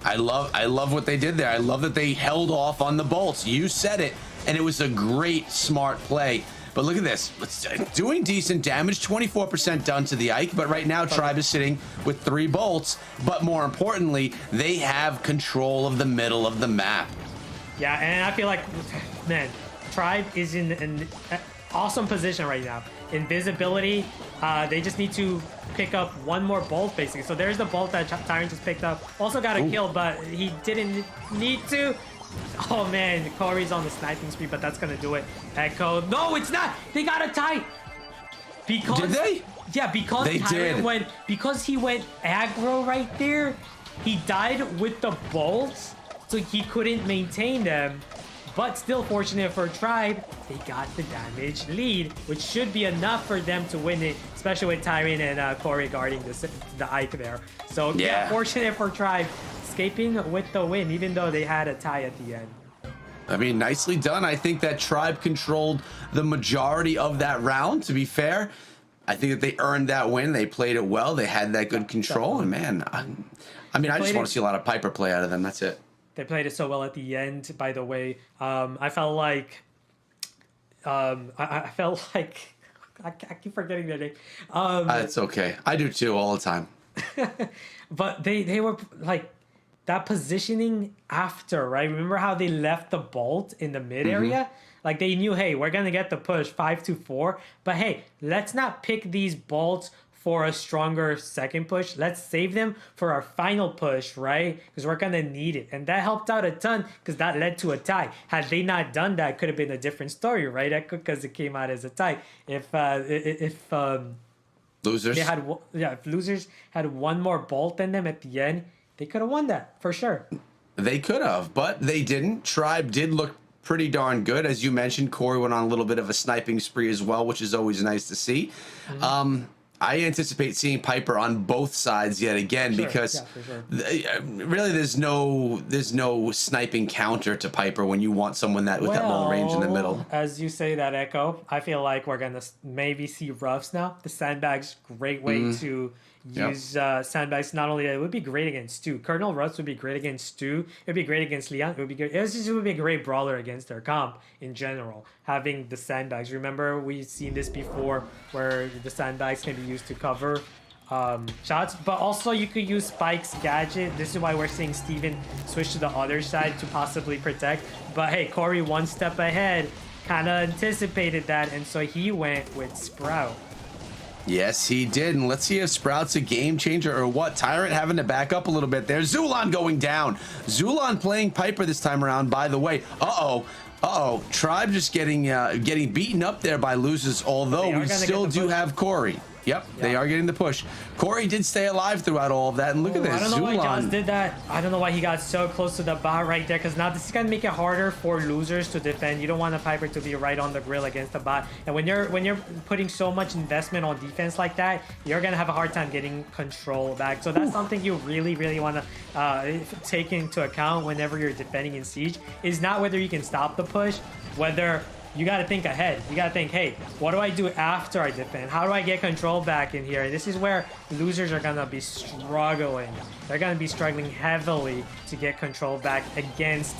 I love what they did there. I love that they held off on the bolts. You said it, and it was a great, smart play. But look at this. It's doing decent damage, 24% done to the Ike, but right now Tribe is sitting with 3 bolts, but more importantly, they have control of the middle of the map. Yeah, and I feel like, man, Tribe is in an awesome position right now. Invisibility, They just need to pick up one more bolt, basically. So there's the bolt that Tyrant just picked up. Also got a kill, but he didn't need to. Oh man, Corey's on the sniping spree, but that's gonna do it. Echo. No, it's not. They got a tie. Because did they? Yeah, because they Tyrant did. because he went aggro right there. He died with the bolts, so he couldn't maintain them. But still fortunate for Tribe, they got the damage lead, which should be enough for them to win it, especially with Tyrant and Corey guarding the Ike there. So yeah, fortunate for Tribe, escaping with the win, even though they had a tie at the end. I mean, nicely done. I think that Tribe controlled the majority of that round, to be fair. I think that they earned that win. They played it well. They had that good control. And man, I mean, I just want to see a lot of Piper play out of them. That's it. They played it so well at the end, by the way. I felt like... I felt like... I keep forgetting their name. It's okay. I do too, all the time. But they were like... That positioning after, right? Remember how they left the bolt in the mid area? Like they knew, hey, we're going to get the push 5-4. But hey, let's not pick these bolts for a stronger second push. Let's save them for our final push, right? Because we're going to need it. And that helped out a ton because that led to a tie. Had they not done that, it could have been a different story, right? Because it came out as a tie. If losers, if losers had one more bolt than them at the end, they could have won that for sure. They could have, but they didn't. Tribe did look pretty darn good. As you mentioned, Corey went on a little bit of a sniping spree as well, which is always nice to see. I anticipate seeing Piper on both sides yet again because really there's no sniping counter to Piper when you want someone that with that long range in the middle. As you say that, Echo, I feel like we're gonna maybe see Ruffs now. The sandbags, great way to use sandbags. Not only it would be great against Stu. Colonel Ruffs would be great against Stu. It would be great against Leon. It would be good. It would be a great brawler against their comp in general. Having the sandbags. Remember, we've seen this before where the sandbags can be used to cover shots, but also you could use Spike's gadget. This is why we're seeing Steven switch to the other side to possibly protect. But hey, Corey one step ahead, kind of anticipated that, and so he went with Sprout. Yes, he did. And let's see if Sprout's a game changer or what. Tyrant having to back up a little bit there. Zulon going down. Zulon playing Piper this time around, by the way. Uh-oh. Tribe just getting beaten up there by losers, although we still do have Corey. Yep, they are getting the push. Corey did stay alive throughout all of that, and look at this. I don't know why Josh did that. I don't know why he got so close to the bot right there, because now this is going to make it harder for losers to defend. You don't want a Piper to be right on the grill against the bot. And when you're putting so much investment on defense like that, you're going to have a hard time getting control back. So that's something you really, really want to take into account whenever you're defending in Siege, is not whether you can stop the push, whether... You got to think ahead. You got to think, hey, what do I do after I defend? How do I get control back in here? This is where losers are going to be struggling. They're going to be struggling heavily to get control back against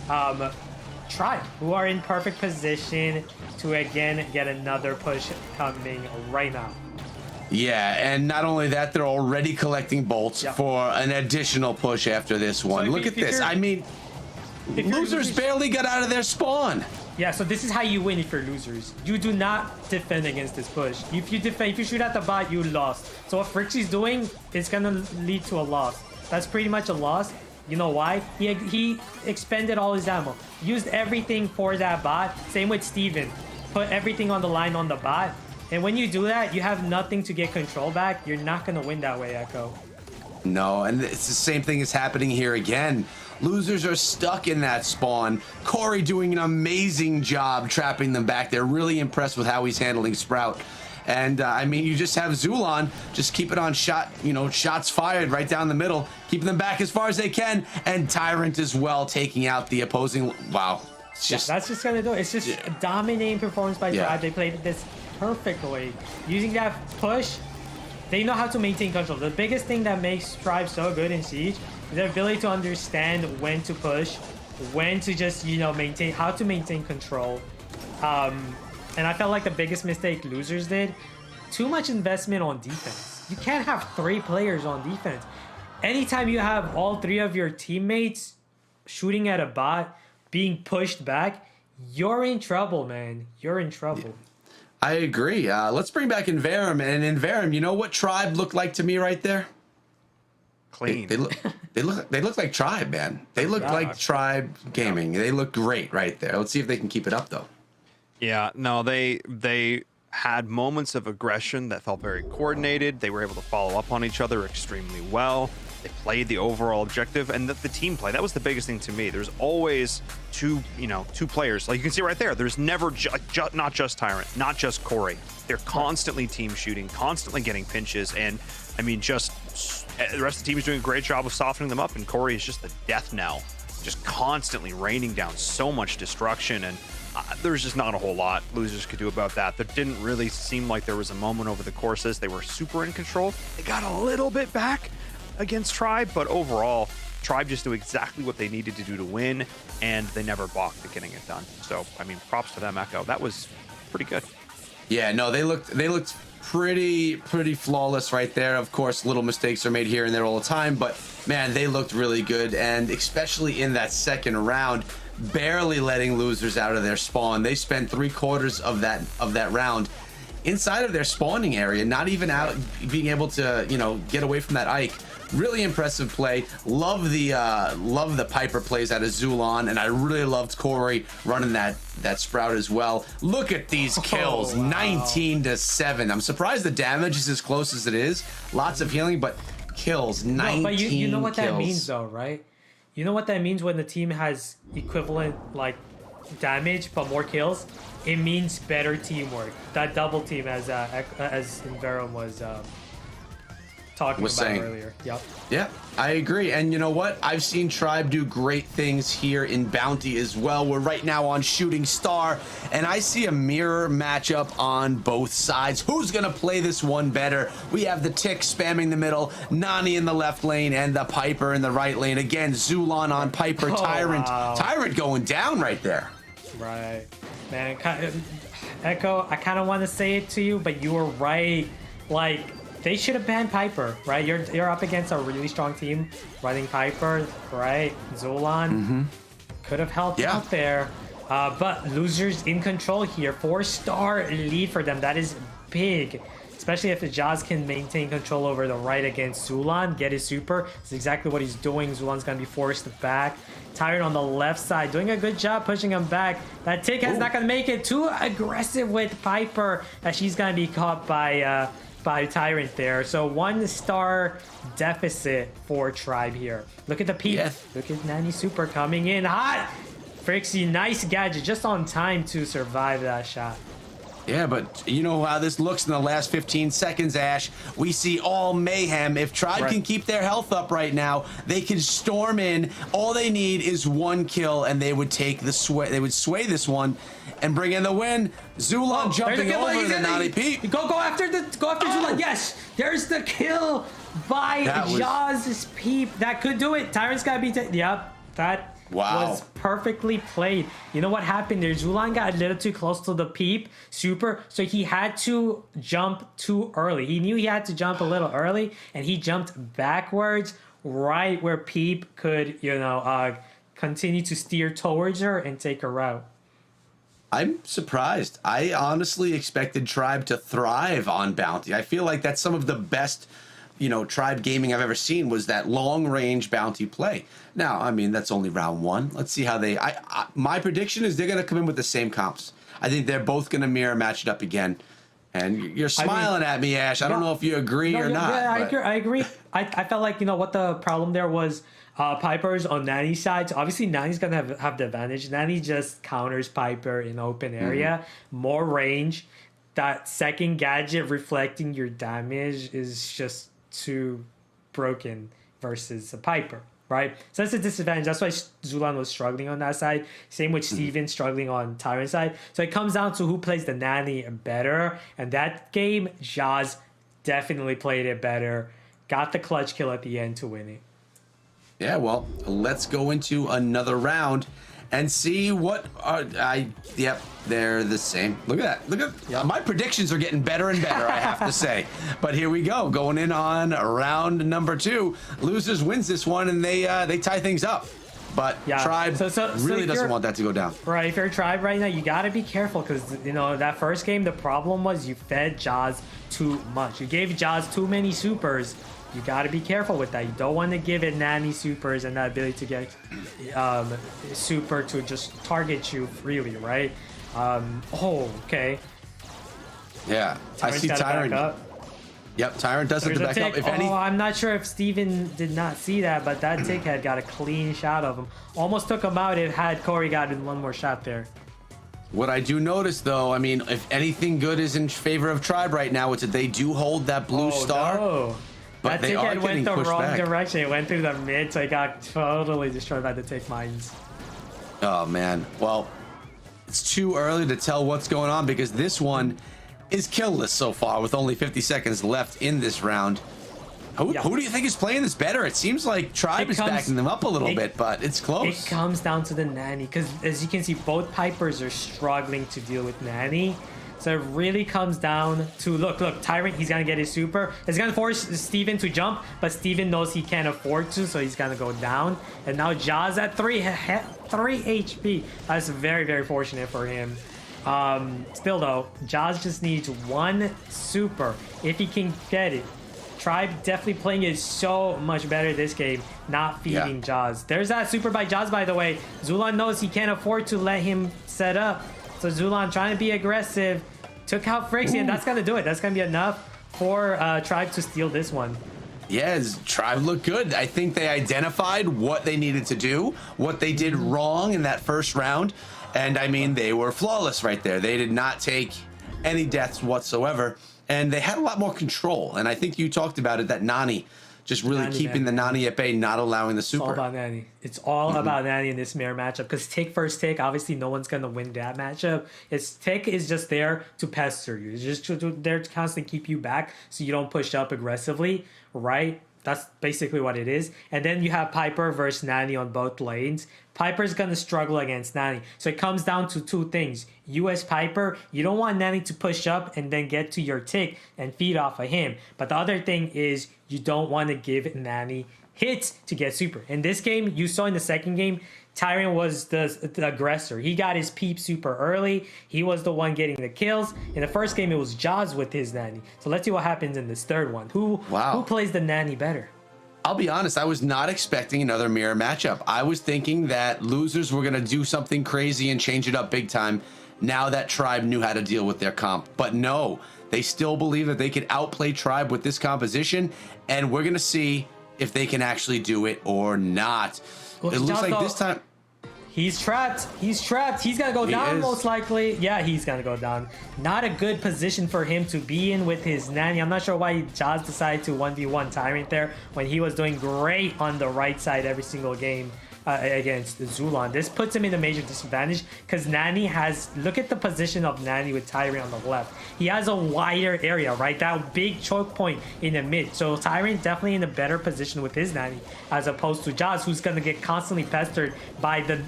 Tribe, who are in perfect position to, again, get another push coming right now. Yeah, and not only that, they're already collecting bolts for an additional push after this one. Look at this. I mean, losers barely got out of their spawn. Yeah, so this is how you win if you're losers. You do not defend against this push. If you shoot at the bot, you lost. So what Frixie's doing is gonna lead to a loss. That's pretty much a loss. You know why? He expended all his ammo. Used everything for that bot. Same with Steven. Put everything on the line on the bot. And when you do that, you have nothing to get control back. You're not gonna win that way, Echo. No, and it's the same thing is happening here again. Losers are stuck in that spawn. Corey doing an amazing job trapping them back. They're really impressed with how he's handling Sprout. And I mean, you just have Zulon just keep it on shots fired right down the middle, keeping them back as far as they can. And Tyrant as well, taking out the opposing. Wow. It's just, that's just gonna do it. It's just a dominating performance by Tribe. They played this perfectly. Using that push, they know how to maintain control. The biggest thing that makes Tribe so good in Siege is their ability to understand when to push, when to just, maintain, how to maintain control. And I felt like the biggest mistake losers did, too much investment on defense. You can't have 3 players on defense. Anytime you have all 3 of your teammates shooting at a bot, being pushed back, you're in trouble, man. You're in trouble. I agree. Let's bring back Inverum. And Inverum, you know what Tribe looked like to me right there? Clean. They look like Tribe, man. They look like Tribe Gaming. They look great right there. Let's see if they can keep it up, though. Yeah, no, they had moments of aggression that felt very coordinated. They were able to follow up on each other extremely well. They played the overall objective, and the team play. That was the biggest thing to me. There's always two players. Like you can see right there, there's never not just Tyrant, not just Corey. They're constantly team shooting, constantly getting pinches, and I mean, just the rest of the team is doing a great job of softening them up, and Corey is just the death knell, just constantly raining down so much destruction, and there's just not a whole lot losers could do about that. There didn't really seem like there was a moment over the courses they were super in control. They got a little bit back against Tribe, but overall, Tribe just knew exactly what they needed to do to win, and they never balked at getting it done. So, I mean, props to them, Echo. That was pretty good. Yeah, no, they looked pretty flawless right there. Of course, little mistakes are made here and there all the time, but man, they looked really good, and especially in that second round, barely letting losers out of their spawn. They spent 3/4 of that round inside of their spawning area, not even out, being able to get away from that Ike. Really impressive play. Love the Piper plays out of Zulon, and I really loved Corey running that Sprout as well. Look at these kills. Oh, wow. 19-7. I'm surprised the damage is as close as it is. Lots of healing, but kills. 19 but you know what kills. that means, though, right? You know what that means when the team has equivalent like damage but more kills? It means better teamwork. That double team, as Inverum was talking about earlier. Yep. Yeah, I agree. And you know what? I've seen Tribe do great things here in Bounty as well. We're right now on Shooting Star, and I see a mirror matchup on both sides. Who's going to play this one better? We have the Tick spamming the middle, Nani in the left lane, and the Piper in the right lane. Again, Zulon on Piper, Tyrant. Wow. Tyrant going down right there. Right. Man, Echo, I kind of want to say it to you, but you were right. Like, they should have banned Piper, right? You're up against a really strong team running Piper, right? Zulon could have helped out there. But losers in control here. 4-star lead for them. That is big. Especially if the Jazz can maintain control over the right against Zulon, get his super. It's exactly what he's doing. Zulon's going to be forced back. Tyrant on the left side, doing a good job pushing him back. That Tick is not going to make it. Too aggressive with Piper, that she's going to be caught by Tyrant there. So 1-star deficit for Tribe here. Look at the peak. Yes. Look at Nani super coming in hot. Frixie, nice gadget, just on time to survive that shot. Yeah, but you know how this looks in the last 15 seconds, Ash. We see all mayhem. If Tribe can keep their health up right now, they can storm in. All they need is one kill, and they would take the sway. They would sway this one and bring in the win. Zulon jumping over the Nani Peep. Go after Zulon. Yes, there's the kill by Jaws' Peep. That could do it. Tyrant's got to be. Yep, that. Wow. Was perfectly played. You know what happened there? Zulon got a little too close to the Peep super, so he had to jump too early. He knew he had to jump a little early, and he jumped backwards right where Peep could, continue to steer towards her and take her out. I'm surprised. I honestly expected Tribe to thrive on Bounty. I feel like that's some of the best Tribe gaming I've ever seen, was that long range Bounty play. Now, I mean, that's only round one. Let's see how they, my prediction is they're going to come in with the same comps. I think they're both going to mirror match it up again. And you're smiling at me, Ash. I don't know if you agree or not. Yeah, I agree. I felt like, what the problem there was, Piper's on Nani's side. So obviously, Nani's going to have the advantage. Nani just counters Piper in open area. More range. That second gadget reflecting your damage is just too broken versus a Piper, right? So that's a disadvantage. That's why Zulon was struggling on that side. Same with Steven struggling on Tyrant's side. So it comes down to who plays the Nani better. And that game, Jazz definitely played it better. Got the clutch kill at the end to win it. Yeah, well, let's go into another round and see what yep, they're the same. Look at that. My predictions are getting better and better, I have to say. But here we go, going in on round number 2. Losers wins this one, and they tie things up. But Yeah. Tribe So really if doesn't you're- want that to go down. Right, if you're Tribe right now, you gotta be careful because you know that first game. The problem was you fed Jaws too much. You gave Jaws too many supers. You gotta be careful with that. You don't want to give it nanny supers and that ability to get super to just target you freely, right? Oh, okay. Yeah, I Tyrant's see gotta back Tyrant. up. Yep, Tyrant does have There's to a back tick. up. If any, I'm not sure if Steven did not see that, but that tick had got a clean shot of him. Almost took him out. It had Corey gotten one more shot there. what I do notice though, I mean, if anything good is in favor of Tribe right now, it's that they do hold that blue star. No. But That they tick are had getting went the pushed wrong back. direction. It went through the mid, so it got totally destroyed by the tick mines. Oh man, well, it's too early to tell what's going on because this one is killless so far with only 50 seconds left in this round. Who do you think is playing this better? It seems like Tribe is backing them up a little bit, but it's close. It comes down to the nanny because, as you can see, both Pipers are struggling to deal with nanny. So it really comes down to look, Tyrant, he's gonna get his super. It's gonna force Steven to jump, but Steven knows he can't afford to, so he's gonna go down. And now Jaws at 3 HP. That's very, very fortunate for him. Still though, Jaws just needs one super. If he can get it. Tribe definitely playing it so much better this game, not feeding Jaws. There's that super by Jaws, by the way. Zulan knows he can't afford to let him set up. So Zulan trying to be aggressive. Took out Frixie, and that's going to do it. That's going to be enough for Tribe to steal this one. Yes, Tribe looked good. I think they identified what they needed to do, what they did wrong in that first round. And I mean, they were flawless right there. They did not take any deaths whatsoever. And they had a lot more control. And I think you talked about it, that Nani, just really keeping the Nani at bay, not allowing the super. It's all about Nani. It's all about Nani in this mirror matchup. Because tick first tick, obviously no one's going to win that matchup. Tick is just there to pester you. It's just there to constantly keep you back so you don't push up aggressively, right? That's basically what it is. And then you have Piper versus Nani on both lanes. Piper's going to struggle against Nani. So it comes down to two things. You as Piper, you don't want Nani to push up and then get to your tick and feed off of him. But the other thing is you don't want to give Nani hits to get super. In this game, you saw in the second game, Tyrant was the aggressor. He got his peep super early. He was the one getting the kills. In the first game, it was Jaws with his nanny. So let's see what happens in this third one. Who plays the nanny better? I'll be honest, I was not expecting another mirror matchup. I was thinking that losers were going to do something crazy and change it up big time now that Tribe knew how to deal with their comp. But no, they still believe that they could outplay Tribe with this composition, and we're going to see if they can actually do it or not. Well, it looks like this time... He's trapped. He's trapped. He's going to go down most likely. Yeah, he's going to go down. Not a good position for him to be in with his nanny. I'm not sure why Jaws decided to 1v1 Tyrant there when he was doing great on the right side every single game against Zulan. This puts him in a major disadvantage because Nani has... Look at the position of Nani with Tyrant on the left. He has a wider area, right? That big choke point in the mid. So Tyrant definitely in a better position with his Nani as opposed to Jaws, who's going to get constantly pestered by the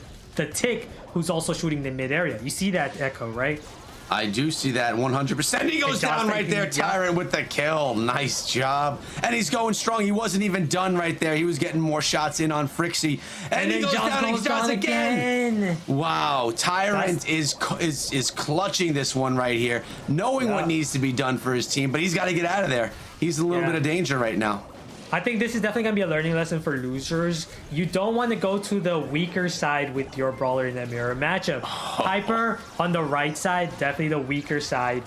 tick who's also shooting the mid area. You see that, Echo, right? I do see that 100%. He goes down right there, Tyrant with the kill. Nice job. And he's going strong. He wasn't even done right there. He was getting more shots in on Frixie. And he goes down and he does again. Wow. Tyrant is clutching this one right here, knowing what needs to be done for his team, but he's got to get out of there. He's a little bit of danger right now. I think this is definitely going to be a learning lesson for losers. You don't want to go to the weaker side with your brawler in that mirror matchup. Piper on the right side, definitely the weaker side.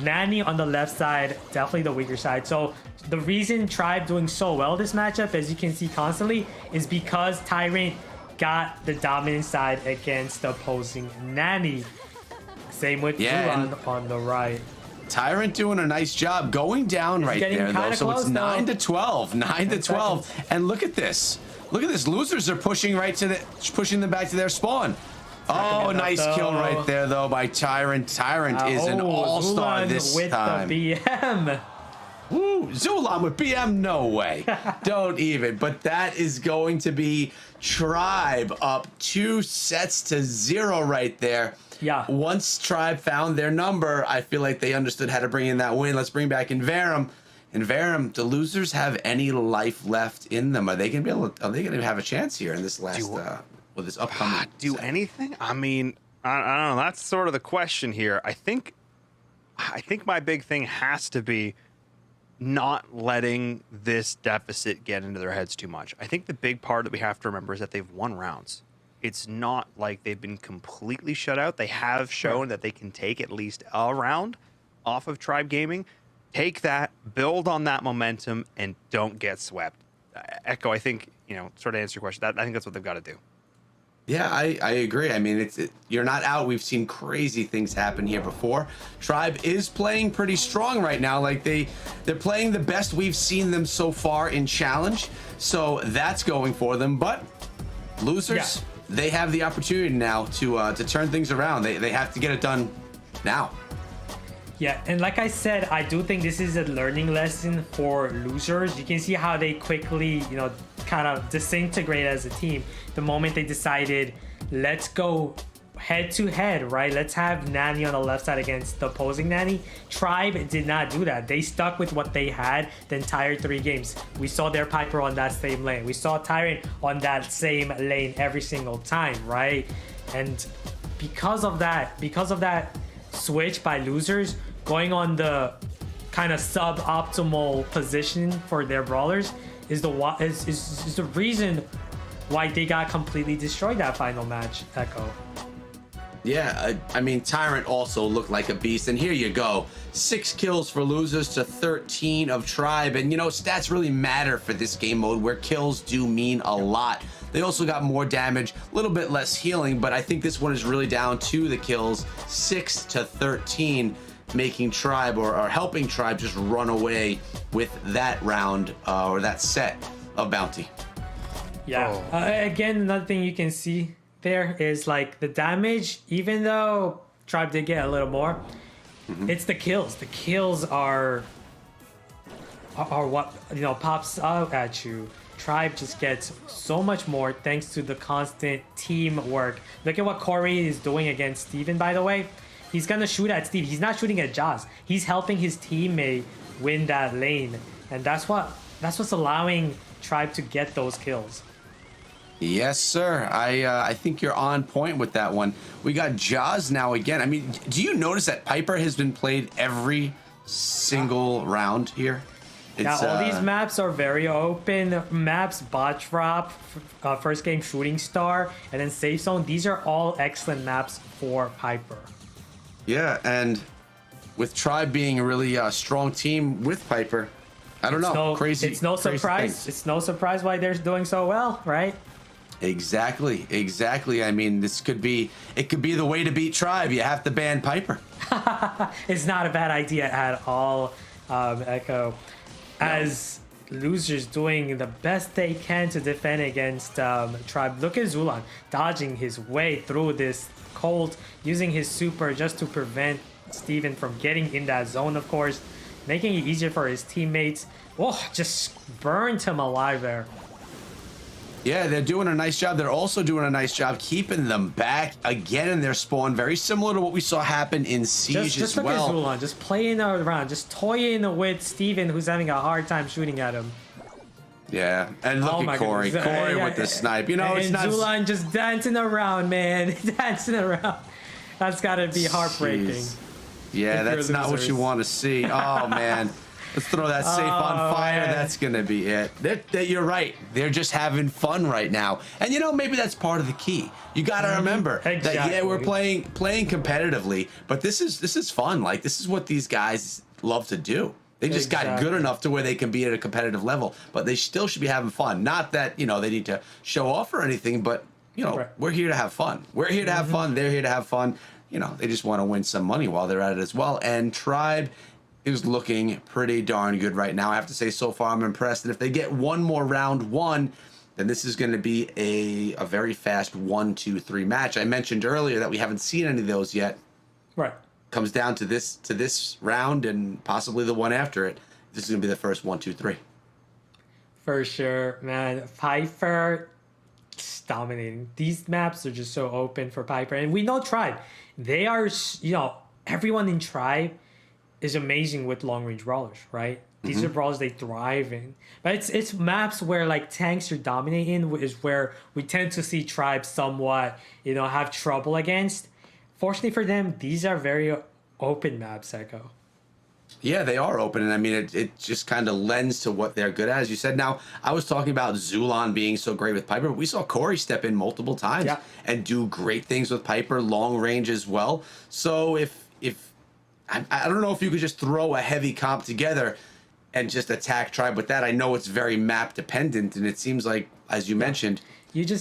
Nani on the left side, definitely the weaker side. So the reason Tribe doing so well this matchup, as you can see constantly, is because Tyrant got the dominant side against the opposing Nani. Same with Zulan on the right. Tyrant doing a nice job going down right there, though. So it's 9 to 12, 9 to 12. And look at this. Look at this. Losers are pushing pushing them back to their spawn. Oh, nice kill right there, though, by Tyrant. Tyrant is an all-star this time. With the BM. Woo, Zulan with BM, no way. Don't even. But that is going to be Tribe up 2-0 right there. Yeah. Once Tribe found their number, I feel like they understood how to bring in that win. Let's bring back Inverum. Inverum, do losers have any life left in them? Are they gonna be able to, are they gonna have a chance here in this last with this upcoming Do set? anything? I mean, I don't know. That's sort of the question here. I think my big thing has to be not letting this deficit get into their heads too much. I think the big part that we have to remember is that they've won rounds. It's not like they've been completely shut out. They have shown that they can take at least a round off of Tribe Gaming. Take that, build on that momentum, and don't get swept. Echo, I think, sort of answer your question. I think that's what they've got to do. Yeah, I agree. I mean, you're not out. We've seen crazy things happen here before. Tribe is playing pretty strong right now. Like they're playing the best we've seen them so far in Challenge. So that's going for them. But losers, they have the opportunity now to turn things around. They have to get it done now. Yeah, and like I said, I do think this is a learning lesson for losers. You can see how they quickly, kind of disintegrate as a team the moment they decided, let's go head to head, right? Let's have Nani on the left side against the opposing Nani. Tribe did not do that. They stuck with what they had the entire 3 games. We saw their Piper on that same lane. We saw Tyrant on that same lane every single time, right? And because of that switch by losers, going on the kind of suboptimal position for their brawlers is the reason why they got completely destroyed that final match, Echo. Yeah, I mean, Tyrant also looked like a beast. And here you go. 6 kills for losers to 13 of Tribe. And, stats really matter for this game mode where kills do mean a lot. They also got more damage, a little bit less healing, but I think this one is really down to the kills. 6 to 13, making Tribe or helping Tribe just run away with that round or that set of bounty. Yeah. Again, another thing you can see there is like the damage, even though Tribe did get a little more, it's the kills. The kills are what pops out at you. Tribe just gets so much more thanks to the constant teamwork. Look at what Corey is doing against Steven, by the way. He's gonna shoot at Steve. He's not shooting at Jaws. He's helping his teammate win that lane, and that's what's allowing Tribe to get those kills. Yes, sir. I think you're on point with that one. We got Jaws now again. I mean, do you notice that Piper has been played every single round here? Now, all these maps are very open maps. Bot Drop, first game Shooting Star, and then Safe Zone. These are all excellent maps for Piper. Yeah, and with Tribe being a really strong team with Piper, I don't know. Crazy. It's no surprise. Things. It's no surprise why they're doing so well, right? Exactly. I mean, it could be the way to beat Tribe. You have to ban Piper. It's not a bad idea at all, Echo. As losers doing the best they can to defend against Tribe. Look at Zulan dodging his way through this Colt, using his super just to prevent Steven from getting in that zone, of course, making it easier for his teammates. Oh, just burned him alive there. Yeah, they're doing a nice job. They're also doing a nice job keeping them back again in their spawn. Very similar to what we saw happen in Siege just as well. Look at Zulan, just playing around, just toying with Steven, who's having a hard time shooting at him. Yeah, and look at Corey. Goodness. Corey with the snipe. It's not... Zulan just dancing around, man. Dancing around. That's got to be heartbreaking. Jeez. Yeah, that's not what you want to see. Oh, man. Let's throw that safe on fire. Man. That's going to be it. You're right. They're just having fun right now. And, maybe that's part of the key. You got to remember that, yeah, we're playing competitively, but this is fun. Like, this is what these guys love to do. They just got good enough to where they can be at a competitive level, but they still should be having fun. Not that, they need to show off or anything, but, we're here to have fun. We're here to have fun. They're here to have fun. They just want to win some money while they're at it as well. And Tribe is looking pretty darn good right now. I have to say, so far, I'm impressed. And if they get one more round one, then this is going to be a very fast 1-2-3 match. I mentioned earlier that we haven't seen any of those yet. Right. Comes down to this round and possibly the one after it. This is going to be the first 1-2-3. For sure, man. Piper dominating. These maps are just so open for Piper. And we know Tribe. They are, everyone in Tribe is amazing with long-range brawlers, right? These are brawls they thrive in. But it's maps where like tanks are dominating is where we tend to see tribes somewhat, have trouble against. Fortunately for them, these are very open maps, Echo. Yeah, they are open, and I mean, it just kind of lends to what they're good at, as you said. Now, I was talking about Zulon being so great with Piper, but we saw Corey step in multiple times and do great things with Piper, long range as well. So if I don't know if you could just throw a heavy comp together and just attack Tribe with that. I know it's very map dependent, and it seems like, as you mentioned,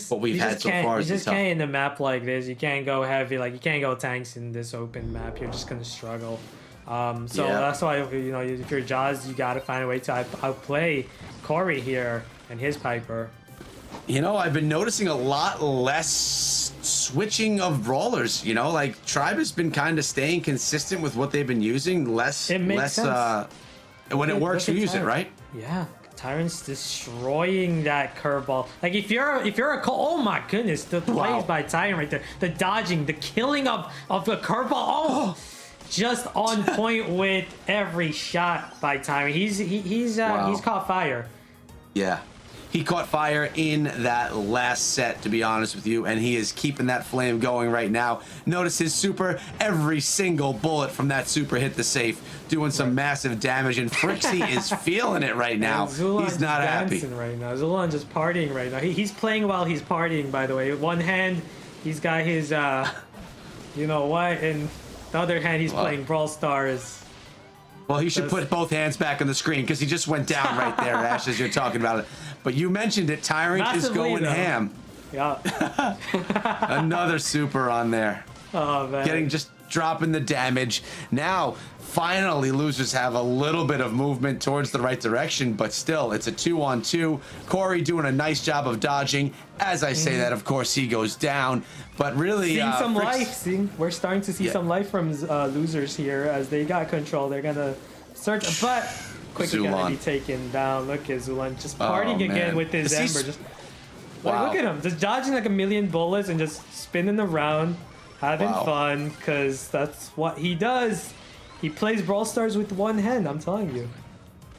what we've had so far is you just can't in a map like this. You can't go heavy, like you can't go tanks in this open map. You're just gonna struggle. That's why if you're Jaws, you gotta find a way to outplay Corey here and his Piper. I've been noticing a lot less switching of brawlers. Like Tribe has been kind of staying consistent with what they've been using. Less. When it works, you use it, right? Yeah. Tyrant's destroying that curveball. Like if you're a oh my goodness, the plays by Tyrant right there, the dodging, the killing of the curveball. Oh, just on point with every shot by Tyrant. He's caught fire. Yeah. He caught fire in that last set, to be honest with you, and he is keeping that flame going right now. Notice his super, every single bullet from that super hit the safe, doing some massive damage, and Frixie is feeling it right now. He's not happy. Right now. Zulon just partying right now. He's playing while he's partying, by the way. One hand, he's got his, you know what, and the other hand, he's playing Brawl Stars. Well, he should put both hands back on the screen because he just went down right there, Ash, as you're talking about it. But you mentioned it. Tyrant is going ham. Yeah. Another super on there. Oh, man. Dropping the damage. Now, finally, losers have a little bit of movement towards the right direction, but still, it's a 2-on-2. Corey doing a nice job of dodging. As I say that, of course, he goes down. But really, seeing some life. We're starting to see some life from losers here as they got control. They're gonna search, but quickly gonna be taken down. Look at Zulon just partying again with his Ember. Just look at him, just dodging like a million bullets and just spinning around, having fun, because that's what he does. He plays Brawl Stars with one hand. I'm telling you.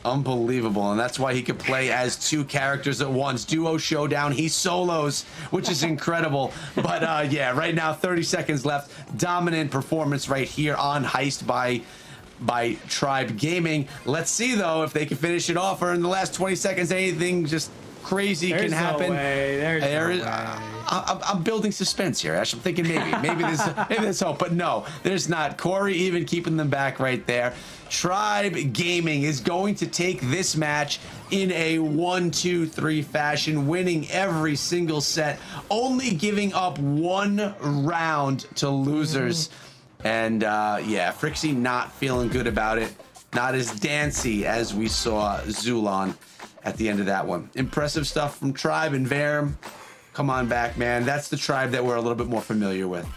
Unbelievable, and that's why he could play as two characters at once. Duo showdown, he solos, which is incredible. But right now, 30 seconds left. Dominant performance right here on Heist by Tribe Gaming. Let's see, though, if they can finish it off, or in the last 20 seconds, anything just crazy can happen. I'm building suspense here, Ash. I'm thinking maybe there's hope, but no, there's not. Corey even keeping them back right there. Tribe Gaming is going to take this match in a 1-2-3 fashion, winning every single set, only giving up one round to losers. And Frixie not feeling good about it. Not as dancy as we saw Zulon at the end of that one. Impressive stuff from Tribe and Varum. Come on back, man. That's the Tribe that we're a little bit more familiar with.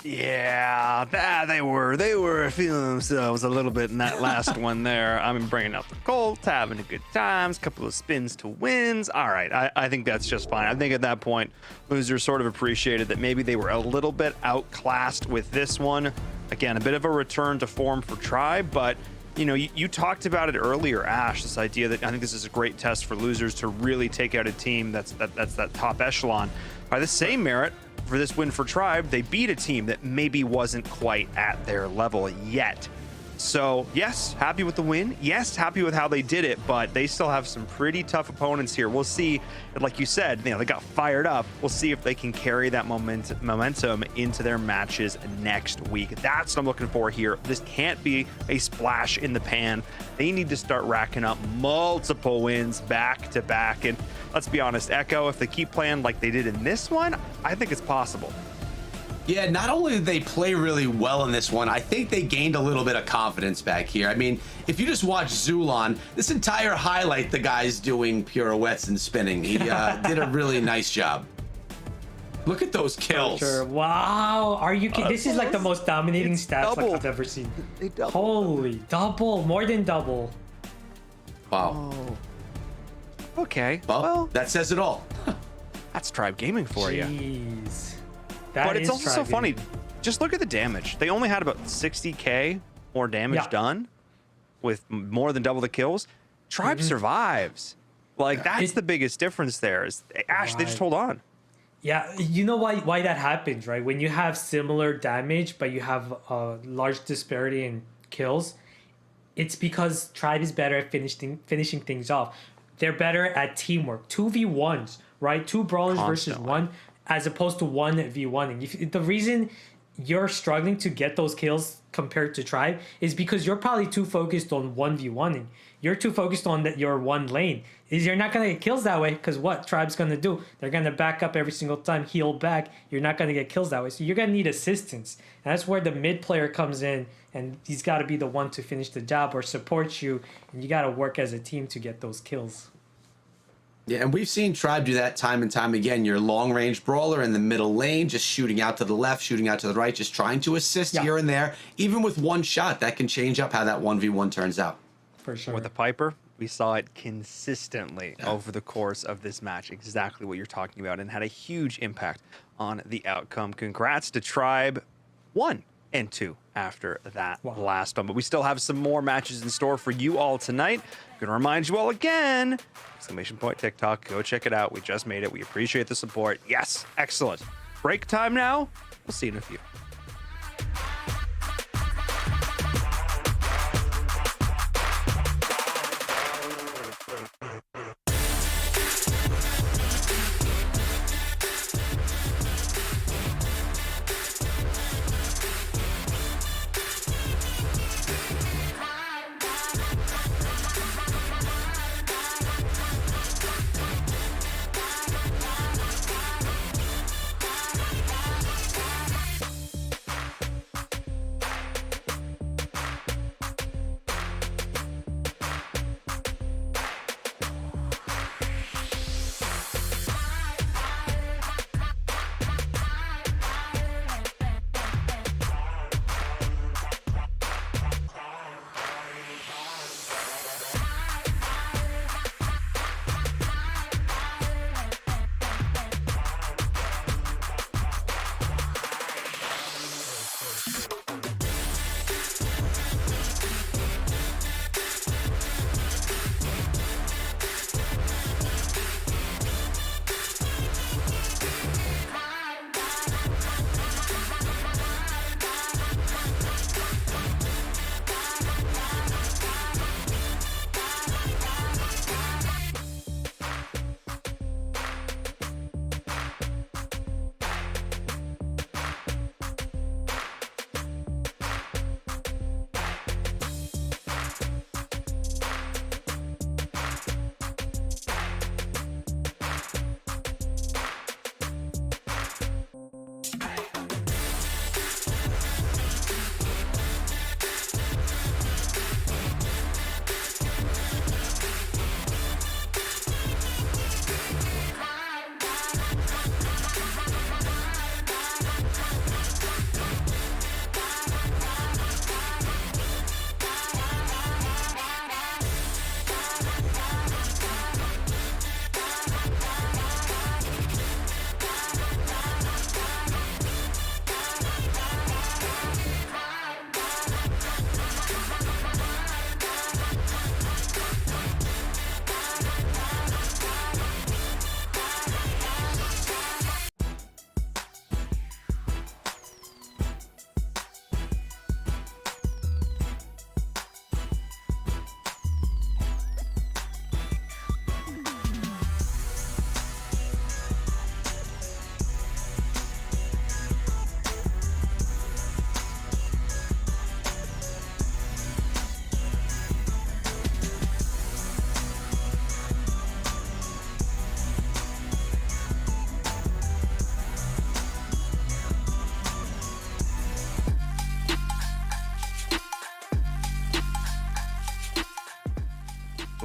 Yeah, they were feeling themselves a little bit in that last one there. I'm bringing out the Colt, having a good times, couple of spins to wins. All right, I think that's just fine. I think at that point, losers sort of appreciated that maybe they were a little bit outclassed with this one. Again, a bit of a return to form for Tribe, but you talked about it earlier, Ash, this idea that I think this is a great test for losers to really take out a team that's that top echelon. By the same merit, for this win for Tribe, they beat a team that maybe wasn't quite at their level yet. So yes, happy with the win. Yes, happy with how they did it, but they still have some pretty tough opponents here. We'll see, like you said, they got fired up. We'll see if they can carry that momentum into their matches next week. That's what I'm looking for here. This can't be a splash in the pan. They need to start racking up multiple wins back to back. And let's be honest, Echo, if they keep playing like they did in this one, I think it's possible. Yeah, not only did they play really well in this one, I think they gained a little bit of confidence back here. I mean, if you just watch Zulon, this entire highlight, the guy's doing pirouettes and spinning. He did a really nice job. Look at those kills. Sure. Wow. Are you kidding? This is like the most dominating stats like I've ever seen. Holy, double, more than double. Wow. Oh. Okay. Well, that says it all. That's Tribe Gaming for you. Jeez. But it's also so funny. Just look at the damage. They only had about 60K more damage done with more than double the kills, Tribe survives. Like, that's the biggest difference there. Is Ash, they just hold on. Yeah, you know why that happens, right? When you have similar damage, but you have a large disparity in kills, it's because Tribe is better at finishing things off. They're better at teamwork. 2v1s, right? Two brawlers versus one, as opposed to 1v1. The reason you're struggling to get those kills compared to Tribe is because you're probably too focused on 1v1ing. You're too focused on your one lane. You're not going to get kills that way, because what Tribe's going to do? They're going to back up every single time, heal back. You're not going to get kills that way. So you're going to need assistance. And that's where the mid player comes in, and he's got to be the one to finish the job or support you, and you got to work as a team to get those kills. Yeah, and we've seen Tribe do that time and time again. Your long-range brawler in the middle lane, just shooting out to the left, shooting out to the right, just trying to assist here and there. Even with one shot, that can change up how that 1v1 turns out. For sure. With the Piper, we saw it consistently over the course of this match, exactly what you're talking about, and had a huge impact on the outcome. Congrats to Tribe 1 and 2 after that last one. But we still have some more matches in store for you all tonight. I'm going to remind you all again, !TikTok, go check it out. We just made it. We appreciate the support. Yes, excellent. Break time now. We'll see you in a few.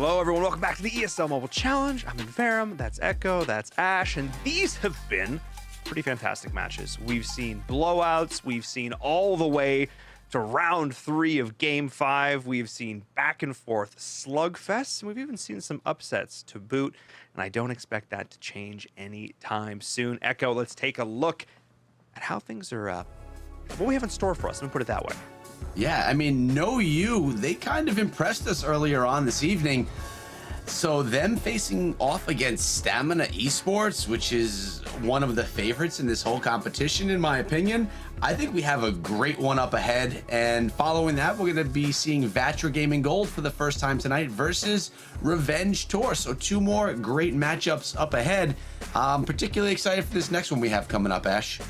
Hello, everyone. Welcome back to the ESL Mobile Challenge. I'm in Verum. That's Echo. That's Ash. And these have been pretty fantastic matches. We've seen blowouts. We've seen all the way to round 3 of Game 5. We've seen back and forth slugfests. And we've even seen some upsets to boot. And I don't expect that to change anytime soon. Echo, let's take a look at how things are, what we have in store for us. Let me put it that way. Yeah, I mean, No You, they kind of impressed us earlier on this evening. So them facing off against Stamina Esports, which is one of the favorites in this whole competition, in my opinion, I think we have a great one up ahead. And following that, we're going to be seeing Vatra Gaming Gold for the first time tonight versus Revenge Tour. So 2 more great matchups up ahead. I'm particularly excited for this next one we have coming up, Ash.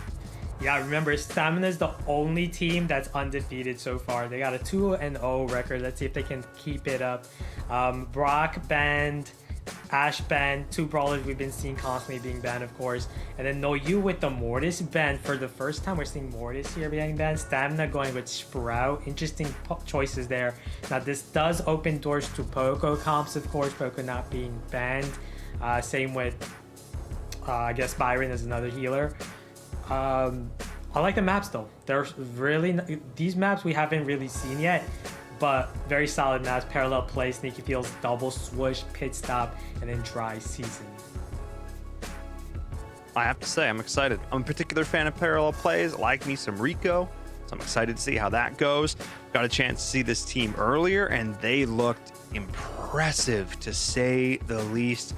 Yeah, remember, Stamina is the only team that's undefeated so far. They got a 2-0 record. Let's see if they can keep it up. Brock banned, Ash banned, 2 brawlers we've been seeing constantly being banned, of course. And then No You with the Mortis ban. For the first time, we're seeing Mortis here being banned. Stamina going with Sprout. Interesting choices there. Now, this does open doors to Poco comps, of course. Poco not being banned. Same with, I guess, Byron is another healer. I like the maps though. They're really, these maps we haven't really seen yet, but very solid maps. Parallel play, sneaky fields, double swoosh, pit stop, and then dry season. I have to say, I'm excited. I'm a particular fan of parallel plays. I like me some Rico, so I'm excited to see how that goes. Got a chance to see this team earlier, and they looked impressive to say the least.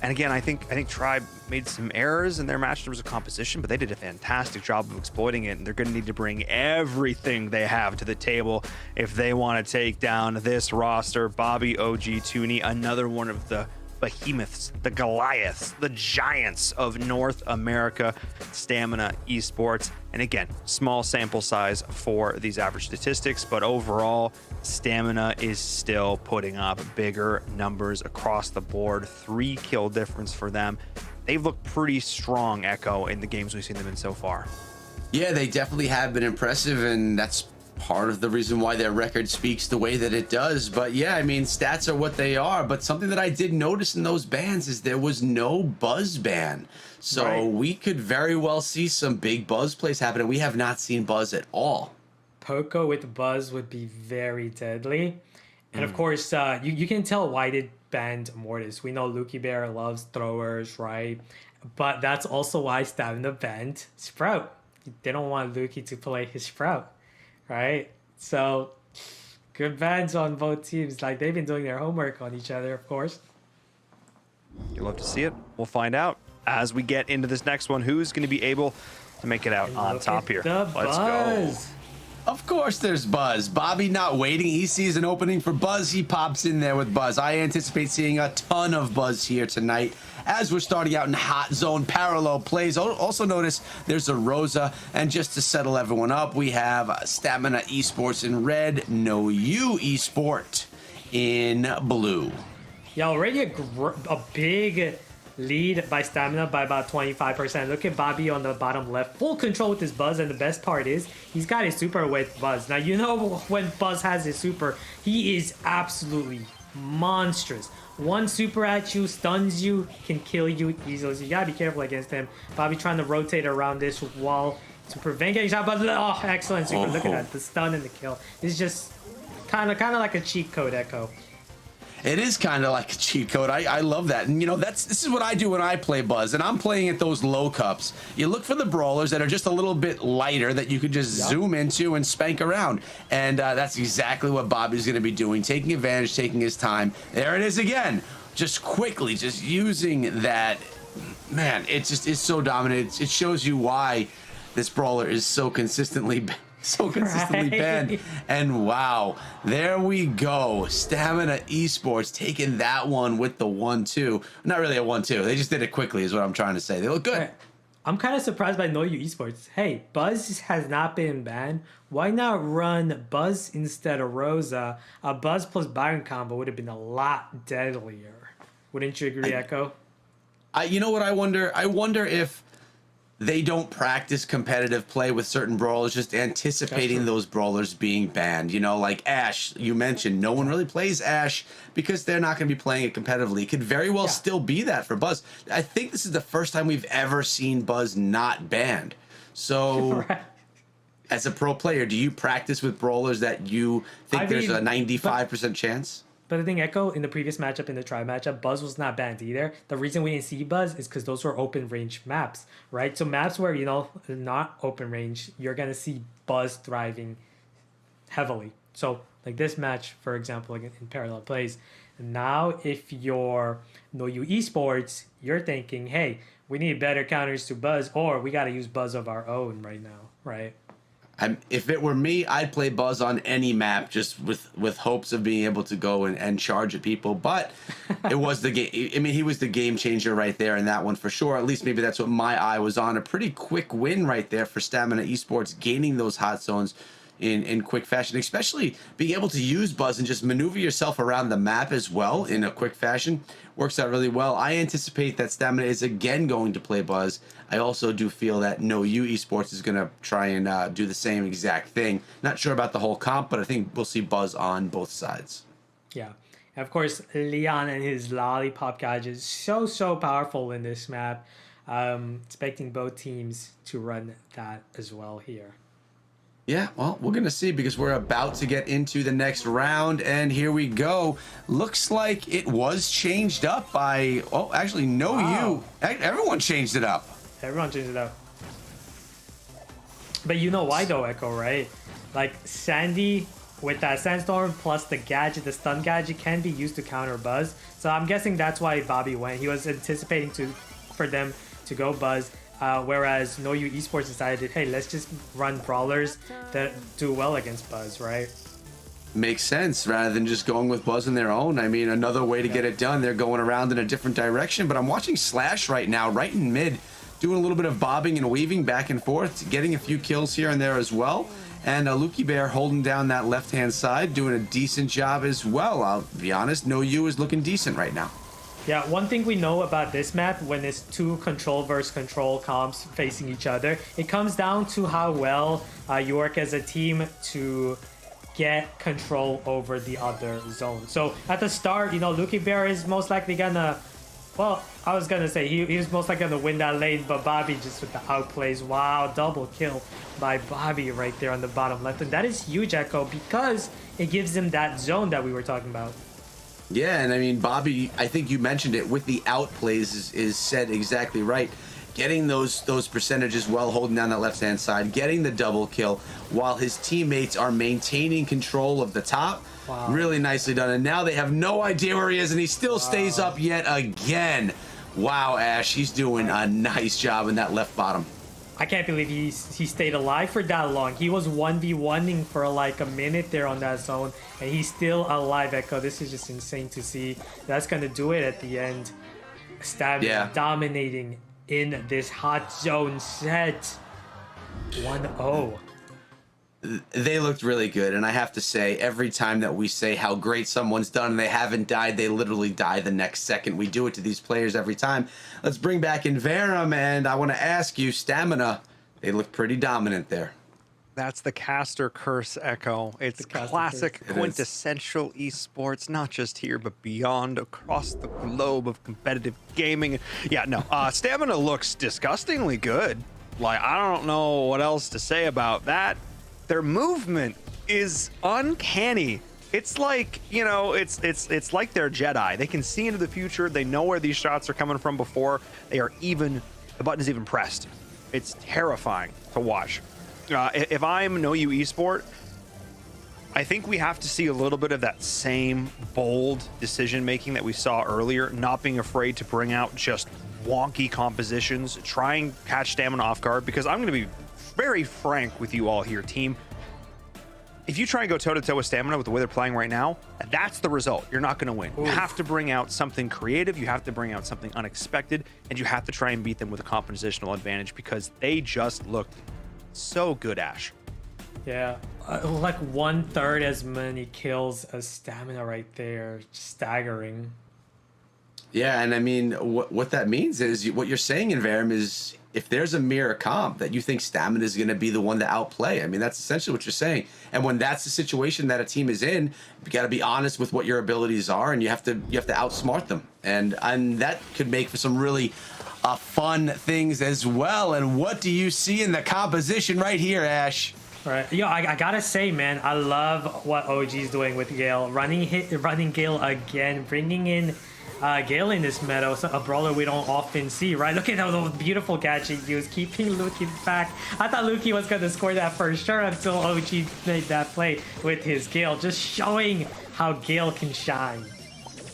And again, I think Tribe made some errors in their match in terms of composition, but they did a fantastic job of exploiting it. And they're going to need to bring everything they have to the table if they want to take down this roster. Bobby, OG, Tooney, another one of the behemoths, the Goliaths, the giants of North America, Stamina Esports. And again, small sample size for these average statistics, but overall, Stamina is still putting up bigger numbers across the board. 3 kill difference for them. They've looked pretty strong, Echo, in the games we've seen them in so far. Yeah, they definitely have been impressive, and that's part of the reason why their record speaks the way that it does. But yeah, I mean, stats are what they are. But something that I did notice in those bans is there was no Buzz ban. So Right. we could very well see some big Buzz plays happen, and we have not seen Buzz at all. Poco with Buzz would be very deadly. And of course, you can tell why they banned Mortis. We know Lukey Bear loves throwers, right? But that's also why Stamina banned Sprout. They don't want Lukey to play his Sprout, right? So good bans on both teams. Like, they've been doing their homework on each other, of course. You'll love to see it. We'll find out as we get into this next one. Who's going to be able to make it out on Look top at here? the Let's Buzz. go. Of course there's Buzz. Bobby not waiting. He sees an opening for Buzz. He pops in there with Buzz. I anticipate seeing a ton of Buzz here tonight as we're starting out in hot zone parallel plays. Also notice there's a Rosa. And just to settle everyone up, we have Stamina Esports in red, No You Esport in blue. Yeah, already a big lead by Stamina by about 25%. Look at Bobby on the bottom left. Full control with his Buzz, and the best part is he's got his super with Buzz. Now, you know when Buzz has his super, he is absolutely monstrous. One super at you, stuns you, can kill you easily. So you gotta be careful against him. Bobby trying to rotate around this wall to prevent getting shot, but oh, excellent super. Look at that, the stun and the kill. This is just kind of like a cheat code, Echo. It is kind of like a cheat code. I love that. And, you know, this is what I do when I play Buzz. And I'm playing at those low cups. You look for the brawlers that are just a little bit lighter that you could just zoom into and spank around. And that's exactly what Bobby's going to be doing, taking advantage, taking his time. There it is again. Just quickly, just using that. Man, it just is so dominant. It shows you why this brawler is so consistently banned. And wow, there we go. Stamina Esports taking that one with the 1-2. Not really a 1-2. They just did it quickly is what I'm trying to say. They look good. I'm kind of surprised by No You Esports. Hey, Buzz has not been banned. Why not run Buzz instead of Rosa? A Buzz plus Byron combo would have been a lot deadlier. Wouldn't you agree, Echo? You know what I wonder? I wonder if they don't practice competitive play with certain brawlers, just anticipating those brawlers being banned. You know, like Ash, you mentioned, no one really plays Ash because they're not going to be playing it competitively. It could very well still be that for Buzz. I think this is the first time we've ever seen Buzz not banned. So, as a pro player, do you practice with brawlers that you think there's a 95% chance? But the thing, Echo, in the previous matchup, in the Tribe matchup, Buzz was not banned either. The reason we didn't see Buzz is because those were open range maps, right? So maps where, you know, not open range, you're going to see Buzz thriving heavily. So like this match, for example, like in parallel plays. Now, if you're No You Esports, you're thinking, hey, we need better counters to Buzz, or we got to use Buzz of our own right now, right? If it were me, I'd play Buzz on any map just with hopes of being able to go and charge at people. But it was the game. I mean, he was the game changer right there in that one for sure. At least maybe that's what my eye was on. A pretty quick win right there for Stamina Esports, gaining those hot zones in quick fashion, especially being able to use Buzz and just maneuver yourself around the map as well in a quick fashion works out really well. I anticipate that Stamina is again going to play Buzz. I also do feel that No You Esports is going to try and do the same exact thing. Not sure about the whole comp, but I think we'll see Buzz on both sides. Yeah. And of course, Leon and his lollipop gadget is so powerful in this map. Expecting both teams to run that as well here. Yeah, well, we're going to see because we're about to get into the next round, and here we go. Looks like it was changed up by, oh, actually, No You. Everyone changed it up. Everyone changed it up. But you know why though, Echo, right? Like Sandy with that Sandstorm plus the gadget, the stun gadget can be used to counter Buzz. So I'm guessing that's why Bobby went. He was anticipating for them to go Buzz. Whereas No You Esports decided, hey, let's just run brawlers that do well against Buzz, right? Makes sense rather than just going with Buzz on their own. I mean, another way to get it done. They're going around in a different direction. But I'm watching Slash right now, right in mid, doing a little bit of bobbing and weaving back and forth, getting a few kills here and there as well. And Lukey Bear holding down that left-hand side, doing a decent job as well. I'll be honest, No You is looking decent right now. Yeah, one thing we know about this map, when it's two control versus control comps facing each other, it comes down to how well you work as a team to get control over the other zone. So at the start, you know, Lukey Bear is most likely gonna, well, I was gonna say he was most likely gonna win that lane, but Bobby just with the outplays. Wow, double kill by Bobby right there on the bottom left. And that is huge, Echo, because it gives him that zone that we were talking about. Yeah, and I mean, Bobby, I think you mentioned it with the outplays is said exactly right. Getting those percentages well, holding down that left-hand side, getting the double kill while his teammates are maintaining control of the top. Wow. Really nicely done. And now they have no idea where he is, and he still stays up yet again. Wow, Ash, he's doing a nice job in that left bottom. I can't believe he stayed alive for that long. He was 1v1ing for like a minute there on that zone, and he's still alive, Echo. This is just insane to see. That's going to do it at the end. Stab dominating in this hot zone set. 1-0. They looked really good, and I have to say, every time that we say how great someone's done and they haven't died, they literally die the next second. We do it to these players every time. Let's bring back Inverum, and I want to ask you, Stamina, they look pretty dominant there. That's the caster curse, Echo. It's classic, quintessential esports, not just here, but beyond, across the globe of competitive gaming. Yeah, no, Stamina looks disgustingly good. Like, I don't know what else to say about that. Their movement is uncanny. It's like, you know, it's like they're Jedi. They can see into the future. They know where these shots are coming from before they are even, the button is even pressed. It's terrifying to watch. If I'm No You Esport, I think we have to see a little bit of that same bold decision making that we saw earlier, not being afraid to bring out just wonky compositions, try and catch Stamina off guard, because I'm going to be very frank with you all here, team. If you try and go toe-to-toe with Stamina with the way they're playing right now, that's the result. You're not going to win. You have to bring out something creative, you have to bring out something unexpected, and you have to try and beat them with a compositional advantage, because they just looked so good, Ash. Yeah, like 1/3 as many kills as Stamina right there. Staggering. Yeah, and I mean, what that means is, what you're saying, Inverum, is if there's a mirror comp that you think Stamina is going to be the one to outplay, I mean, that's essentially what you're saying. And when that's the situation that a team is in, you got to be honest with what your abilities are, and you have to outsmart them. And that could make for some really fun things as well. And what do you see in the composition right here, Ash? Right. Yo, I gotta say, man, I love what OG's doing with Gale. Running Gale again, bringing in Gale in this meta, a brawler we don't often see, right? Look at how beautiful gadget he was keeping Luki back. I thought Luki was gonna score that for sure until OG made that play with his Gale, just showing how Gale can shine.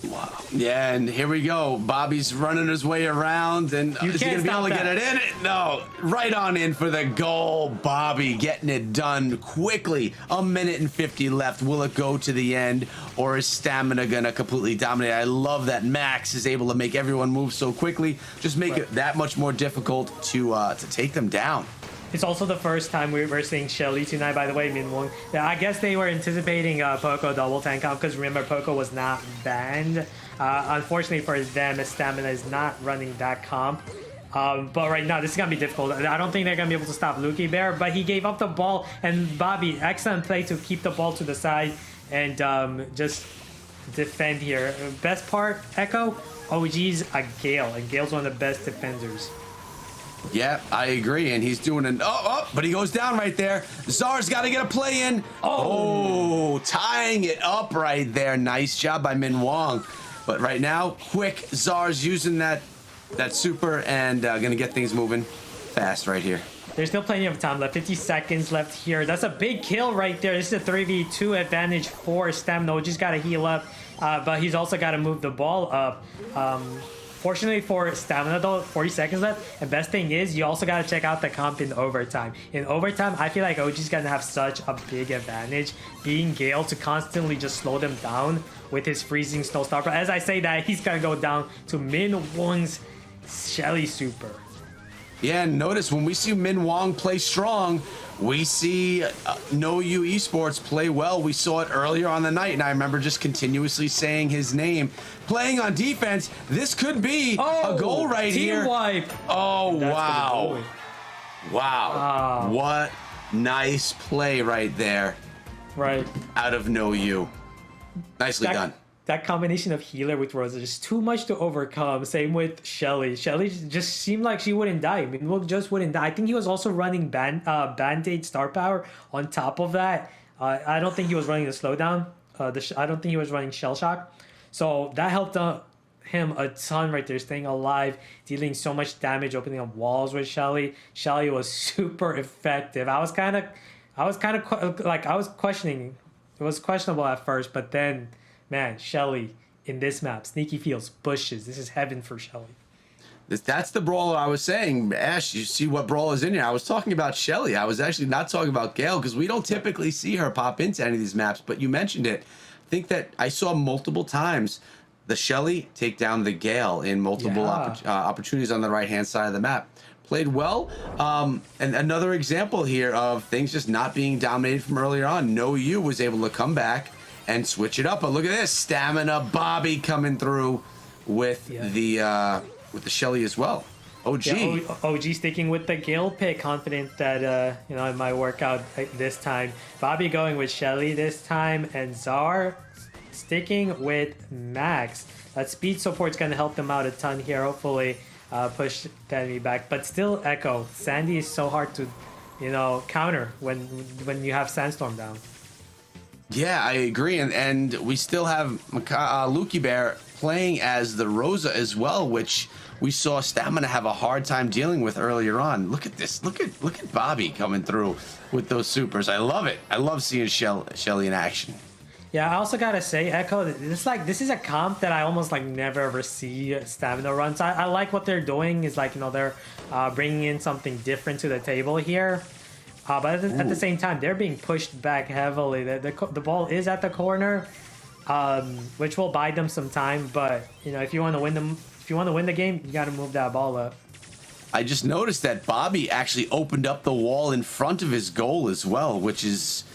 Wow. Yeah, and here we go. Bobby's running his way around, and is he going to be able to get it in? No, right on in for the goal. Bobby getting it done quickly. 1:50 left. Will it go to the end, or is Stamina going to completely dominate? I love that Max is able to make everyone move so quickly. Just make it that much more difficult to take them down. It's also the first time we're seeing Shelly tonight, by the way, Minwon. I guess they were anticipating Poco double tank comp, because remember, Poco was not banned. Unfortunately for them, Stamina is not running that comp. But right now, this is going to be difficult. I don't think they're going to be able to stop Luki Bear, but he gave up the ball. And Bobby, excellent play to keep the ball to the side and just defend here. Best part, Echo, OG's a Gale, and Gale's one of the best defenders. Yeah, I agree, and he's doing an but he goes down right there. Czar's got to get a play in. Oh, tying it up right there. Nice job by Min Wong. But right now, quick, Czar's using that super and gonna get things moving fast right here. There's still plenty of time left. 50 seconds left here. That's a big kill right there. This is a 3v2 advantage for Stamina. Just got to heal up, but he's also got to move the ball up. Fortunately for Stamina though, 40 seconds left. And best thing is, you also got to check out the comp in overtime. In overtime, I feel like OG's going to have such a big advantage, being Gale, to constantly just slow them down with his freezing snow star. But as I say that, he's going to go down to Min Wong's Shelly super. Yeah, and notice when we see Min Wong play strong, we see No You Esports play well. We saw it earlier on the night, and I remember just continuously saying his name. Playing on defense, this could be a goal right here. Team wipe. Oh, wow. Wow. What nice play right there. Right. Out of No You. Nicely done. That combination of healer with Rosa, just too much to overcome. Same with Shelly. Shelly just seemed like she wouldn't die. I mean, Will just wouldn't die. I think he was also running Band-Aid star power on top of that. I don't think he was running the slowdown. I don't think he was running shell shock. So that helped him a ton right there, staying alive, dealing so much damage, opening up walls with Shelly. Shelly was super effective. I was questioning. It was questionable at first, but then, man, Shelly in this map, sneaky fields, bushes. This is heaven for Shelly. That's the brawler I was saying. Ash, you see what brawl is in here. I was talking about Shelly. I was actually not talking about Gale, because we don't typically see her pop into any of these maps, but you mentioned it. I think that I saw multiple times the Shelly take down the Gale in multiple opportunities on the right-hand side of the map. Played well. And another example here of things just not being dominated from earlier on. No You was able to come back and switch it up. But look at this, Stamina Bobby coming through with the Shelly as well. OG. Yeah, OG sticking with the Gale pick, confident that it might work out this time. Bobby going with Shelly this time, and Czar sticking with Max. That speed support's gonna help them out a ton here. Hopefully, push the enemy back. But still, Echo, Sandy is so hard to, counter when you have Sandstorm down. Yeah, I agree, and we still have Luki Bear playing as the Rosa as well, which we saw Stamina have a hard time dealing with earlier on. Look at this! Look at Bobby coming through with those supers. I love it. I love seeing Shelly in action. Yeah, I also gotta say, Echo, this is a comp that I almost never ever see Stamina runs. I like what they're doing. Is they're bringing in something different to the table here. But at the same time, they're being pushed back heavily. The ball is at the corner, which will buy them some time. But if you want to win the game, you got to move that ball up. I just noticed that Bobby actually opened up the wall in front of his goal as well, which is,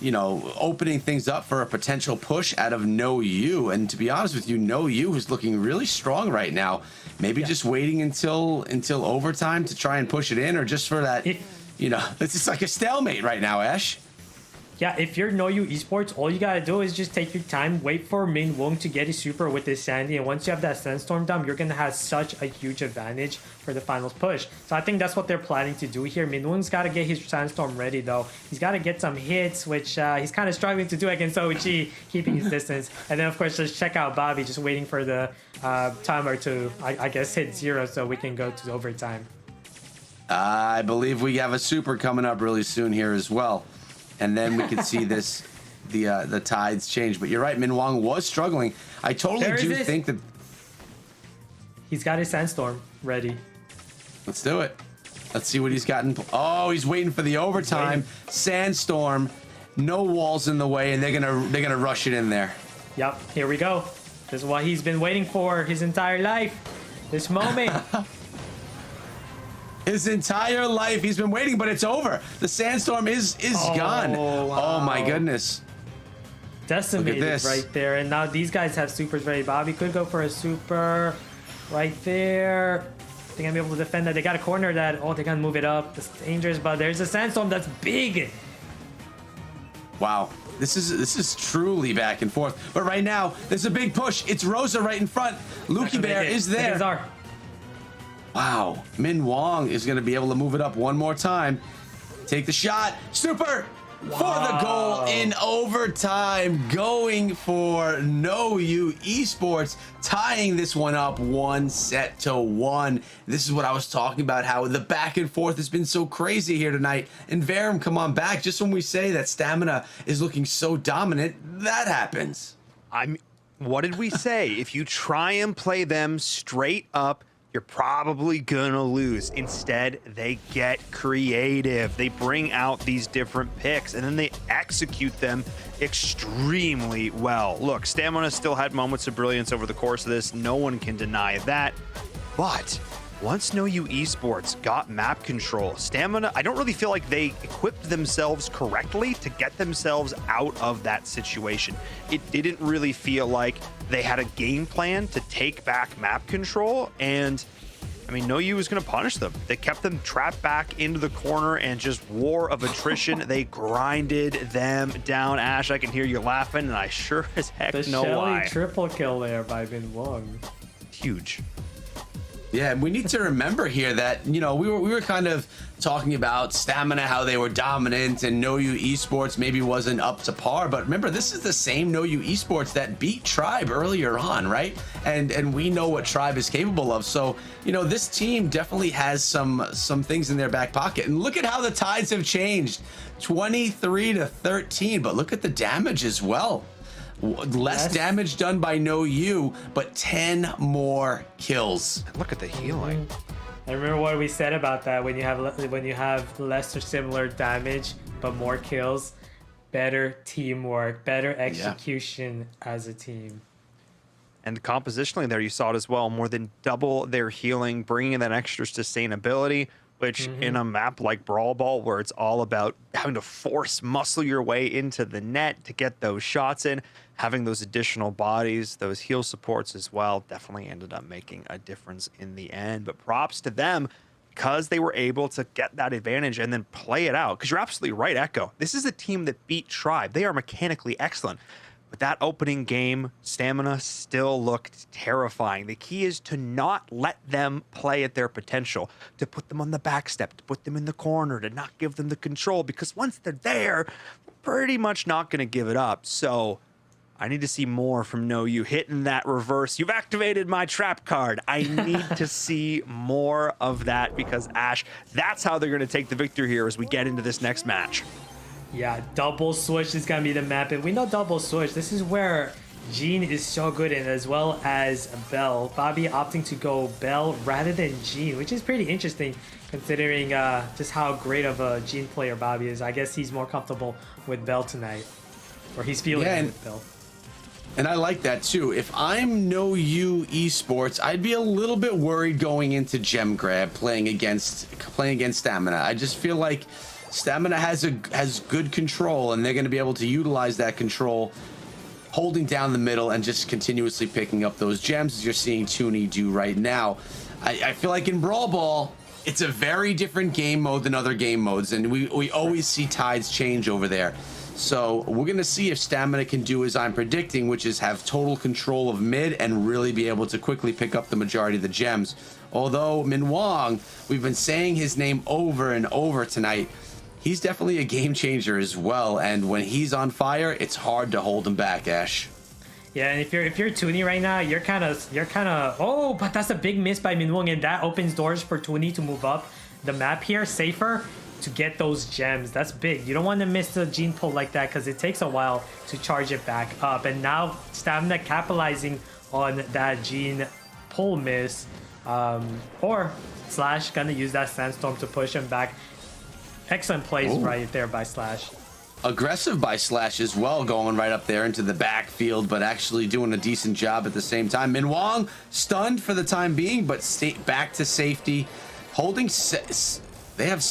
opening things up for a potential push out of No You. And to be honest with you, No You is looking really strong right now. Maybe just waiting until overtime to try and push it in, or just for that. It's just like a stalemate right now, Ash. Yeah, if you're No You Esports, all you gotta do is just take your time, wait for Min Wong to get his super with this Sandy, and once you have that Sandstorm down, you're gonna have such a huge advantage for the finals push. So I think that's what they're planning to do here. Min Wong's gotta get his Sandstorm ready though. He's gotta get some hits, which he's kind of struggling to do against OG, keeping his distance. And then of course, just check out Bobby, just waiting for the timer to, I guess, hit 0 so we can go to overtime. I believe we have a super coming up really soon here as well. And then we can see the tides change. But you're right, Min Wong was struggling. I totally do think that... He's got his Sandstorm ready. Let's do it. Let's see what he's gotten. Oh, he's waiting for the overtime. Sandstorm, no walls in the way, and they're gonna rush it in there. Yep, here we go. This is what he's been waiting for his entire life. This moment. His entire life he's been waiting, but it's over. The Sandstorm is gone. Wow. Oh my goodness. Decimated right there. And now these guys have supers ready. Bobby could go for a super right there. They're gonna be able to defend that. They gotta corner that. Oh, they're gonna move it up. It's dangerous, but there's a Sandstorm that's big. Wow. This is truly back and forth. But right now, there's a big push. It's Rosa right in front. Lukey Bear is there. Wow, Min Wong is going to be able to move it up one more time. Take the shot. Super for the goal in overtime. Going for No You Esports. Tying this one up 1-1. This is what I was talking about, how the back and forth has been so crazy here tonight. And Verum, come on back. Just when we say that Stamina is looking so dominant, that happens. What did we say? If you try and play them straight up, you're probably gonna lose. Instead, they get creative. They bring out these different picks and then they execute them extremely well. Look, Stamina still had moments of brilliance over the course of this. No one can deny that. But once No You Esports got map control, Stamina, I don't really feel like they equipped themselves correctly to get themselves out of that situation. It didn't really feel like they had a game plan to take back map control, and I mean, No You was going to punish them. They kept them trapped back into the corner and just war of attrition. They grinded them down. Ash, I can hear you laughing, and I sure as heck know why. The Shelly triple kill there by Min Wong. Huge. Yeah, we need to remember here that, you know, we were kind of talking about Stamina, how they were dominant, and No You Esports maybe wasn't up to par. But remember, this is the same No You Esports that beat Tribe earlier on, right? And we know what Tribe is capable of. So, you know, this team definitely has some things in their back pocket. And look at how the tides have changed, 23-13. But look at the damage as well. Less damage done by No You, but 10 more kills. Look at the healing. I remember what we said about that. When you have less or similar damage but more kills, better teamwork, better execution as a team. And compositionally there, you saw it as well. More than double their healing, bringing in that extra sustainability, which in a map like Brawl Ball, where it's all about having to force muscle your way into the net to get those shots in, having those additional bodies, those heal supports as well, definitely ended up making a difference in the end. But props to them, because they were able to get that advantage and then play it out. Because you're absolutely right, Echo. This is a team that beat Tribe. They are mechanically excellent. But that opening game, Stamina still looked terrifying. The key is to not let them play at their potential, to put them on the back step, to put them in the corner, to not give them the control, because once they're there, pretty much not going to give it up. So I need to see more from No You hitting that reverse. You've activated my trap card. I need to see more of that, because Ash, that's how they're going to take the victory here as we get into this next match. Yeah, double switch is going to be the map. And we know double switch. This is where Jean is so good in, as well as Bell. Bobby opting to go Bell rather than Jean, which is pretty interesting considering just how great of a Jean player Bobby is. I guess he's more comfortable with Bell tonight. Or he's feeling it with Bell. And I like that too. If I'm No You Esports, I'd be a little bit worried going into Gem Grab playing against Stamina. I just feel like Stamina has good control, and they're going to be able to utilize that control, holding down the middle and just continuously picking up those gems, as you're seeing Tooney do right now. I feel like in Brawl Ball, it's a very different game mode than other game modes, and we always see tides change over there. So we're going to see if Stamina can do as I'm predicting, which is have total control of mid and really be able to quickly pick up the majority of the gems. Although Min Wong, we've been saying his name over and over tonight, he's definitely a game changer as well. And when he's on fire, it's hard to hold him back, Ash. Yeah, and if you're Toonie right now, you're kind of oh, but that's a big miss by Min Wong, and that opens doors for Toonie to move up the map here safer to get those gems. That's big. You don't want to miss the gene pull like that because it takes a while to charge it back up. And now Stamina capitalizing on that gene pull miss, or Slash gonna use that Sandstorm to push him back. Excellent plays right there by Slash. Aggressive by Slash as well, going right up there into the backfield, but actually doing a decent job at the same time. Min Wong stunned for the time being, but back to safety. Holding, they have,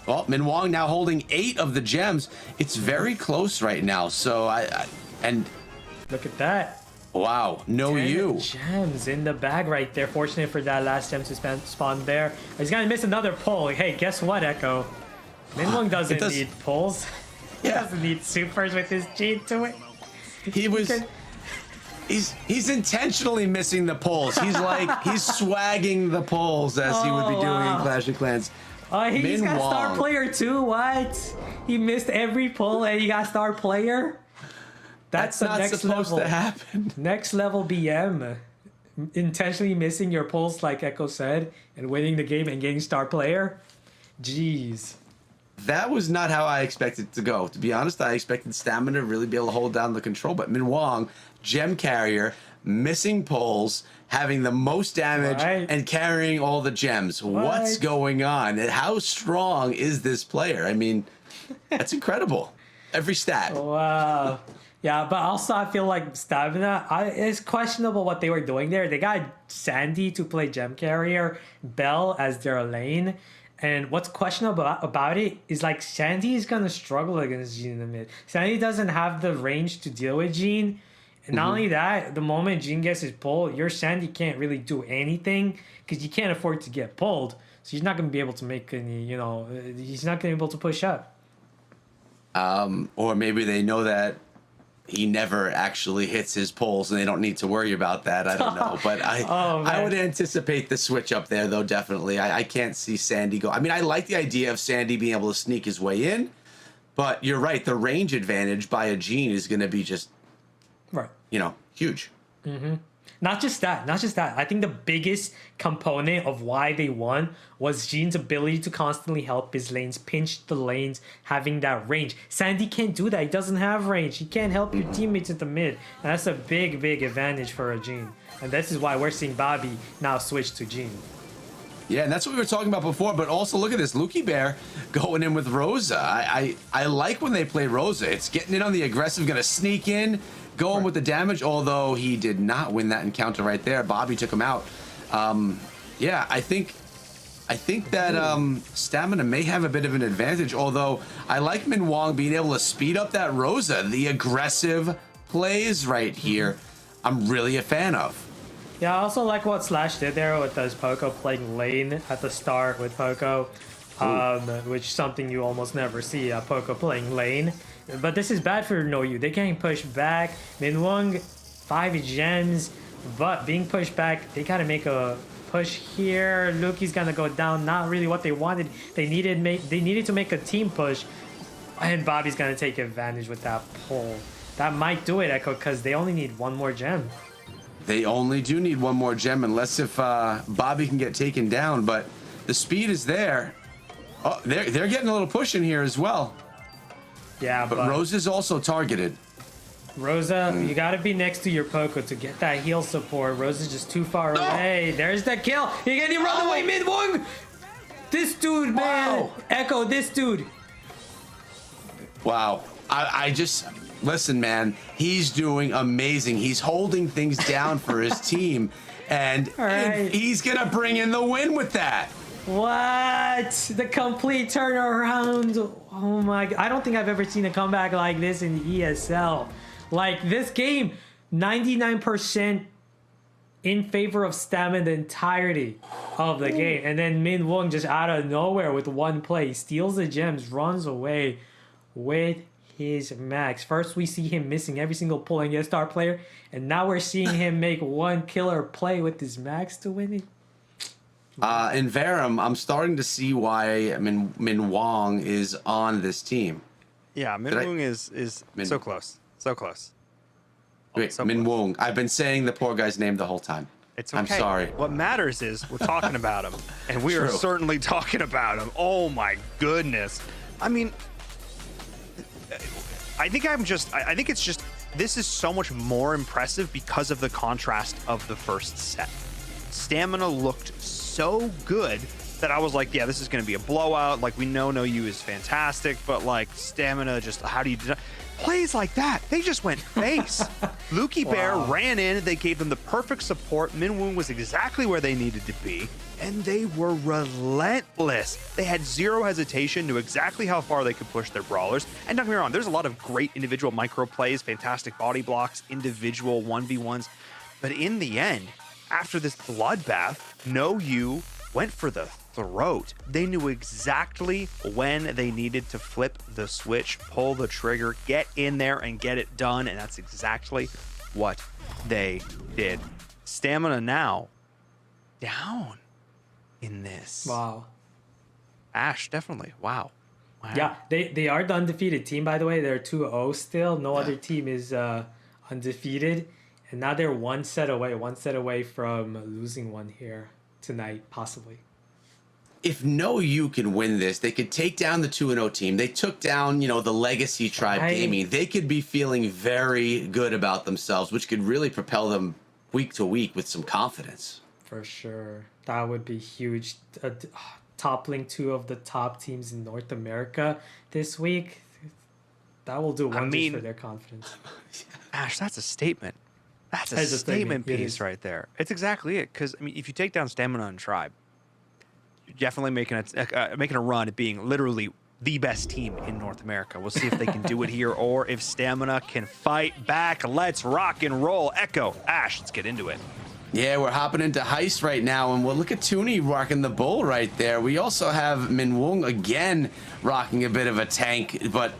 well, Min Wong now holding 8 of the gems. It's very close right now. So and look at that. Wow, no 10 you. gems in the bag right there. Fortunate for that last gem to spawn there. He's gonna miss another pull. Hey, guess what, Echo? Min Wong doesn't need pulls. He doesn't need supers with his gene to it. He's intentionally missing the pulls. He's like he's swagging the pulls as he would be doing in Clash of Clans. Oh, he's Min got Wong. star player too. What? He missed every pull and he got star player. That's the not next supposed level. to happen. Next level BM. Intentionally missing your pulls, like Echo said, and winning the game and getting star player. Jeez. That was not how I expected it to go. To be honest, I expected Stamina to really be able to hold down the control, but Min Wong, gem carrier, missing pulls, having the most damage, and carrying all the gems. What's going on? And how strong is this player? I mean, that's incredible. Every stat. Wow. Yeah, but also I feel like Stamina, it's questionable what they were doing there. They got Sandy to play gem carrier, Bell as their lane. And what's questionable about it is like Sandy is gonna struggle against Jean in the mid. Sandy doesn't have the range to deal with Jean. And not only that, the moment Jean gets his pull, your Sandy can't really do anything because you can't afford to get pulled. So he's not gonna be able to make any, he's not gonna be able to push up. Or maybe they know that he never actually hits his pulls and they don't need to worry about that. I don't know. But I would anticipate the switch up there, though, definitely. I can't see Sandy go. I mean, I like the idea of Sandy being able to sneak his way in, but you're right. The range advantage by a Gene is going to be just, huge. Mm-hmm. Not just that. I think the biggest component of why they won was Jean's ability to constantly help his lanes, pinch the lanes, having that range. Sandy can't do that. He doesn't have range. He can't help your teammates at the mid. And that's a big, big advantage for a Jean. And this is why we're seeing Bobby now switch to Jean. Yeah, and that's what we were talking about before. But also, look at this. Lukey Bear going in with Rosa. I like when they play Rosa. It's getting in on the aggressive, going to sneak in, going with the damage, although he did not win that encounter right there. Bobby took him out. Yeah, I think that Stamina may have a bit of an advantage, although I like Min Wong being able to speed up that Rosa. The aggressive plays right here, I'm really a fan of. Yeah, I also like what Slash did there with his Poco playing lane at the start with Poco, which is something you almost never see, Poco playing lane. But this is bad for No You. They can't push back. Min Wong, 5 gems, but being pushed back, they gotta make a push here. Luki's gonna go down. Not really what they wanted. They needed to make a team push, and Bobby's gonna take advantage with that pull. That might do it, Echo, because they only need 1 more gem. They only do need 1 more gem, unless if Bobby can get taken down. But the speed is there. Oh, they're getting a little push in here as well. Yeah, but Rosa's also targeted. Rosa, you gotta be next to your Poco to get that heal support. Rosa's just too far away. There's the kill. You're getting run away, Min Wong. This dude, man. Echo, this dude. Wow. I just listen, man. He's doing amazing. He's holding things down for his team, and he's gonna bring in the win with that. What? The complete turnaround. Oh my God. I don't think I've ever seen a comeback like this in ESL. Like this game, 99% in favor of Stamina the entirety of the game. And then Min Wong just out of nowhere with 1 play, steals the gems, runs away with his max. First, we see him missing every single pull against our player, and now we're seeing him make one killer play with his max to win it. In Verum, I'm starting to see why Min Wong is on this team. Yeah, Min Wong is so close. So close. Wait, So Min close. Wong. I've been saying the poor guy's name the whole time. It's okay. I'm sorry. What matters is we're talking about him, and we are True. certainly talking about him. Oh my goodness! I mean, I think it's just this is so much more impressive because of the contrast of the first set. Stamina looked so good that I was like, yeah, this is going to be a blowout. Like, we know No You is fantastic, but like Stamina, just how do you plays like that? They just went face. Lukey Bear ran in. They gave them the perfect support. Min Woon was exactly where they needed to be, and they were relentless. They had zero hesitation, knew exactly how far they could push their brawlers. And don't get me wrong, there's a lot of great individual micro plays, fantastic body blocks, individual 1v1s. But in the end, after this bloodbath, No You went for the throat. They knew exactly when they needed to flip the switch, pull the trigger, get in there and get it done, and that's exactly what they did. Stamina now down in this. Wow. Ash, definitely. Wow. Yeah, they are the undefeated team, by the way. They're 2-0 still. No other team is undefeated. And now they're one set away from losing one here tonight, possibly. If No You can win this, they could take down the 2-0 team. They took down, the Legacy Tribe Gaming. They could be feeling very good about themselves, which could really propel them week to week with some confidence. For sure. That would be huge. Toppling two of the top teams in North America this week. That will do wonders for their confidence. Ash, that's a statement. That's a statement piece right there. It's exactly it. Because, if you take down Stamina and Tribe, you're definitely making a run at being literally the best team in North America. We'll see if they can do it here or if Stamina can fight back. Let's rock and roll. Echo, Ash, let's get into it. Yeah, we're hopping into Heist right now, and we'll look at Toonie rocking the bull right there. We also have Min Wong again rocking a bit of a tank, but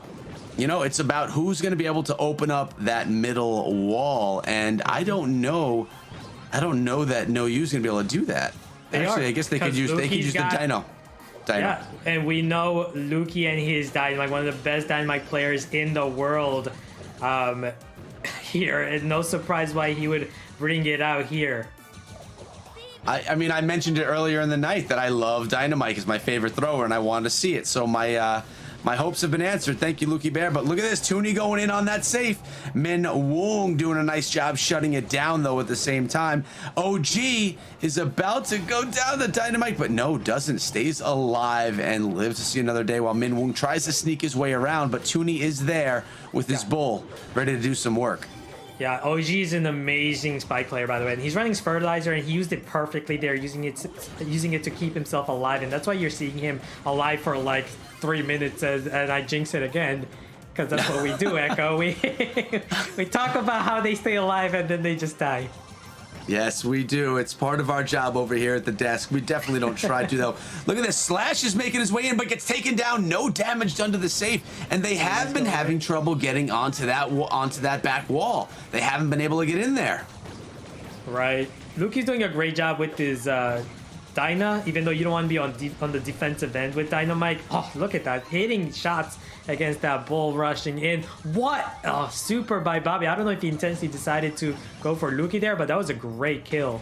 it's about who's going to be able to open up that middle wall, and I don't know that No You's going to be able to do that. Actually, I guess they could use the Dino. Yeah, and we know Lukey and his Dynamite, one of the best Dynamite players in the world here. And no surprise why he would bring it out here. I mentioned it earlier in the night that I love Dynamite as my favorite thrower, and I wanted to see it. So my hopes have been answered. Thank you, Lukey Bear. But look at this. Toonie going in on that safe. Min Wong doing a nice job shutting it down, though, at the same time. OG is about to go down the Dynamite, but no, doesn't. Stays alive and lives to see another day while Min Wong tries to sneak his way around. But Toonie is there with his bull, ready to do some work. Yeah, OG is an amazing spike player, by the way, and he's running his fertilizer, and he used it perfectly there, using it to keep himself alive, and that's why you're seeing him alive for like 3 minutes, and I jinx it again, because that's what we do, Echo. We talk about how they stay alive, and then they just die. Yes, we do. It's part of our job over here at the desk. We definitely don't try to, though. Look at this. Slash is making his way in, but gets taken down. No damage done to the safe. And they have been having trouble getting onto that back wall. They haven't been able to get in there. Right. Lukey's doing a great job with his Dyna, even though you don't want to be on the defensive end with Dynamite. Oh, look at that. Hitting shots against that bull rushing in. What? Oh, super by Bobby. I don't know if he intentionally decided to go for Lukey there, but that was a great kill.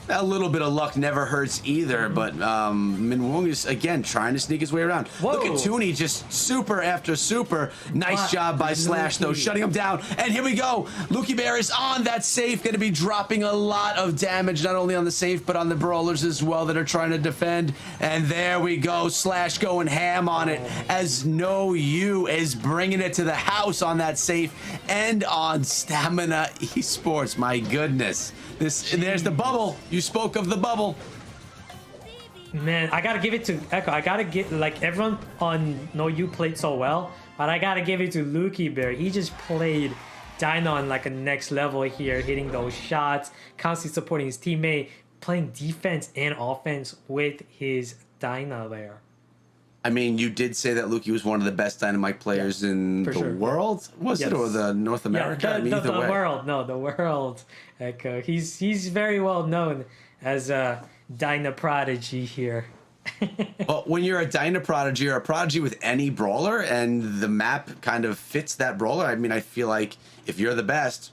A little bit of luck never hurts either, but Min Wong is, again, trying to sneak his way around. Whoa. Look at Toonie, just super after super. Nice job by Slash, though, shutting him down. And here we go. Lukey Bear is on that safe, going to be dropping a lot of damage, not only on the safe, but on the brawlers as well that are trying to defend. And there we go. Slash going ham on it as No You is bringing it to the house on that safe and on Stamina Esports. My goodness. There's the bubble. You spoke of the bubble. Man, I gotta give it to Echo. I gotta get, like, everyone on No You played so well, but I gotta give it to Lukey Bear. He just played Dyna on like a next level here, hitting those shots, constantly supporting his teammate, playing defense and offense with his Dyna there. I mean, you did say that Lukey was one of the best Dynamite players in the world, was it, or the North America? Yeah, I mean, the either way. world. No, the world. Echo. He's very well known as a Dyna prodigy here. Well, when you're a Dyna prodigy, you're a prodigy with any brawler, and the map kind of fits that brawler. I mean, I feel like if you're the best,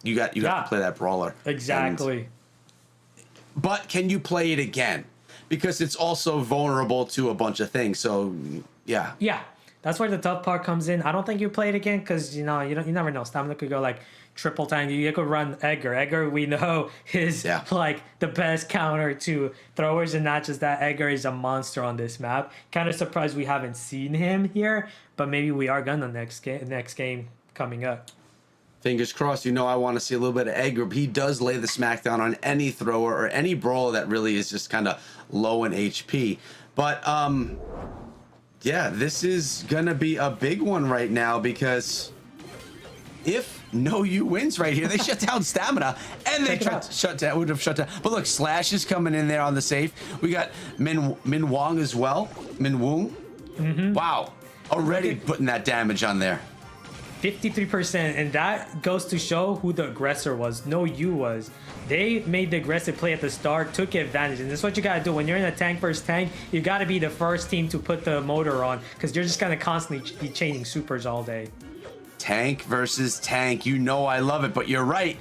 you have to play that brawler. Exactly. But can you play it again? Because it's also vulnerable to a bunch of things. So, yeah. Yeah, that's where the tough part comes in. I don't think you play it again because you never know. Stamina could go like triple time. You could run Edgar. Edgar, we know, is like the best counter to throwers, and not just that. Edgar is a monster on this map. Kind of surprised we haven't seen him here, but maybe we are gonna next game coming up. Fingers crossed. I want to see a little bit of Edgar. He does lay the smackdown on any thrower or any brawler that really is just kind of low in HP. But, yeah, this is going to be a big one right now because if No You wins right here, they shut down Stamina and they would have shut down. But look, Slash is coming in there on the safe. We got Min Wong as well. Min Wong. Wow. Already putting that damage on there. 53%, and that goes to show who the aggressor was. No, you was. They made the aggressive play at the start, took advantage, and this is what you gotta do when you're in a tank versus tank. You gotta be the first team to put the motor on, because you're just gonna constantly be chaining supers all day. Tank versus tank, I love it, but you're right.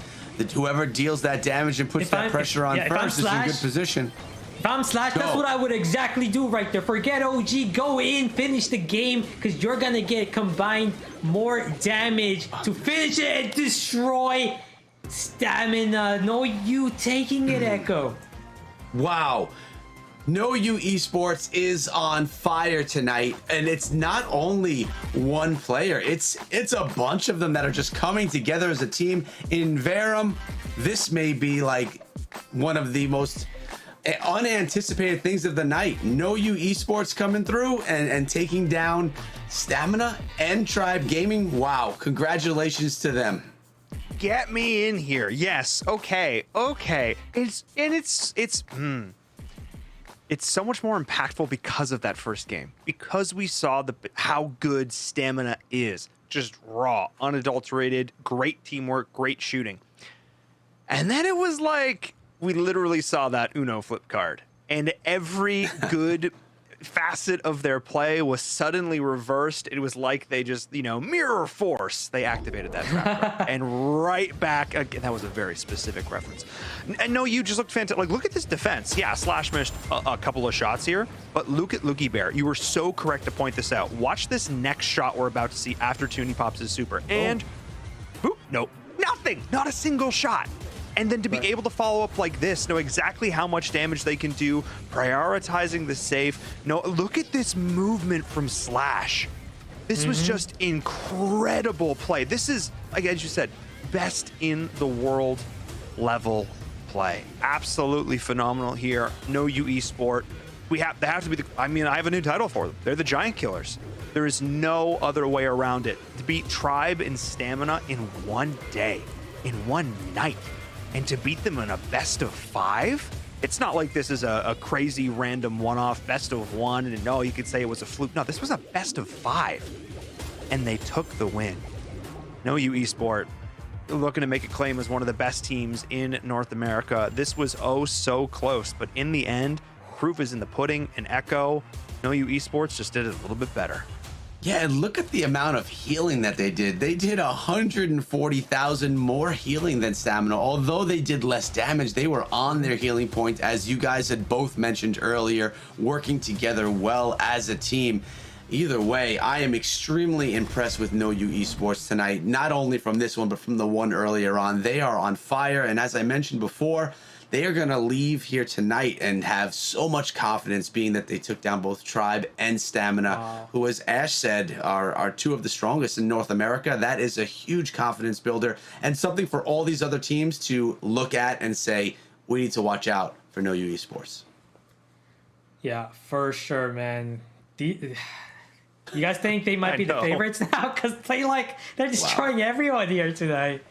Whoever deals that damage and puts that pressure on first is in good position. If I'm Slash, that's what I would exactly do right there. Forget OG, go in, finish the game, because you're going to get combined more damage to finish it and destroy Stamina. No, you taking it, Echo. Wow. No You Esports is on fire tonight, and it's not only one player, it's a bunch of them that are just coming together as a team. In Verum, this may be like one of the most unanticipated things of the night. No You Esports coming through and taking down Stamina and Tribe Gaming. Wow, congratulations to them. Get me in here. Yes. Okay. It's so much more impactful because of that first game. Because we saw how good Stamina is. Just raw, unadulterated, great teamwork, great shooting. And then it was like we literally saw that Uno flip card, and every good facet of their play was suddenly reversed. It was like they just, mirror force. They activated that trap and right back again. That was a very specific reference. And no, you just looked fantastic. Like, look at this defense. Yeah, Slash missed a couple of shots here, but look at Lukey Bear. You were so correct to point this out. Watch this next shot we're about to see after Toonie pops his super. And, boop, nope, nothing, not a single shot. And then to be able to follow up like this, know exactly how much damage they can do, prioritizing the safe. No, look at this movement from Slash. This was just incredible play. This is, like as you said, best in the world level play. Absolutely phenomenal here. No You Esport. They have to be I have a new title for them. They're the Giant Killers. There is no other way around it. To beat Tribe and Stamina in one day, in one night. And to beat them in a best of 5? It's not like this is a crazy random one-off best of 1, and no, you could say it was a fluke. No, this was a best of 5, and they took the win. No You Esport looking to make a claim as one of the best teams in North America. This was so close, but in the end, proof is in the pudding, and Echo, No You Esports just did it a little bit better. Yeah, and look at the amount of healing that they did. They did 140,000 more healing than Stamina. Although they did less damage, they were on their healing point, as you guys had both mentioned earlier, working together well as a team. Either way, I am extremely impressed with No You Esports tonight, not only from this one, but from the one earlier on. They are on fire, and as I mentioned before, they are going to leave here tonight and have so much confidence, being that they took down both Tribe and Stamina, who, as Ash said, are two of the strongest in North America. That is a huge confidence builder and something for all these other teams to look at and say, we need to watch out for No You Esports. Yeah, for sure, man. You guys think they might be the favorites now? Because they're destroying everyone here tonight.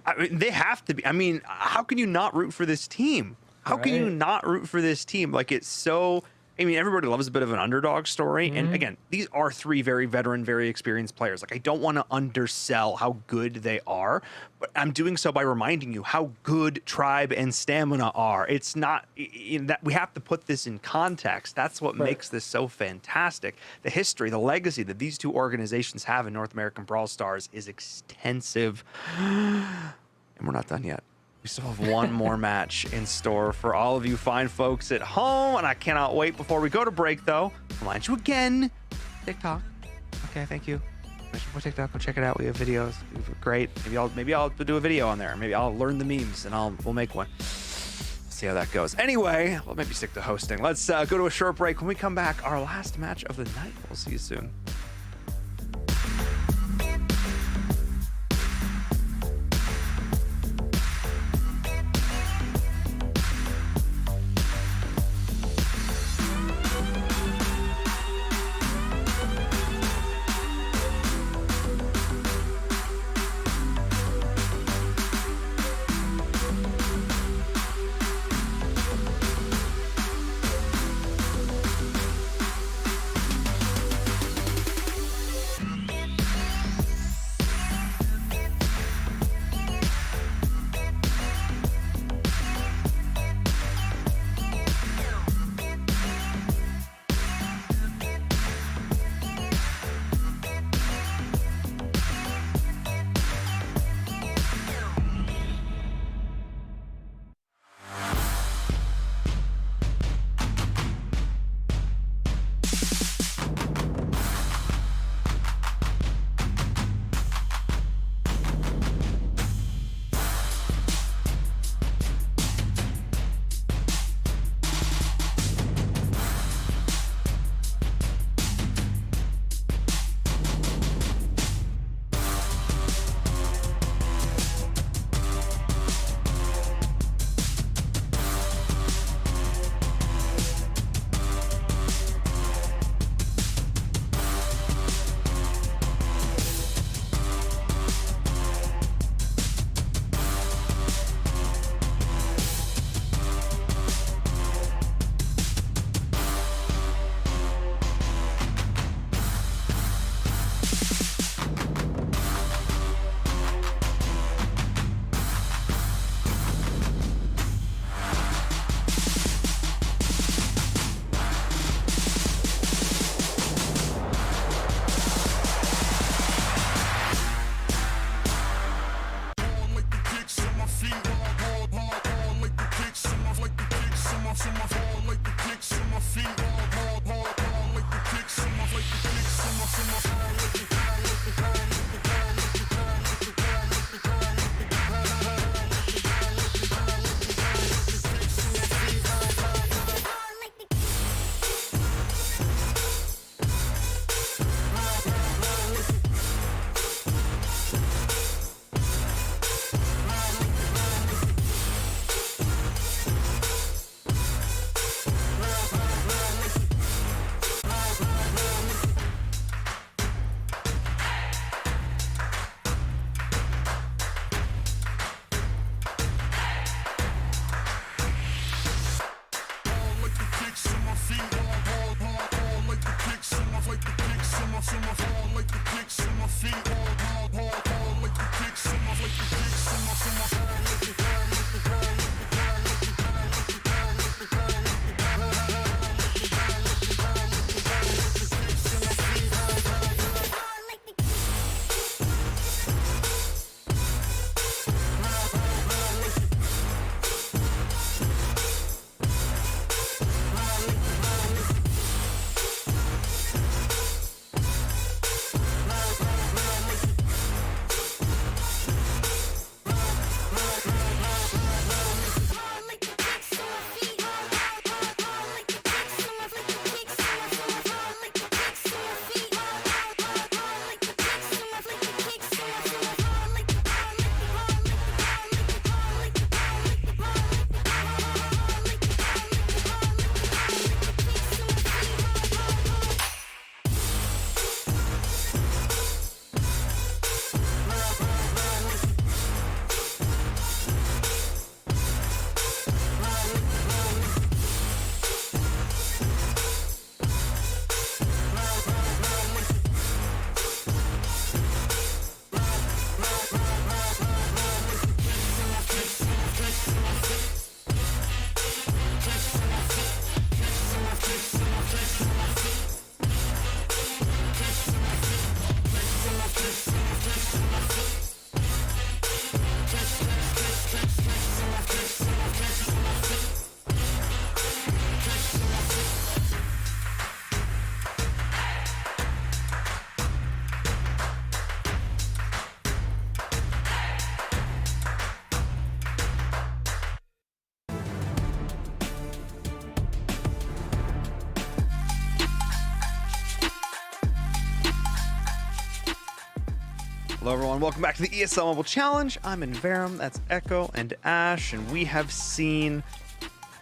I mean, they have to be. I mean, how can you not root for this team? How can you not root for this team? Like, it's I mean, everybody loves a bit of an underdog story. And again, these are 3 very veteran, very experienced players. Like, I don't want to undersell how good they are, but I'm doing so by reminding you how good Tribe and Stamina are. It's not in that we have to put this in context. That's what makes this so fantastic. The history, the legacy that these 2 organizations have in North American Brawl Stars is extensive. And we're not done yet. We still have one more match in store for all of you fine folks at home, and I cannot wait. Before we go to break, though, remind you again, TikTok. Okay, thank you. For TikTok, go check it out. We have videos. We're great. Maybe I'll do a video on there. Maybe I'll learn the memes and we'll make one. See how that goes. Anyway, we'll maybe stick to hosting. Let's go to a short break. When we come back, our last match of the night. We'll see you soon. Hello everyone, welcome back to the ESL Mobile Challenge. I'm in Verum, that's Echo and Ash, and we have seen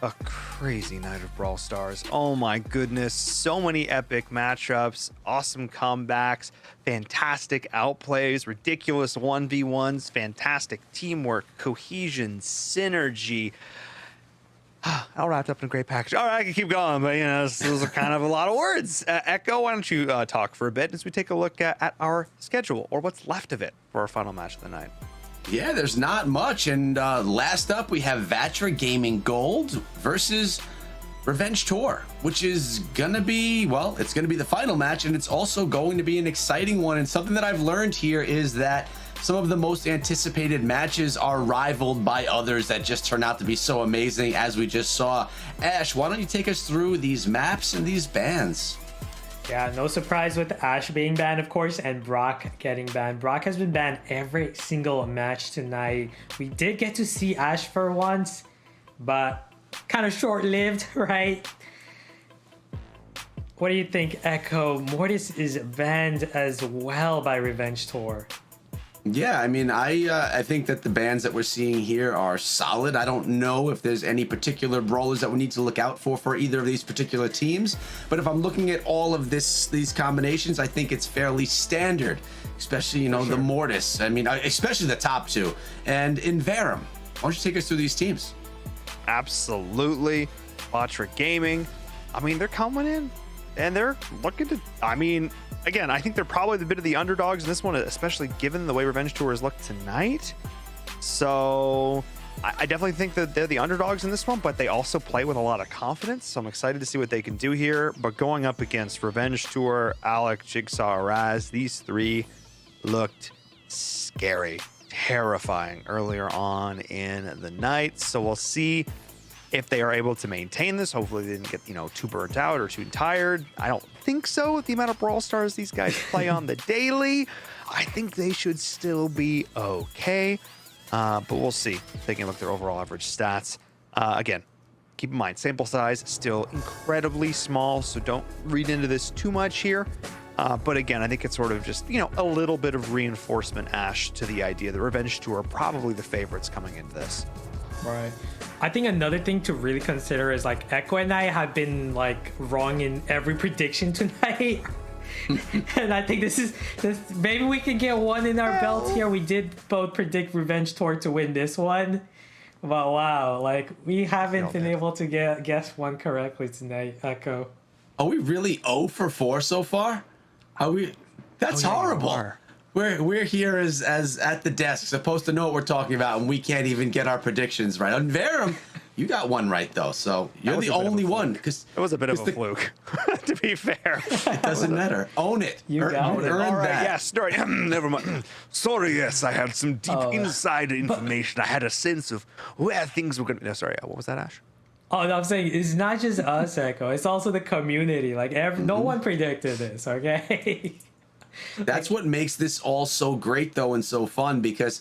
a crazy night of Brawl Stars. Oh my goodness, so many epic matchups, awesome comebacks, fantastic outplays, ridiculous 1v1s, fantastic teamwork, cohesion, synergy. All wrapped up in a great package. All right, I can keep going, but those are kind of a lot of words. Echo, why don't you talk for a bit as we take a look at our schedule, or what's left of it, for our final match of the night. Yeah, there's not much. And last up, we have Vatra Gaming Gold versus Revenge Tour, which is going to be, well, it's going to be the final match, and it's also going to be an exciting one. And something that I've learned here is that some of the most anticipated matches are rivaled by others that just turn out to be so amazing, as we just saw. Ash, why don't you take us through these maps and these bans? Yeah, no surprise with Ash being banned, of course, and Brock getting banned. Brock has been banned every single match tonight. We did get to see Ash for once, but kind of short-lived, right? What do you think, Echo? Mortis is banned as well by Revenge Tour. Yeah, I mean, I think that the bans that we're seeing here are solid. I don't know if there's any particular brawlers that we need to look out for either of these particular teams. But if I'm looking at all of these combinations, I think it's fairly standard, especially, the Mortis. I mean, especially the top two. And in Verum, why don't you take us through these teams? Absolutely. Vatra Gaming, I mean, they're coming in and they're looking to, again, I think they're probably a bit of the underdogs in this one, especially given the way Revenge Tour has looked tonight. So I definitely think that they're the underdogs in this one, but they also play with a lot of confidence. So I'm excited to see what they can do here. But going up against Revenge Tour, Alec, Jigsaw, Raz, these three looked scary, terrifying earlier on in the night. So we'll see if they are able to maintain this. Hopefully they didn't get, too burnt out or too tired. I don't think so with the amount of Brawl Stars these guys play on the daily. I think they should still be okay. But we'll see. Taking a look at their overall average stats. Again, keep in mind, sample size still incredibly small, so don't read into this too much here. But again, I think it's sort of just, a little bit of reinforcement, Ash, to the idea that Revenge Tour are probably the favorites coming into this. Right. I think another thing to really consider is Echo and I have been wrong in every prediction tonight. And I think this maybe we can get one in our belt here. We did both predict Revenge Tour to win this one. But wow, we haven't been able to guess one correctly tonight, Echo. Are we really 0 for 4 so far? Are we? That's horrible. We're here as at the desk, supposed to know what we're talking about, and we can't even get our predictions right. On Verum, you got one right though, so you're the only one. Because it was a bit of a fluke, to be fair. It doesn't matter. Own it. You got it. All right. Yes. Never mind. Sorry. Yes, I had some deep inside information. I had a sense of where things were going. No, sorry. What was that, Ash? Oh, no, I'm saying it's not just us, Echo. It's also the community. No one predicted this. Okay. That's what makes this all so great, though, and so fun, because,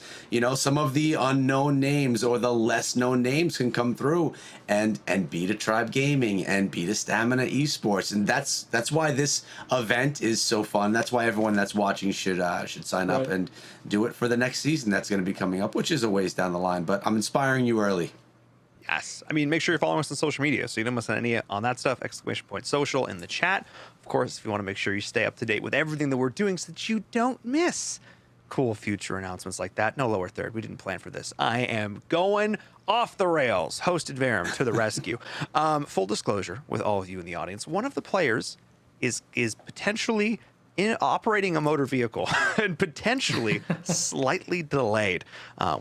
some of the unknown names or the less known names can come through and beat a Tribe Gaming and beat a Stamina Esports. And that's why this event is so fun. That's why everyone that's watching should sign up and do it for the next season that's going to be coming up, which is a ways down the line. But I'm inspiring you early. Yes. Make sure you're following us on social media so you don't miss any on that stuff. !social in the chat. Of course, if you want to make sure you stay up to date with everything that we're doing so that you don't miss cool future announcements like that. No, lower third. We didn't plan for this. I am going off the rails. Hosted Verum to the rescue. Full disclosure with all of you in the audience. One of the players is potentially operating a motor vehicle and potentially slightly delayed,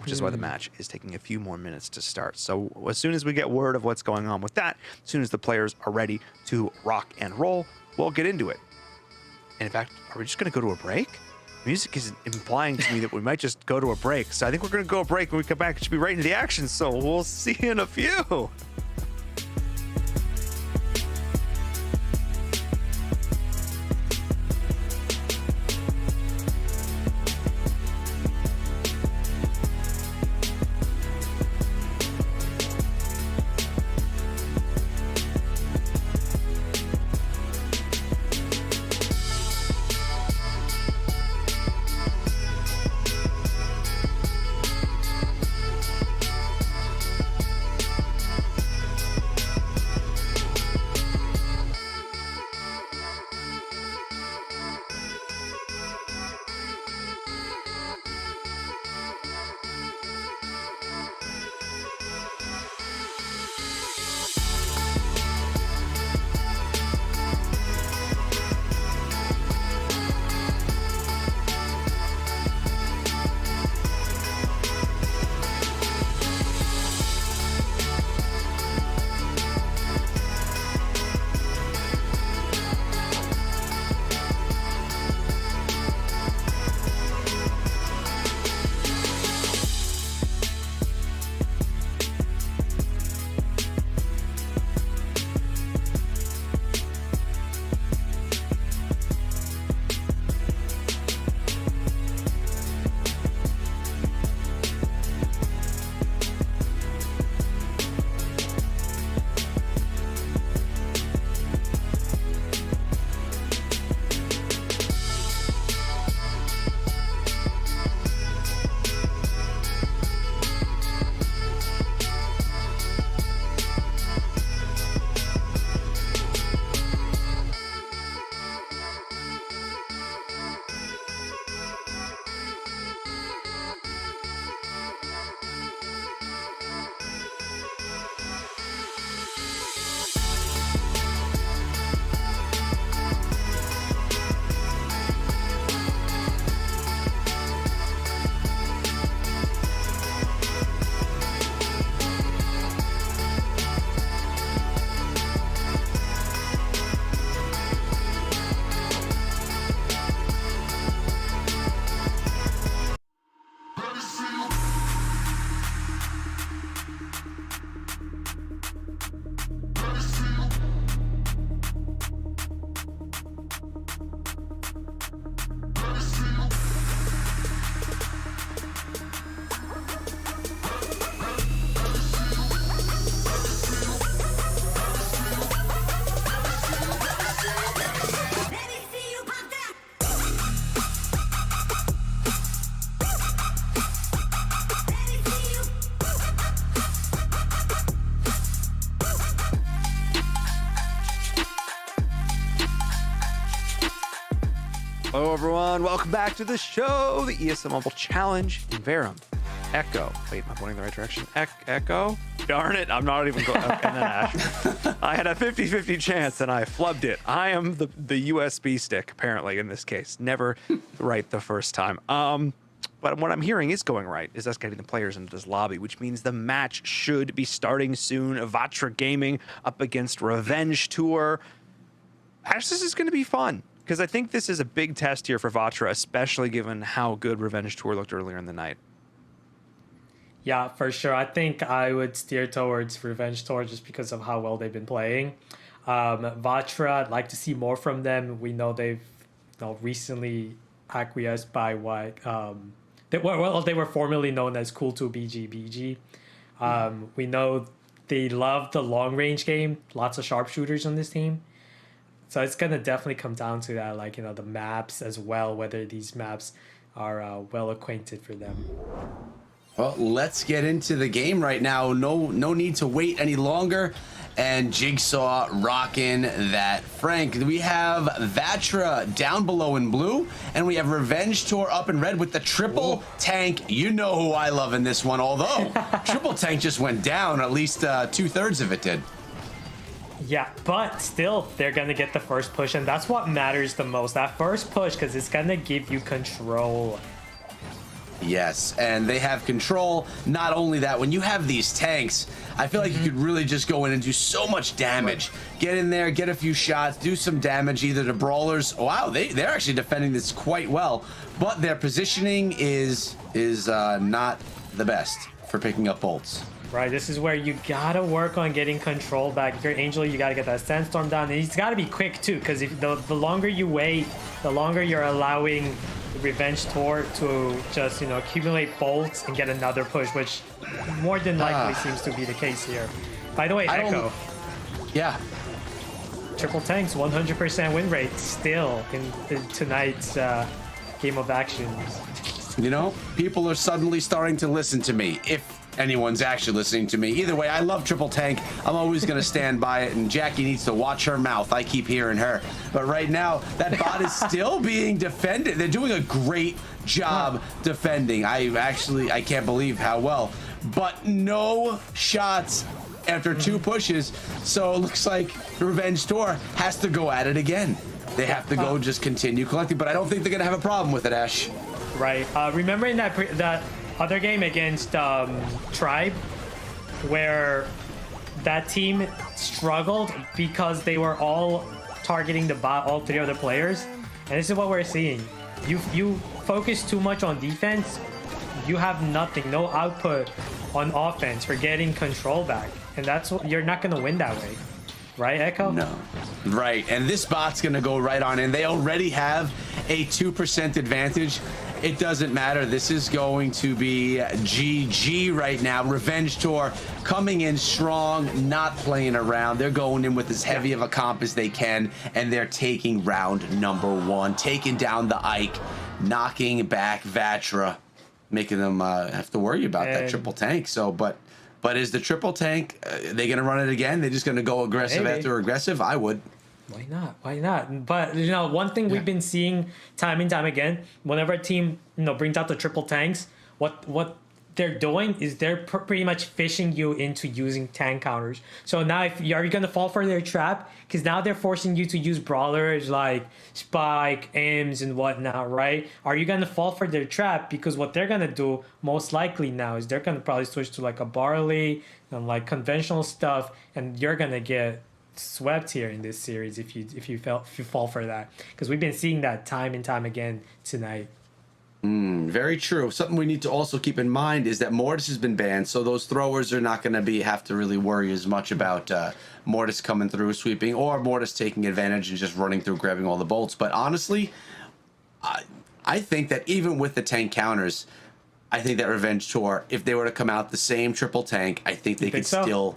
which is why the match is taking a few more minutes to start. So as soon as we get word of what's going on with that, as soon as the players are ready to rock and roll, we'll get into it. And in fact, are we just going to go to a break? Music is implying to me that we might just go to a break. So I think we're going to go a break. When we come back, it should be right into the action. So we'll see you in a few. Hello, everyone. Welcome back to the show, the ESL Mobile Challenge in Verum. Echo. Wait, am I pointing the right direction? Echo? Darn it, I'm not even going. Okay, and then Ash. I had a 50-50 chance, and I flubbed it. I am the USB stick, apparently, in this case. Never right the first time. But what I'm hearing is going right, is us getting the players into this lobby, which means the match should be starting soon. Vatra Gaming up against Revenge Tour. Ash, this is going to be fun, because I think this is a big test here for Vatra, especially given how good Revenge Tour looked earlier in the night. Yeah, for sure. I think I would steer towards Revenge Tour just because of how well they've been playing. Vatra, I'd like to see more from them. We know they've recently acquiesced by what they were formerly known as Cool 2 BG. We know they love the long range game. Lots of sharpshooters on this team. So it's gonna definitely come down to that, the maps as well, whether these maps are well acquainted for them. Well, let's get into the game right now. No need to wait any longer. And Jigsaw rocking that Frank. We have Vatra down below in blue, and we have Revenge Tour up in red with the triple tank. You know who I love in this one, although triple tank just went down. At least 2/3 of it did. Yeah, but still, they're going to get the first push, and that's what matters the most. That first push, because it's going to give you control. Yes, and they have control. Not only that, when you have these tanks, I feel like you could really just go in and do so much damage. Get in there, get a few shots, do some damage either to brawlers. Wow, they're actually defending this quite well, but their positioning is not the best for picking up bolts. Right, this is where you gotta work on getting control back. If you're Angel, you gotta get that Sandstorm down, and he's gotta be quick too, because if the longer you wait, the longer you're allowing the Revenge Tour to just accumulate bolts and get another push, which more than likely seems to be the case here. By the way, Echo. Yeah. Triple tanks, 100% win rate still in tonight's game of action. People are suddenly starting to listen to me. If anyone's actually listening to me. Either way, I love triple tank. I'm always going to stand by it, and Jackie needs to watch her mouth. I keep hearing her. But right now, that bot is still being defended. They're doing a great job defending. I can't believe how well. But no shots after 2 pushes, so it looks like Revenge Tour has to go at it again. They have to go just continue collecting, but I don't think they're going to have a problem with it, Ash. Right. Remembering that other game against Tribe, where that team struggled because they were all targeting the bot, all 3 other players, and this is what we're seeing. You focus too much on defense, you have nothing, no output on offense for getting control back, and that's what you're not going to win that way. Right, Echo? No. Right, and this bot's going to go right on in. They already have a 2% advantage. It doesn't matter. This is going to be GG right now. Revenge Tour coming in strong, not playing around. They're going in with as heavy of a comp as they can, and they're taking round number 1, taking down the Ike, knocking back Vatra, making them have to worry about that triple tank. So, but is the triple tank, they going to run it again? They're just going to go aggressive after aggressive? I would. Why not? Why not? But one thing we've been seeing time and time again, whenever a team brings out the triple tanks, what they're doing is they're pretty much fishing you into using tank counters. So now, are you gonna fall for their trap? Because now they're forcing you to use brawlers like Spike, Ames, and whatnot, right? Are you gonna fall for their trap? Because what they're gonna do most likely now is they're gonna probably switch to like a Barley and like conventional stuff, and you're gonna get swept here in this series if you fall for that, because we've been seeing that time and time again tonight. Very true. Something we need to also keep in mind is that Mortis has been banned, so those throwers are not going to have to really worry as much about Mortis coming through sweeping or Mortis taking advantage and just running through grabbing all the bolts. But honestly, I think that even with the tank counters, I think that Revenge Tour, if they were to come out the same triple tank, I think they could still.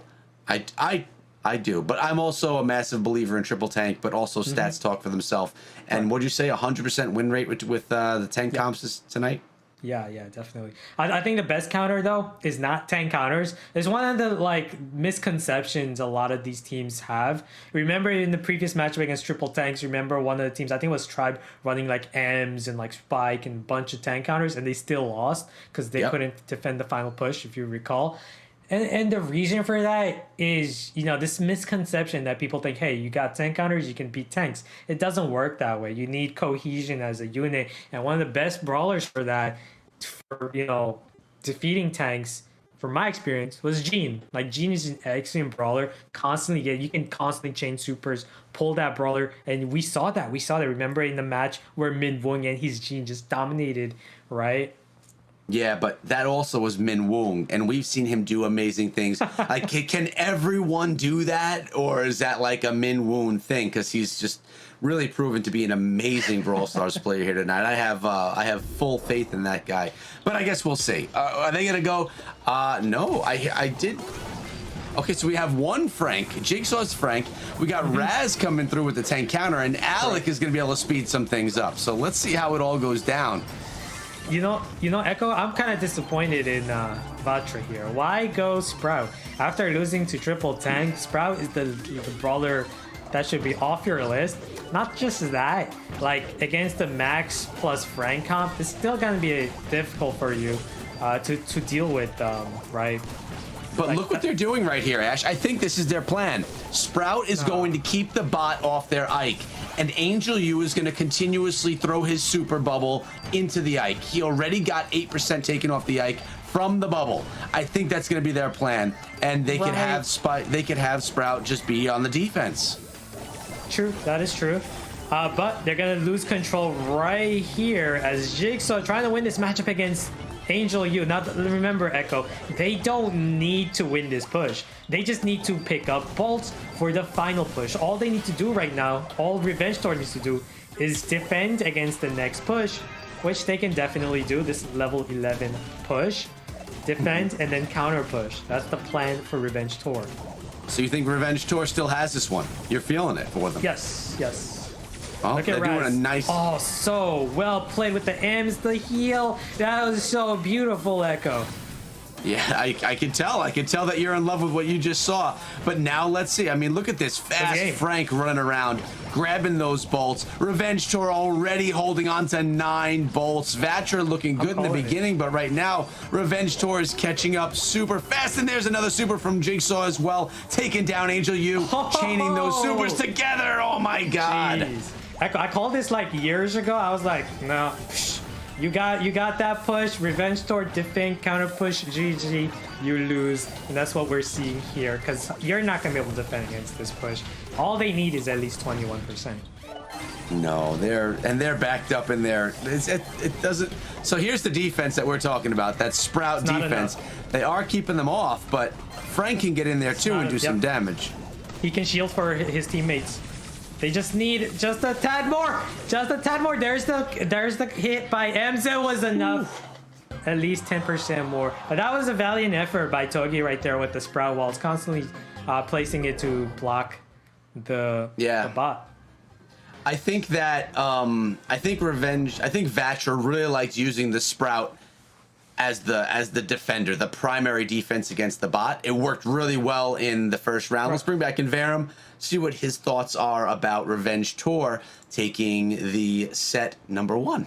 I do, but I'm also a massive believer in triple tank, but also stats talk for themselves. And what'd you say, 100% win rate with the tank comps tonight? Yeah, definitely. I think the best counter though is not tank counters. It's one of the like misconceptions a lot of these teams have. Remember in the previous matchup against triple tanks, remember one of the teams, I think it was Tribe, running like M's and like Spike and a bunch of tank counters, and they still lost because they couldn't defend the final push, if you recall. And the reason for that is, this misconception that people think, hey, you got tank counters, you can beat tanks. It doesn't work that way. You need cohesion as a unit. And one of the best brawlers for that, for, defeating tanks, from my experience, was Gene. Like, Gene is an excellent brawler. You can constantly chain supers, pull that brawler. And we saw that. Remember in the match where Min Wung and his Gene just dominated, right? Yeah, but that also was Min Wung, and we've seen him do amazing things. Like, can everyone do that, or is that like a Min Wung thing? Because he's just really proven to be an amazing Brawl Stars player here tonight. I have full faith in that guy, but I guess we'll see. Are they gonna go? No, I did. Okay, so we have one Frank, Jigsaw's Frank. We got Raz coming through with the tank counter, and Alec is gonna be able to speed some things up. So let's see how it all goes down. Echo, I'm kind of disappointed in Vatra here. Why go Sprout? After losing to triple tank, Sprout is the brawler that should be off your list. Not just that, like against the Max plus Frank comp, it's still going to be difficult for you to deal with, right? But like, look what they're doing right here, Ash. I think this is their plan. Sprout is going to keep the bot off their Ike, and Angel U is going to continuously throw his super bubble into the Ike. He already got 8% taken off the Ike from the bubble. I think that's going to be their plan, and they could have Sprout just be on the defense. True, that is true. But they're going to lose control right here as Jigsaw trying to win this matchup against Angel U. Now, remember, Echo, they don't need to win this push. They just need to pick up bolts for the final push. All they need to do right now, all Revenge Tour needs to do, is defend against the next push, which they can definitely do. This level 11 push. Defend and then counter push. That's the plan for Revenge Tour. So you think Revenge Tour still has this one? You're feeling it for them? Yes. Well, Look they're at doing Raz. a nice... Oh, so well played with the M's, the heal. That was so beautiful, Echo. Yeah, I can tell. I can tell that you're in love with what you just saw. But now let's see. I mean, look at this fast Frank running around, grabbing those bolts. Revenge Tour already holding on to 9 bolts. Vatra looking good in the beginning, but right now, Revenge Tour is catching up super fast. And there's another super from Jigsaw as well, taking down Angel U, chaining those supers together. Oh my God. Jeez. I called this like years ago. I was like, no. You got that push, Revenge Tour, defend, counter push, GG, you lose. And that's what we're seeing here, because you're not going to be able to defend against this push. All they need is at least 21%. No, they're backed up in there. It doesn't. So here's the defense that we're talking about. That Sprout defense. They are keeping them off, but Frank can get in there too and do some damage. He can shield for his teammates. They just need just a tad more. Just a tad more. There's the hit by Ems. It was enough. Ooh. At least 10% more. But that was a valiant effort by Togi right there with the Sprout walls, constantly placing it to block the bot. I think that I think Vatra really likes using the Sprout as the defender, the primary defense against the bot. It worked really well in the first round. Let's bring back Inverum, see what his thoughts are about Revenge Tour taking the set number 1.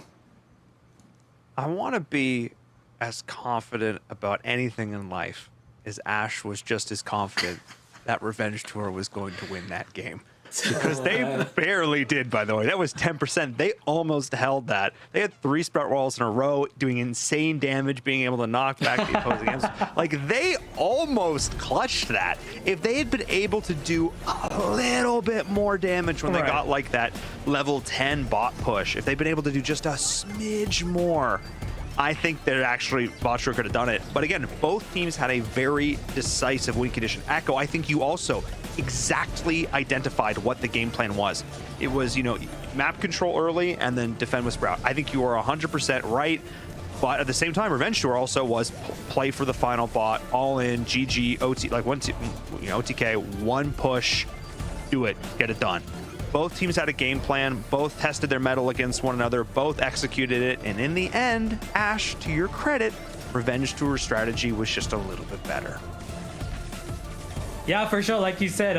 I want to be as confident about anything in life as Ash was just as confident that Revenge Tour was going to win that game. Because they barely did, by the way. That was 10%. They almost held that. They had 3 Sprout walls in a row, doing insane damage, being able to knock back the opposing M's. Like, they almost clutched that. If they had been able to do a little bit more damage when they got, like, that level 10 bot push, if they'd been able to do just a smidge more, I think that actually Vatra could have done it. But again, both teams had a very decisive win condition. Echo, I think you also exactly identified what the game plan was. It was, map control early and then defend with Sprout. I think you are 100% right. But at the same time, Revenge Tour also was play for the final bot, all in, GG, OT, like OTK, one push, do it, get it done. Both teams had a game plan, both tested their mettle against one another, both executed it, and in the end, Ash, to your credit, Revenge Tour's strategy was just a little bit better. Yeah, for sure. Like you said,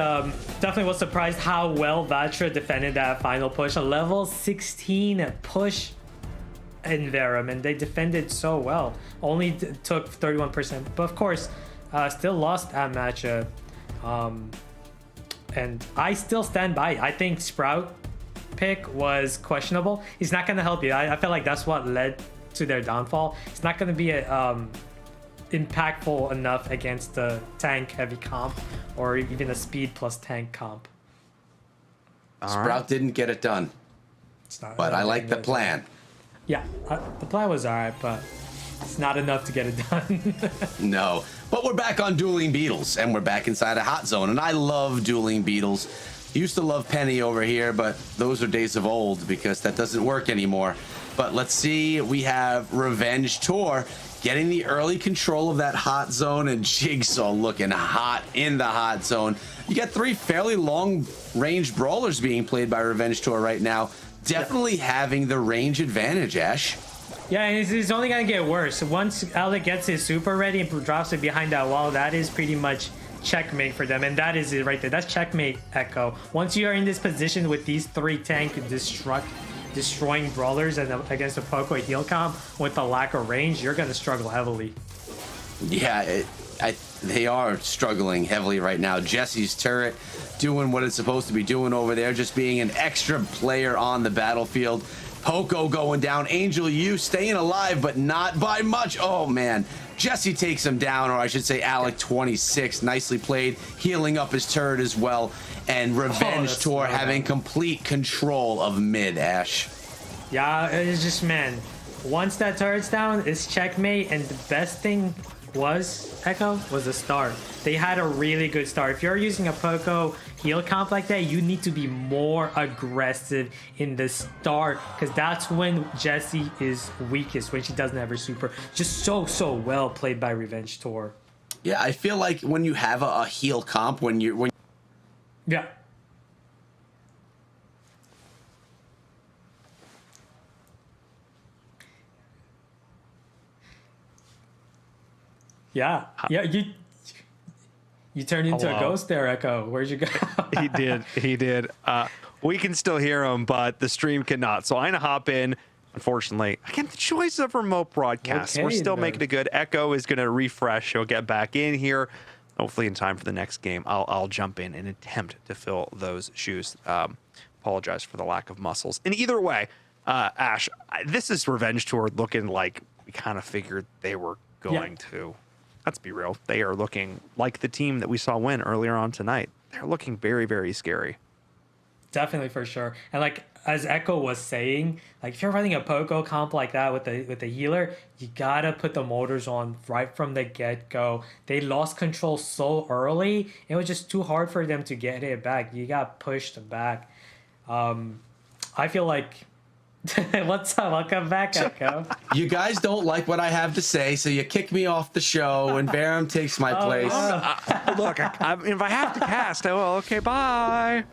definitely was surprised how well Vatra defended that final push. A level 16 push in Verum, and they defended so well. Only took 31%, but of course, still lost that matchup. And I still stand by. I think Sprout pick was questionable. He's not going to help you. I feel like that's what led to their downfall. It's not going to be impactful enough against the tank heavy comp or even a speed plus tank comp. Sprout didn't get it done, but I like the plan. Yeah, the plan was all right, but it's not enough to get it done. No, but we're back on Dueling Beetles, and we're back inside a hot zone, and I love Dueling Beetles. Used to love Penny over here, but those are days of old because that doesn't work anymore. But let's see, we have Revenge Tour getting the early control of that hot zone, and Jigsaw looking hot in the hot zone. You got 3 fairly long-range brawlers being played by Revenge Tour right now. Definitely having the range advantage, Ash. Yeah, and it's only going to get worse. Once Alec gets his super ready and drops it behind that wall, that is pretty much checkmate for them. And that is it right there. That's checkmate, Echo. Once you are in this position with these 3 tank destroying brawlers and against a Poco heal comp with a lack of range, you're going to struggle heavily. Yeah, they are struggling heavily right now. Jesse's turret doing what it's supposed to be doing over there, just being an extra player on the battlefield. Poco going down. Angel U staying alive, but not by much. Oh, man. Jesse takes him down, or I should say Alec 26. Nicely played, healing up his turret as well. And Revenge Tour having complete control of mid, Ash. Yeah, it's just, man, once that turret's down, it's checkmate. And the best thing was, Echo, was the start. They had a really good start. If you're using a Poco heal comp like that, you need to be more aggressive in the start, because that's when Jessie is weakest, when she doesn't have her super. Just so well played by Revenge Tour. Yeah, I feel like when you have a heal comp, Yeah. Yeah, you turned into a ghost there, Echo. Where'd you go? He did. We can still hear him, but the stream cannot. So I'm gonna hop in. Unfortunately, again, the choice of remote broadcast. We're still making it good. Echo is gonna refresh. He'll get back in here. Hopefully in time for the next game. I'll jump in and attempt to fill those shoes. Apologize for the lack of muscles. And either way, Ash, this is Revenge Tour looking like we kind of figured they were going to. Let's be real. They are looking like the team that we saw win earlier on tonight. They're looking very, very scary. Definitely, for sure. And like as Echo was saying, like if you're running a Poco comp like that with the healer, you gotta put the motors on right from the get-go. They lost control so early, it was just too hard for them to get it back. You got pushed back. I feel like what's up? Welcome back, Echo. You guys don't like what I have to say, so you kick me off the show, and Barum takes my place. Look, if I have to cast, I will. Okay, bye.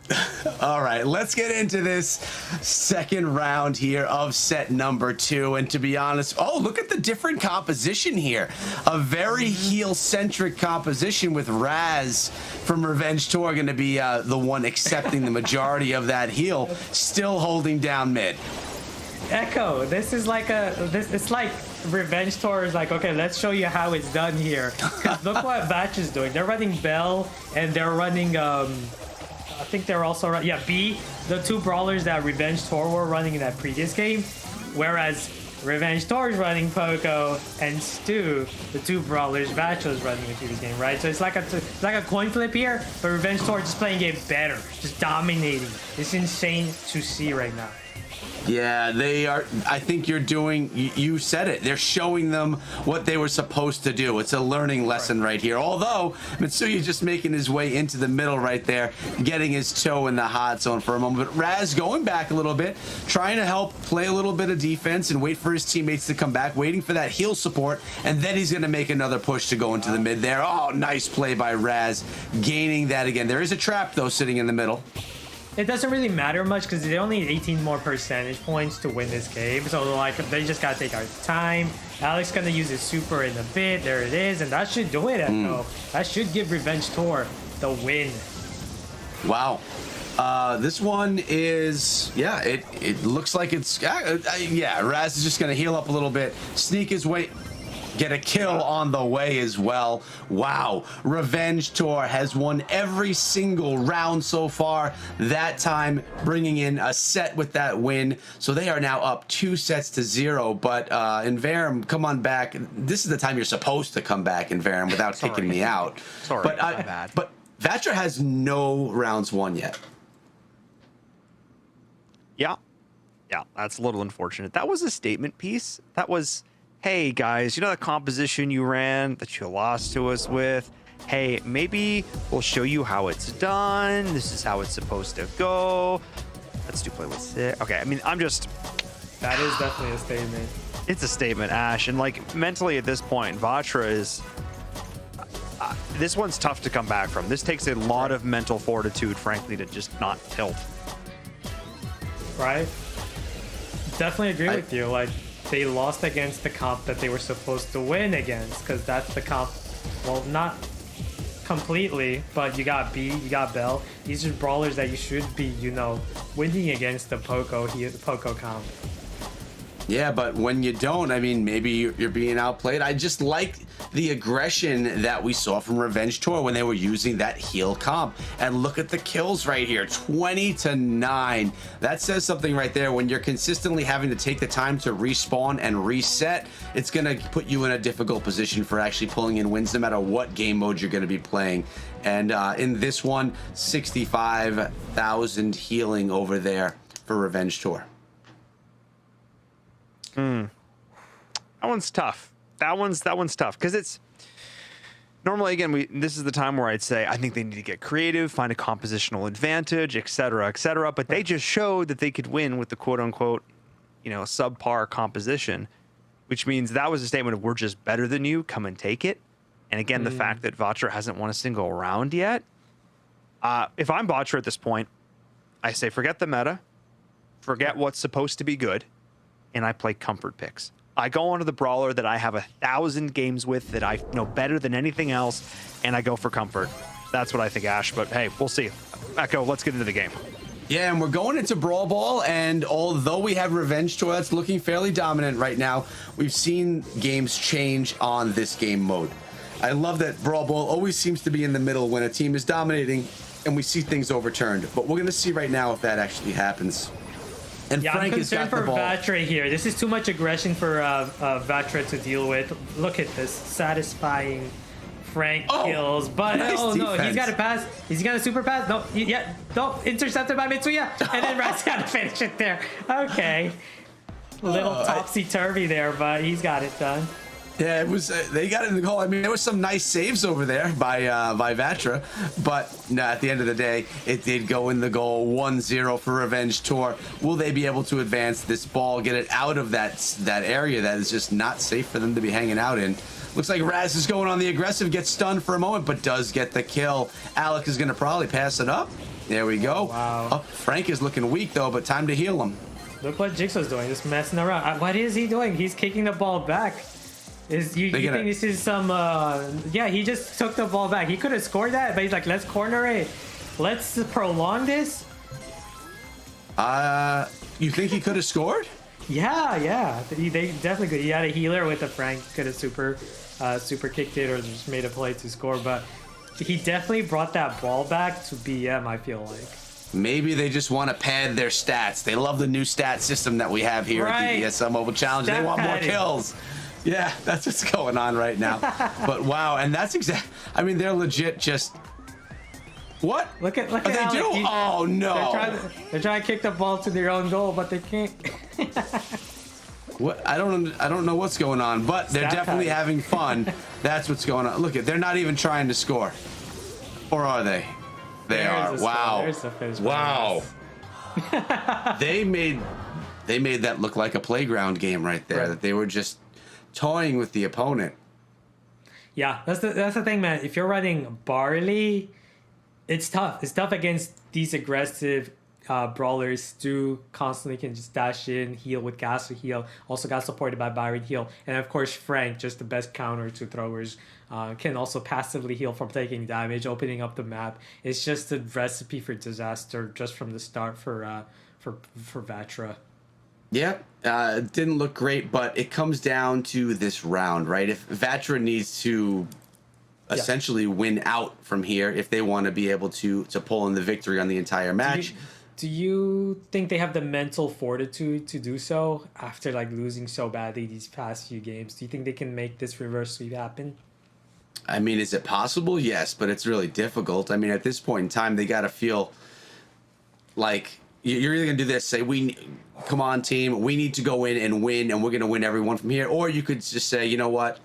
All right, let's get into this second round here of set number 2. And to be honest, look at the different composition here. A very heal-centric composition with Raz from Revenge Tour going to be the one accepting the majority of that heal, still holding down mid. Echo, this is like it's like Revenge Tour is like, okay, let's show you how it's done here. Look what Batch is doing. They're running Bell, and they're running I think they're also B, the 2 brawlers that Revenge Tour were running in that previous game, whereas Revenge Tour is running Poco and Stu, the 2 brawlers Batch was running in the previous game, right? So it's like a coin flip here, but Revenge Tour just playing it better, just dominating. It's insane to see right now. Yeah, they are. I think you said it. They're showing them what they were supposed to do. It's a learning lesson right here. Although, Mitsuya just making his way into the middle right there, getting his toe in the hot zone for a moment. But Raz going back a little bit, trying to help play a little bit of defense and wait for his teammates to come back, waiting for that heal support, and then he's going to make another push to go into the mid there. Oh, nice play by Raz, gaining that again. There is a trap, though, sitting in the middle. it doesn't really matter much because they only need 18 more percentage points to win this game. So like they just gotta take our time. Alex gonna use his super in a bit. There it is, and that should do it. Echo. That should give Revenge Tour the win. Wow. This one is, yeah, it looks like it's, yeah, Raz is just going to heal up a little bit, sneak his way, get a kill on the way as well. Wow. Revenge Tour has won every single round so far, that time bringing in a set with that win. So they are now up 2-0, but Inverum, come on back. This is the time you're supposed to come back, Inverum, without kicking me out. Sorry, but, my bad. But Vatra has no rounds won yet. Yeah, that's a little unfortunate. That was a statement piece. That was, hey guys, you know that composition you ran that you lost to us with? Hey, maybe we'll show you how it's done. This is how it's supposed to go. Let's do play with six. Okay, I mean, I'm just... That is definitely a statement. It's a statement, Ash. And like mentally at this point, Vatra is... this one's tough to come back from. This takes a lot of mental fortitude, frankly, to just not tilt. Right? Definitely agree with you. Like, they lost against the comp that they were supposed to win against, because that's the comp. Well, not completely, but you got B, you got Bell. These are brawlers that you should be, you know, winning against the Poco comp. Yeah, but when you don't, I mean, maybe you're being outplayed. I just like the aggression that we saw from Revenge Tour when they were using that heal comp. And look at the kills right here, 20-9. That says something right there. When you're consistently having to take the time to respawn and reset, it's going to put you in a difficult position for actually pulling in wins no matter what game mode you're going to be playing. And in this one, 65,000 healing over there for Revenge Tour. That one's tough. That one's tough because it's normally, again, this is the time where I'd say I think they need to get creative, find a compositional advantage, etc., etc. But they just showed that they could win with the quote unquote, you know, subpar composition, which means that was a statement of we're just better than you. Come and take it. And again, the fact that Vatra hasn't won a single round yet. If I'm Vatra at this point, I say forget the meta, forget what's supposed to be good. And I play comfort picks. I go onto the brawler that I have 1,000 games with that I know better than anything else, and I go for comfort. That's what I think, Ash. But hey, we'll see. Echo, let's get into the game. Yeah, and we're going into Brawl Ball, and although we have Revenge Tour that's looking fairly dominant right now, we've seen games change on this game mode. I love that Brawl Ball always seems to be in the middle when a team is dominating, and we see things overturned. But we're going to see right now if that actually happens. And yeah, Frank I'm has got concerned the for ball. Vatra here. This is too much aggression for Vatra to deal with. Look at this satisfying Frank kills, but nice no, defense. he's got to pass. He's got a super pass. No, no, intercepted by Mitsuya, and then Rat's got to finish it there. Okay, little topsy turvy there, but he's got it done. Yeah, it was. They got it in the goal. I mean, there was some nice saves over there by Vatra, but no, at the end of the day, it did go in the goal. 1-0 for Revenge Tour. Will they be able to advance this ball, get it out of that area that is just not safe for them to be hanging out in? Looks like Raz is going on the aggressive, gets stunned for a moment, but does get the kill. Alec is going to probably pass it up. There we go. Wow. Oh, Frank is looking weak though, but time to heal him. Look what Jigsaw's doing, just messing around. What is he doing? He's kicking the ball back. You think this is some, yeah, he just took the ball back. He could have scored that, but he's like, let's corner it. Let's prolong this. You think he could have scored? Yeah. They definitely could. He had a healer with the Frank, could have super kicked it or just made a play to score, but he definitely brought that ball back to BM, I feel like. Maybe they just want to pad their stats. They love the new stat system that we have here at the ESL Mobile Challenge. They want more kills. Yeah, that's what's going on right now. But wow, and that's I mean, they're legit just. What? Look at they Alec. do? Oh no! They're trying to kick the ball to their own goal, but they can't. What? I don't know what's going on, but they're definitely having fun. That's what's going on. Look, they're not even trying to score, or are they? They are. Wow. Wow. They made that look like a playground game right there. Right. That they were just toying with the opponent. Yeah, that's the thing, man. If you're running Barley, it's tough. It's tough against these aggressive brawlers. Stu constantly can just dash in, heal with gas or heal. Also got supported by Byron heal. And of course, Frank, just the best counter to throwers. Can also passively heal from taking damage, opening up the map. It's just a recipe for disaster just from the start for Vatra. Yeah, it didn't look great, but it comes down to this round, right? If Vatra needs to essentially win out from here if they want to be able to pull in the victory on the entire match. Do you think they have the mental fortitude to do so after like losing so badly these past few games? Do you think they can make this reverse sweep happen? I mean, is it possible? Yes, but it's really difficult. I mean, at this point in time, they got to feel like you're either going to do this, say, come on, team, we need to go in and win, and we're going to win everyone from here. Or you could just say, you know what?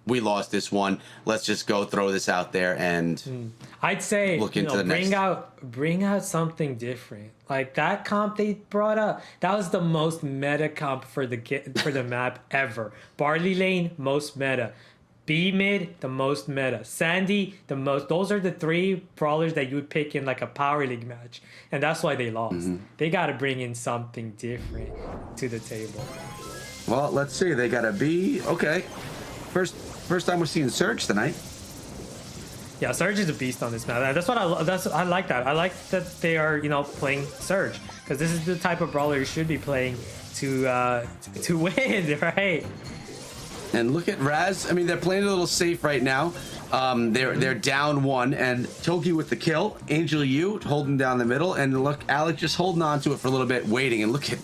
We lost this one. Let's just go throw this out there and I'd say look into the bring next. Bring out something different. Like that comp they brought up, that was the most meta comp for the map ever. Barley Lane, most meta. B mid, the most meta. Sandy, the most. Those are the three brawlers that you would pick in like a power league match, and that's why they lost. They got to bring in something different to the table. Well, let's see. They got a B. Okay. First time we're seeing Surge tonight. Yeah, Surge is a beast on this map. That's what I like that. I like that they are playing Surge because this is the type of brawler you should be playing to win, right? And look at Raz. I mean, they're playing a little safe right now. They're down one, and Toki with the kill. Angel U holding down the middle, and look, Alec just holding on to it for a little bit, waiting. And look at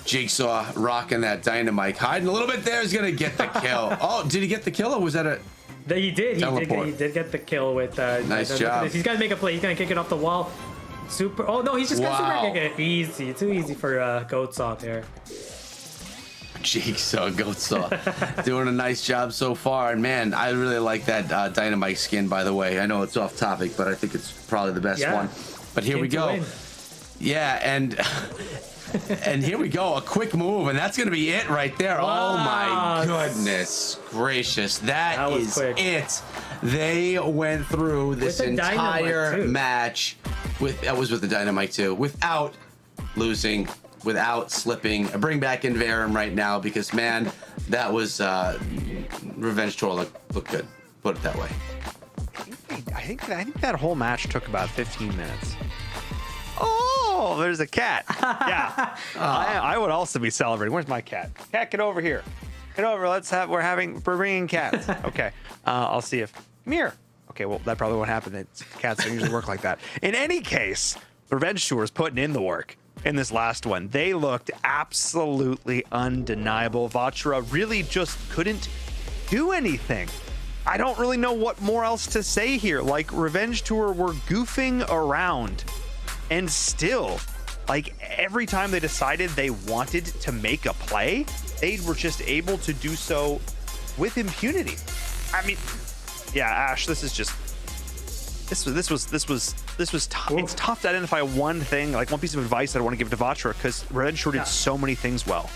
Jigsaw rocking that dynamite, hiding a little bit there. Is gonna get the kill. Oh, did he get the kill, or was that a? He did. He did get the kill with. Nice job. He's gonna make a play. He's gonna kick it off the wall. Super. Oh no, he's just gonna super kick it. Easy. Too easy for Goats out there. Jigsaw, Goatsaw, doing a nice job so far. And man, I really like that dynamite skin, by the way. I know it's off topic, but I think it's probably the best one. But here we go. Yeah, and and here we go. A quick move, and that's going to be it right there. Wow. Oh my goodness gracious. That is quick. It. They went through this entire match with the dynamite too, without losing, without slipping. I bring back Inverum right now because man, that was Revenge Tour looked good. Put it that way. I think that whole match took about 15 minutes. Oh, there's a cat. Yeah, I would also be celebrating. Where's my cat? Cat, get over here. Get over. We're bringing cats. Okay, I'll see if come here. Okay, well that probably won't happen. Cats don't usually work like that. In any case, Revenge Tour is putting in the work in this last one. They looked absolutely undeniable. Vatra really just couldn't do anything. I don't really know what more else to say here. Like, Revenge Tour were goofing around, and still, like, every time they decided they wanted to make a play, they were just able to do so with impunity. I mean, yeah, Ash, this was tough. It's tough to identify one thing, like one piece of advice that I want to give to Vatra, because Revenge Tour did so many things well.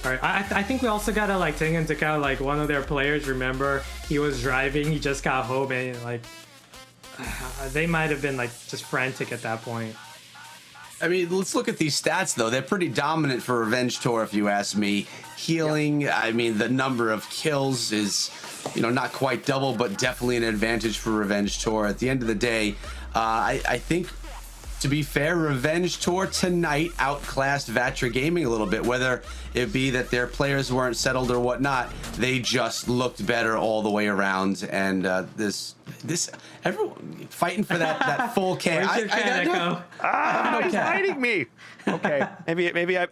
All right, I think we also gotta like take into account like one of their players. Remember, he was driving, he just got home, and like they might have been like just frantic at that point. I mean, let's look at these stats though. They're pretty dominant for Revenge Tour, if you ask me. Healing, yeah. I mean, the number of kills is, not quite double, but definitely an advantage for Revenge Tour. At the end of the day, I think, to be fair, Revenge Tour tonight outclassed Vatra Gaming a little bit. Whether it be that their players weren't settled or whatnot, they just looked better all the way around. And this everyone fighting for that full can. I gotta do it. He's hiding me. Okay, maybe I'm.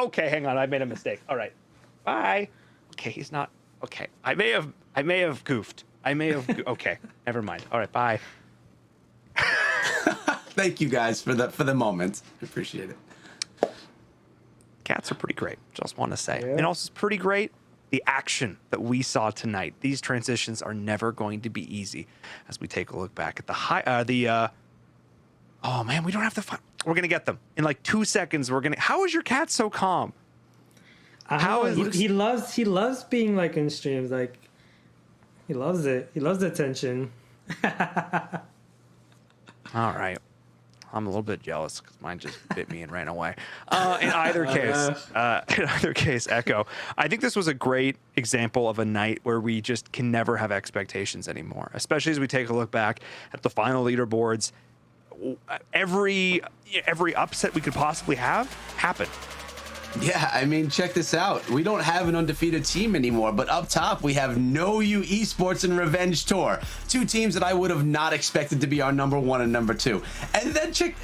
Okay, hang on. I made a mistake. All right, bye. Okay, he's not. Okay, I may have goofed. Okay, never mind. All right, bye. Thank you guys for the moment. I appreciate it. Cats are pretty great. Just want to say, and also it's pretty great the action that we saw tonight. These transitions are never going to be easy. As we take a look back at oh man, we don't have to fight. We're gonna get them in like 2 seconds. How is your cat so calm? He loves being like in streams. Like he loves it. He loves the attention. All right. I'm a little bit jealous because mine just bit me and ran away. In either case, Echo. I think this was a great example of a night where we just can never have expectations anymore, especially as we take a look back at the final leaderboards. Every upset we could possibly have happened. Yeah, I mean, check this out. We don't have an undefeated team anymore, but up top we have No You Esports and Revenge Tour, two teams that I would have not expected to be our number 1 and number 2. And then check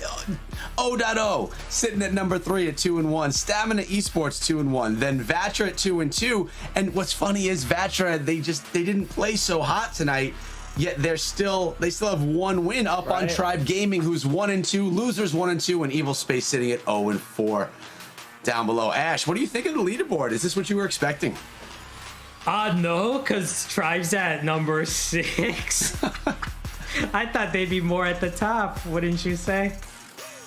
O.O, sitting at number 3 at 2-1, Stamina Esports 2-1, then Vatra at 2-2. And what's funny is Vatra, they didn't play so hot tonight. Yet they still have one win up on Tribe Gaming, who's 1-2, Losers 1-2, and Evil Space sitting at 0-4. Down below. Ash, what do you think of the leaderboard? Is this what you were expecting? No, because Tribe's at number 6. I thought they'd be more at the top, wouldn't you say?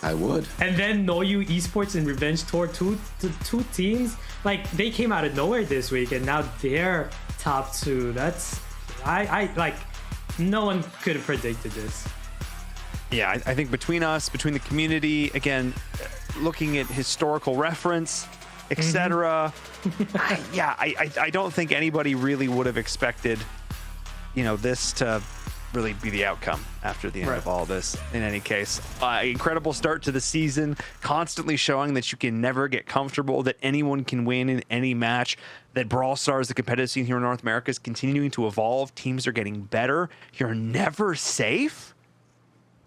I would. And then No You Esports and Revenge Tour, two teams, like, they came out of nowhere this week, and now they're top 2. That's, I like, no one could have predicted this. Yeah, I think between us, between the community, again, looking at historical reference, etc. I don't think anybody really would have expected, this to really be the outcome after the end of all this. In any case, incredible start to the season, constantly showing that you can never get comfortable, that anyone can win in any match, that Brawl Stars, the competitive scene here in North America, is continuing to evolve. Teams are getting better. You're never safe.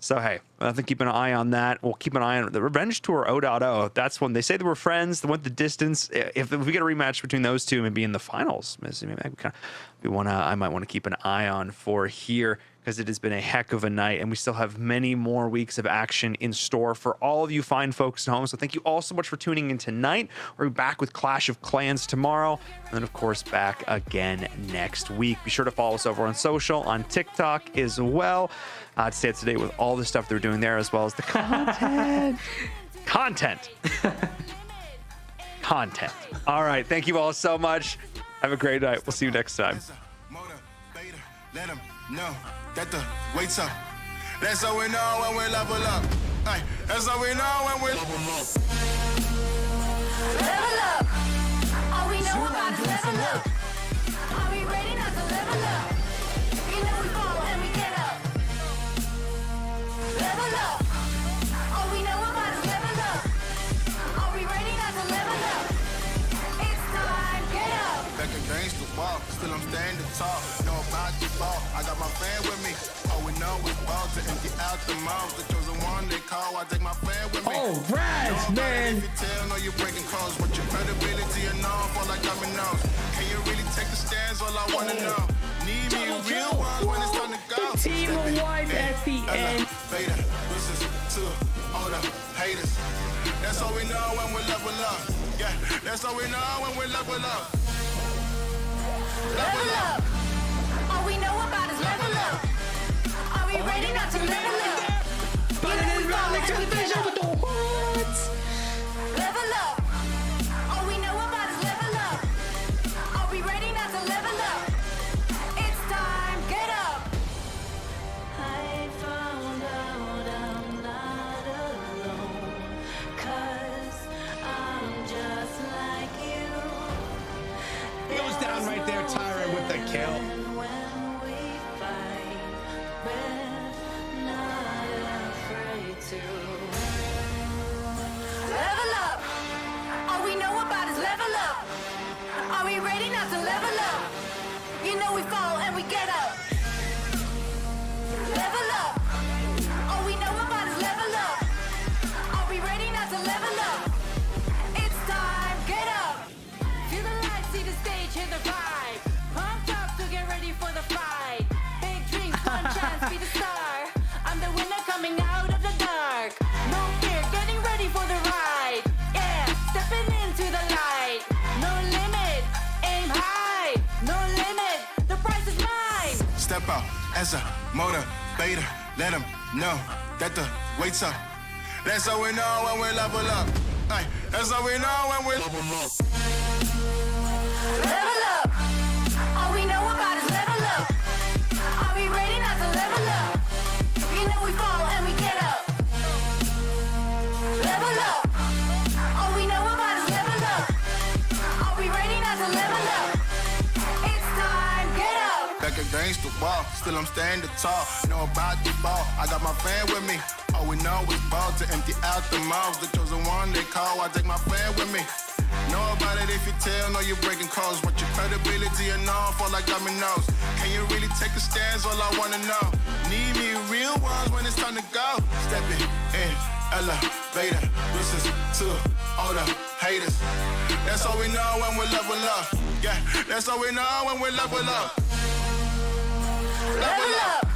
So, hey, I think keep an eye on that. We'll keep an eye on the Revenge Tour O.O. That's when they say they were friends. They went the distance. If we get a rematch between those two, maybe in the finals, I might want to keep an eye on for here, because it has been a heck of a night, and we still have many more weeks of action in store for all of you fine folks at home. So thank you all so much for tuning in tonight. We'll be back with Clash of Clans tomorrow, and then, of course, back again next week. Be sure to follow us over on social, on TikTok as well, to stay up to date with all the stuff they're doing there, as well as the content. Content. All right. Thank you all so much. Have a great night. We'll see you next time. Let 'em know that the wait's up. That's how we know when we level up. Ay, that's how we know when we level up. Level up. All we know about is level up. Are we ready not to level up? You know we fall and we get up. Level up. All we know about is level up. Are we ready not to level up? It's time, get up. Back against the wall, still I'm standing tall. Know about the ball, I got my fan with me. All we know is ball to empty out the mouth. The chosen one they call, I take my fan with me. Oh, Raj, man. If you tell, know you're breaking calls. With your credibility and all for like dominoes. Can you really take the stands? All I wanna know. Need me a real one when it's time to go. The team won at the end. Beta, losers to all the haters. That's all we know when we level up. Yeah, that's all we know when we level up. Level up. All we know about is level up. Are we ready not to level up? You know we fall and we get up. Level up. All we know about is level up. Are we ready not to level up? It's time, get up. I found out I'm not alone, 'cause I'm just like you. He goes down right there, Tyra, with the kill. When we fight, we're not afraid to. Level up. All we know about is level up. Are we ready not to level up? You know we fall and we get up. Level up. All we know about is level up. Are we ready not to level up? It's time, get up. Feel the light, see the stage, hear the vibe. Pumped up to get ready for the fight. Big dreams, one chance, be the star. I'm the winner coming out of the dark. No fear, getting ready for the ride. Yeah, stepping into the light. No limit, aim high. No limit, the price is mine. Step out as a motivator. Let them know that the wait's up. That's how we know when we level up. Ay, that's how we know when we level up. Level up. All we know about is level up. Are we ready not to level up? You know we fall and we get up. against the wall. Still I'm standing tall. Know about the ball. I got my fan with me. All we know is ball to empty out the mouths. The chosen one they call. I take my fan with me. Know about it if you tell. Know you're breaking codes. What your credibility and all fall like dominoes. Can you really take a stance? All I wanna know. Need me real ones when it's time to go. Stepping in, elevator. This is to all the haters. That's all we know when we level up. Yeah, that's all we know when we level up. Level up.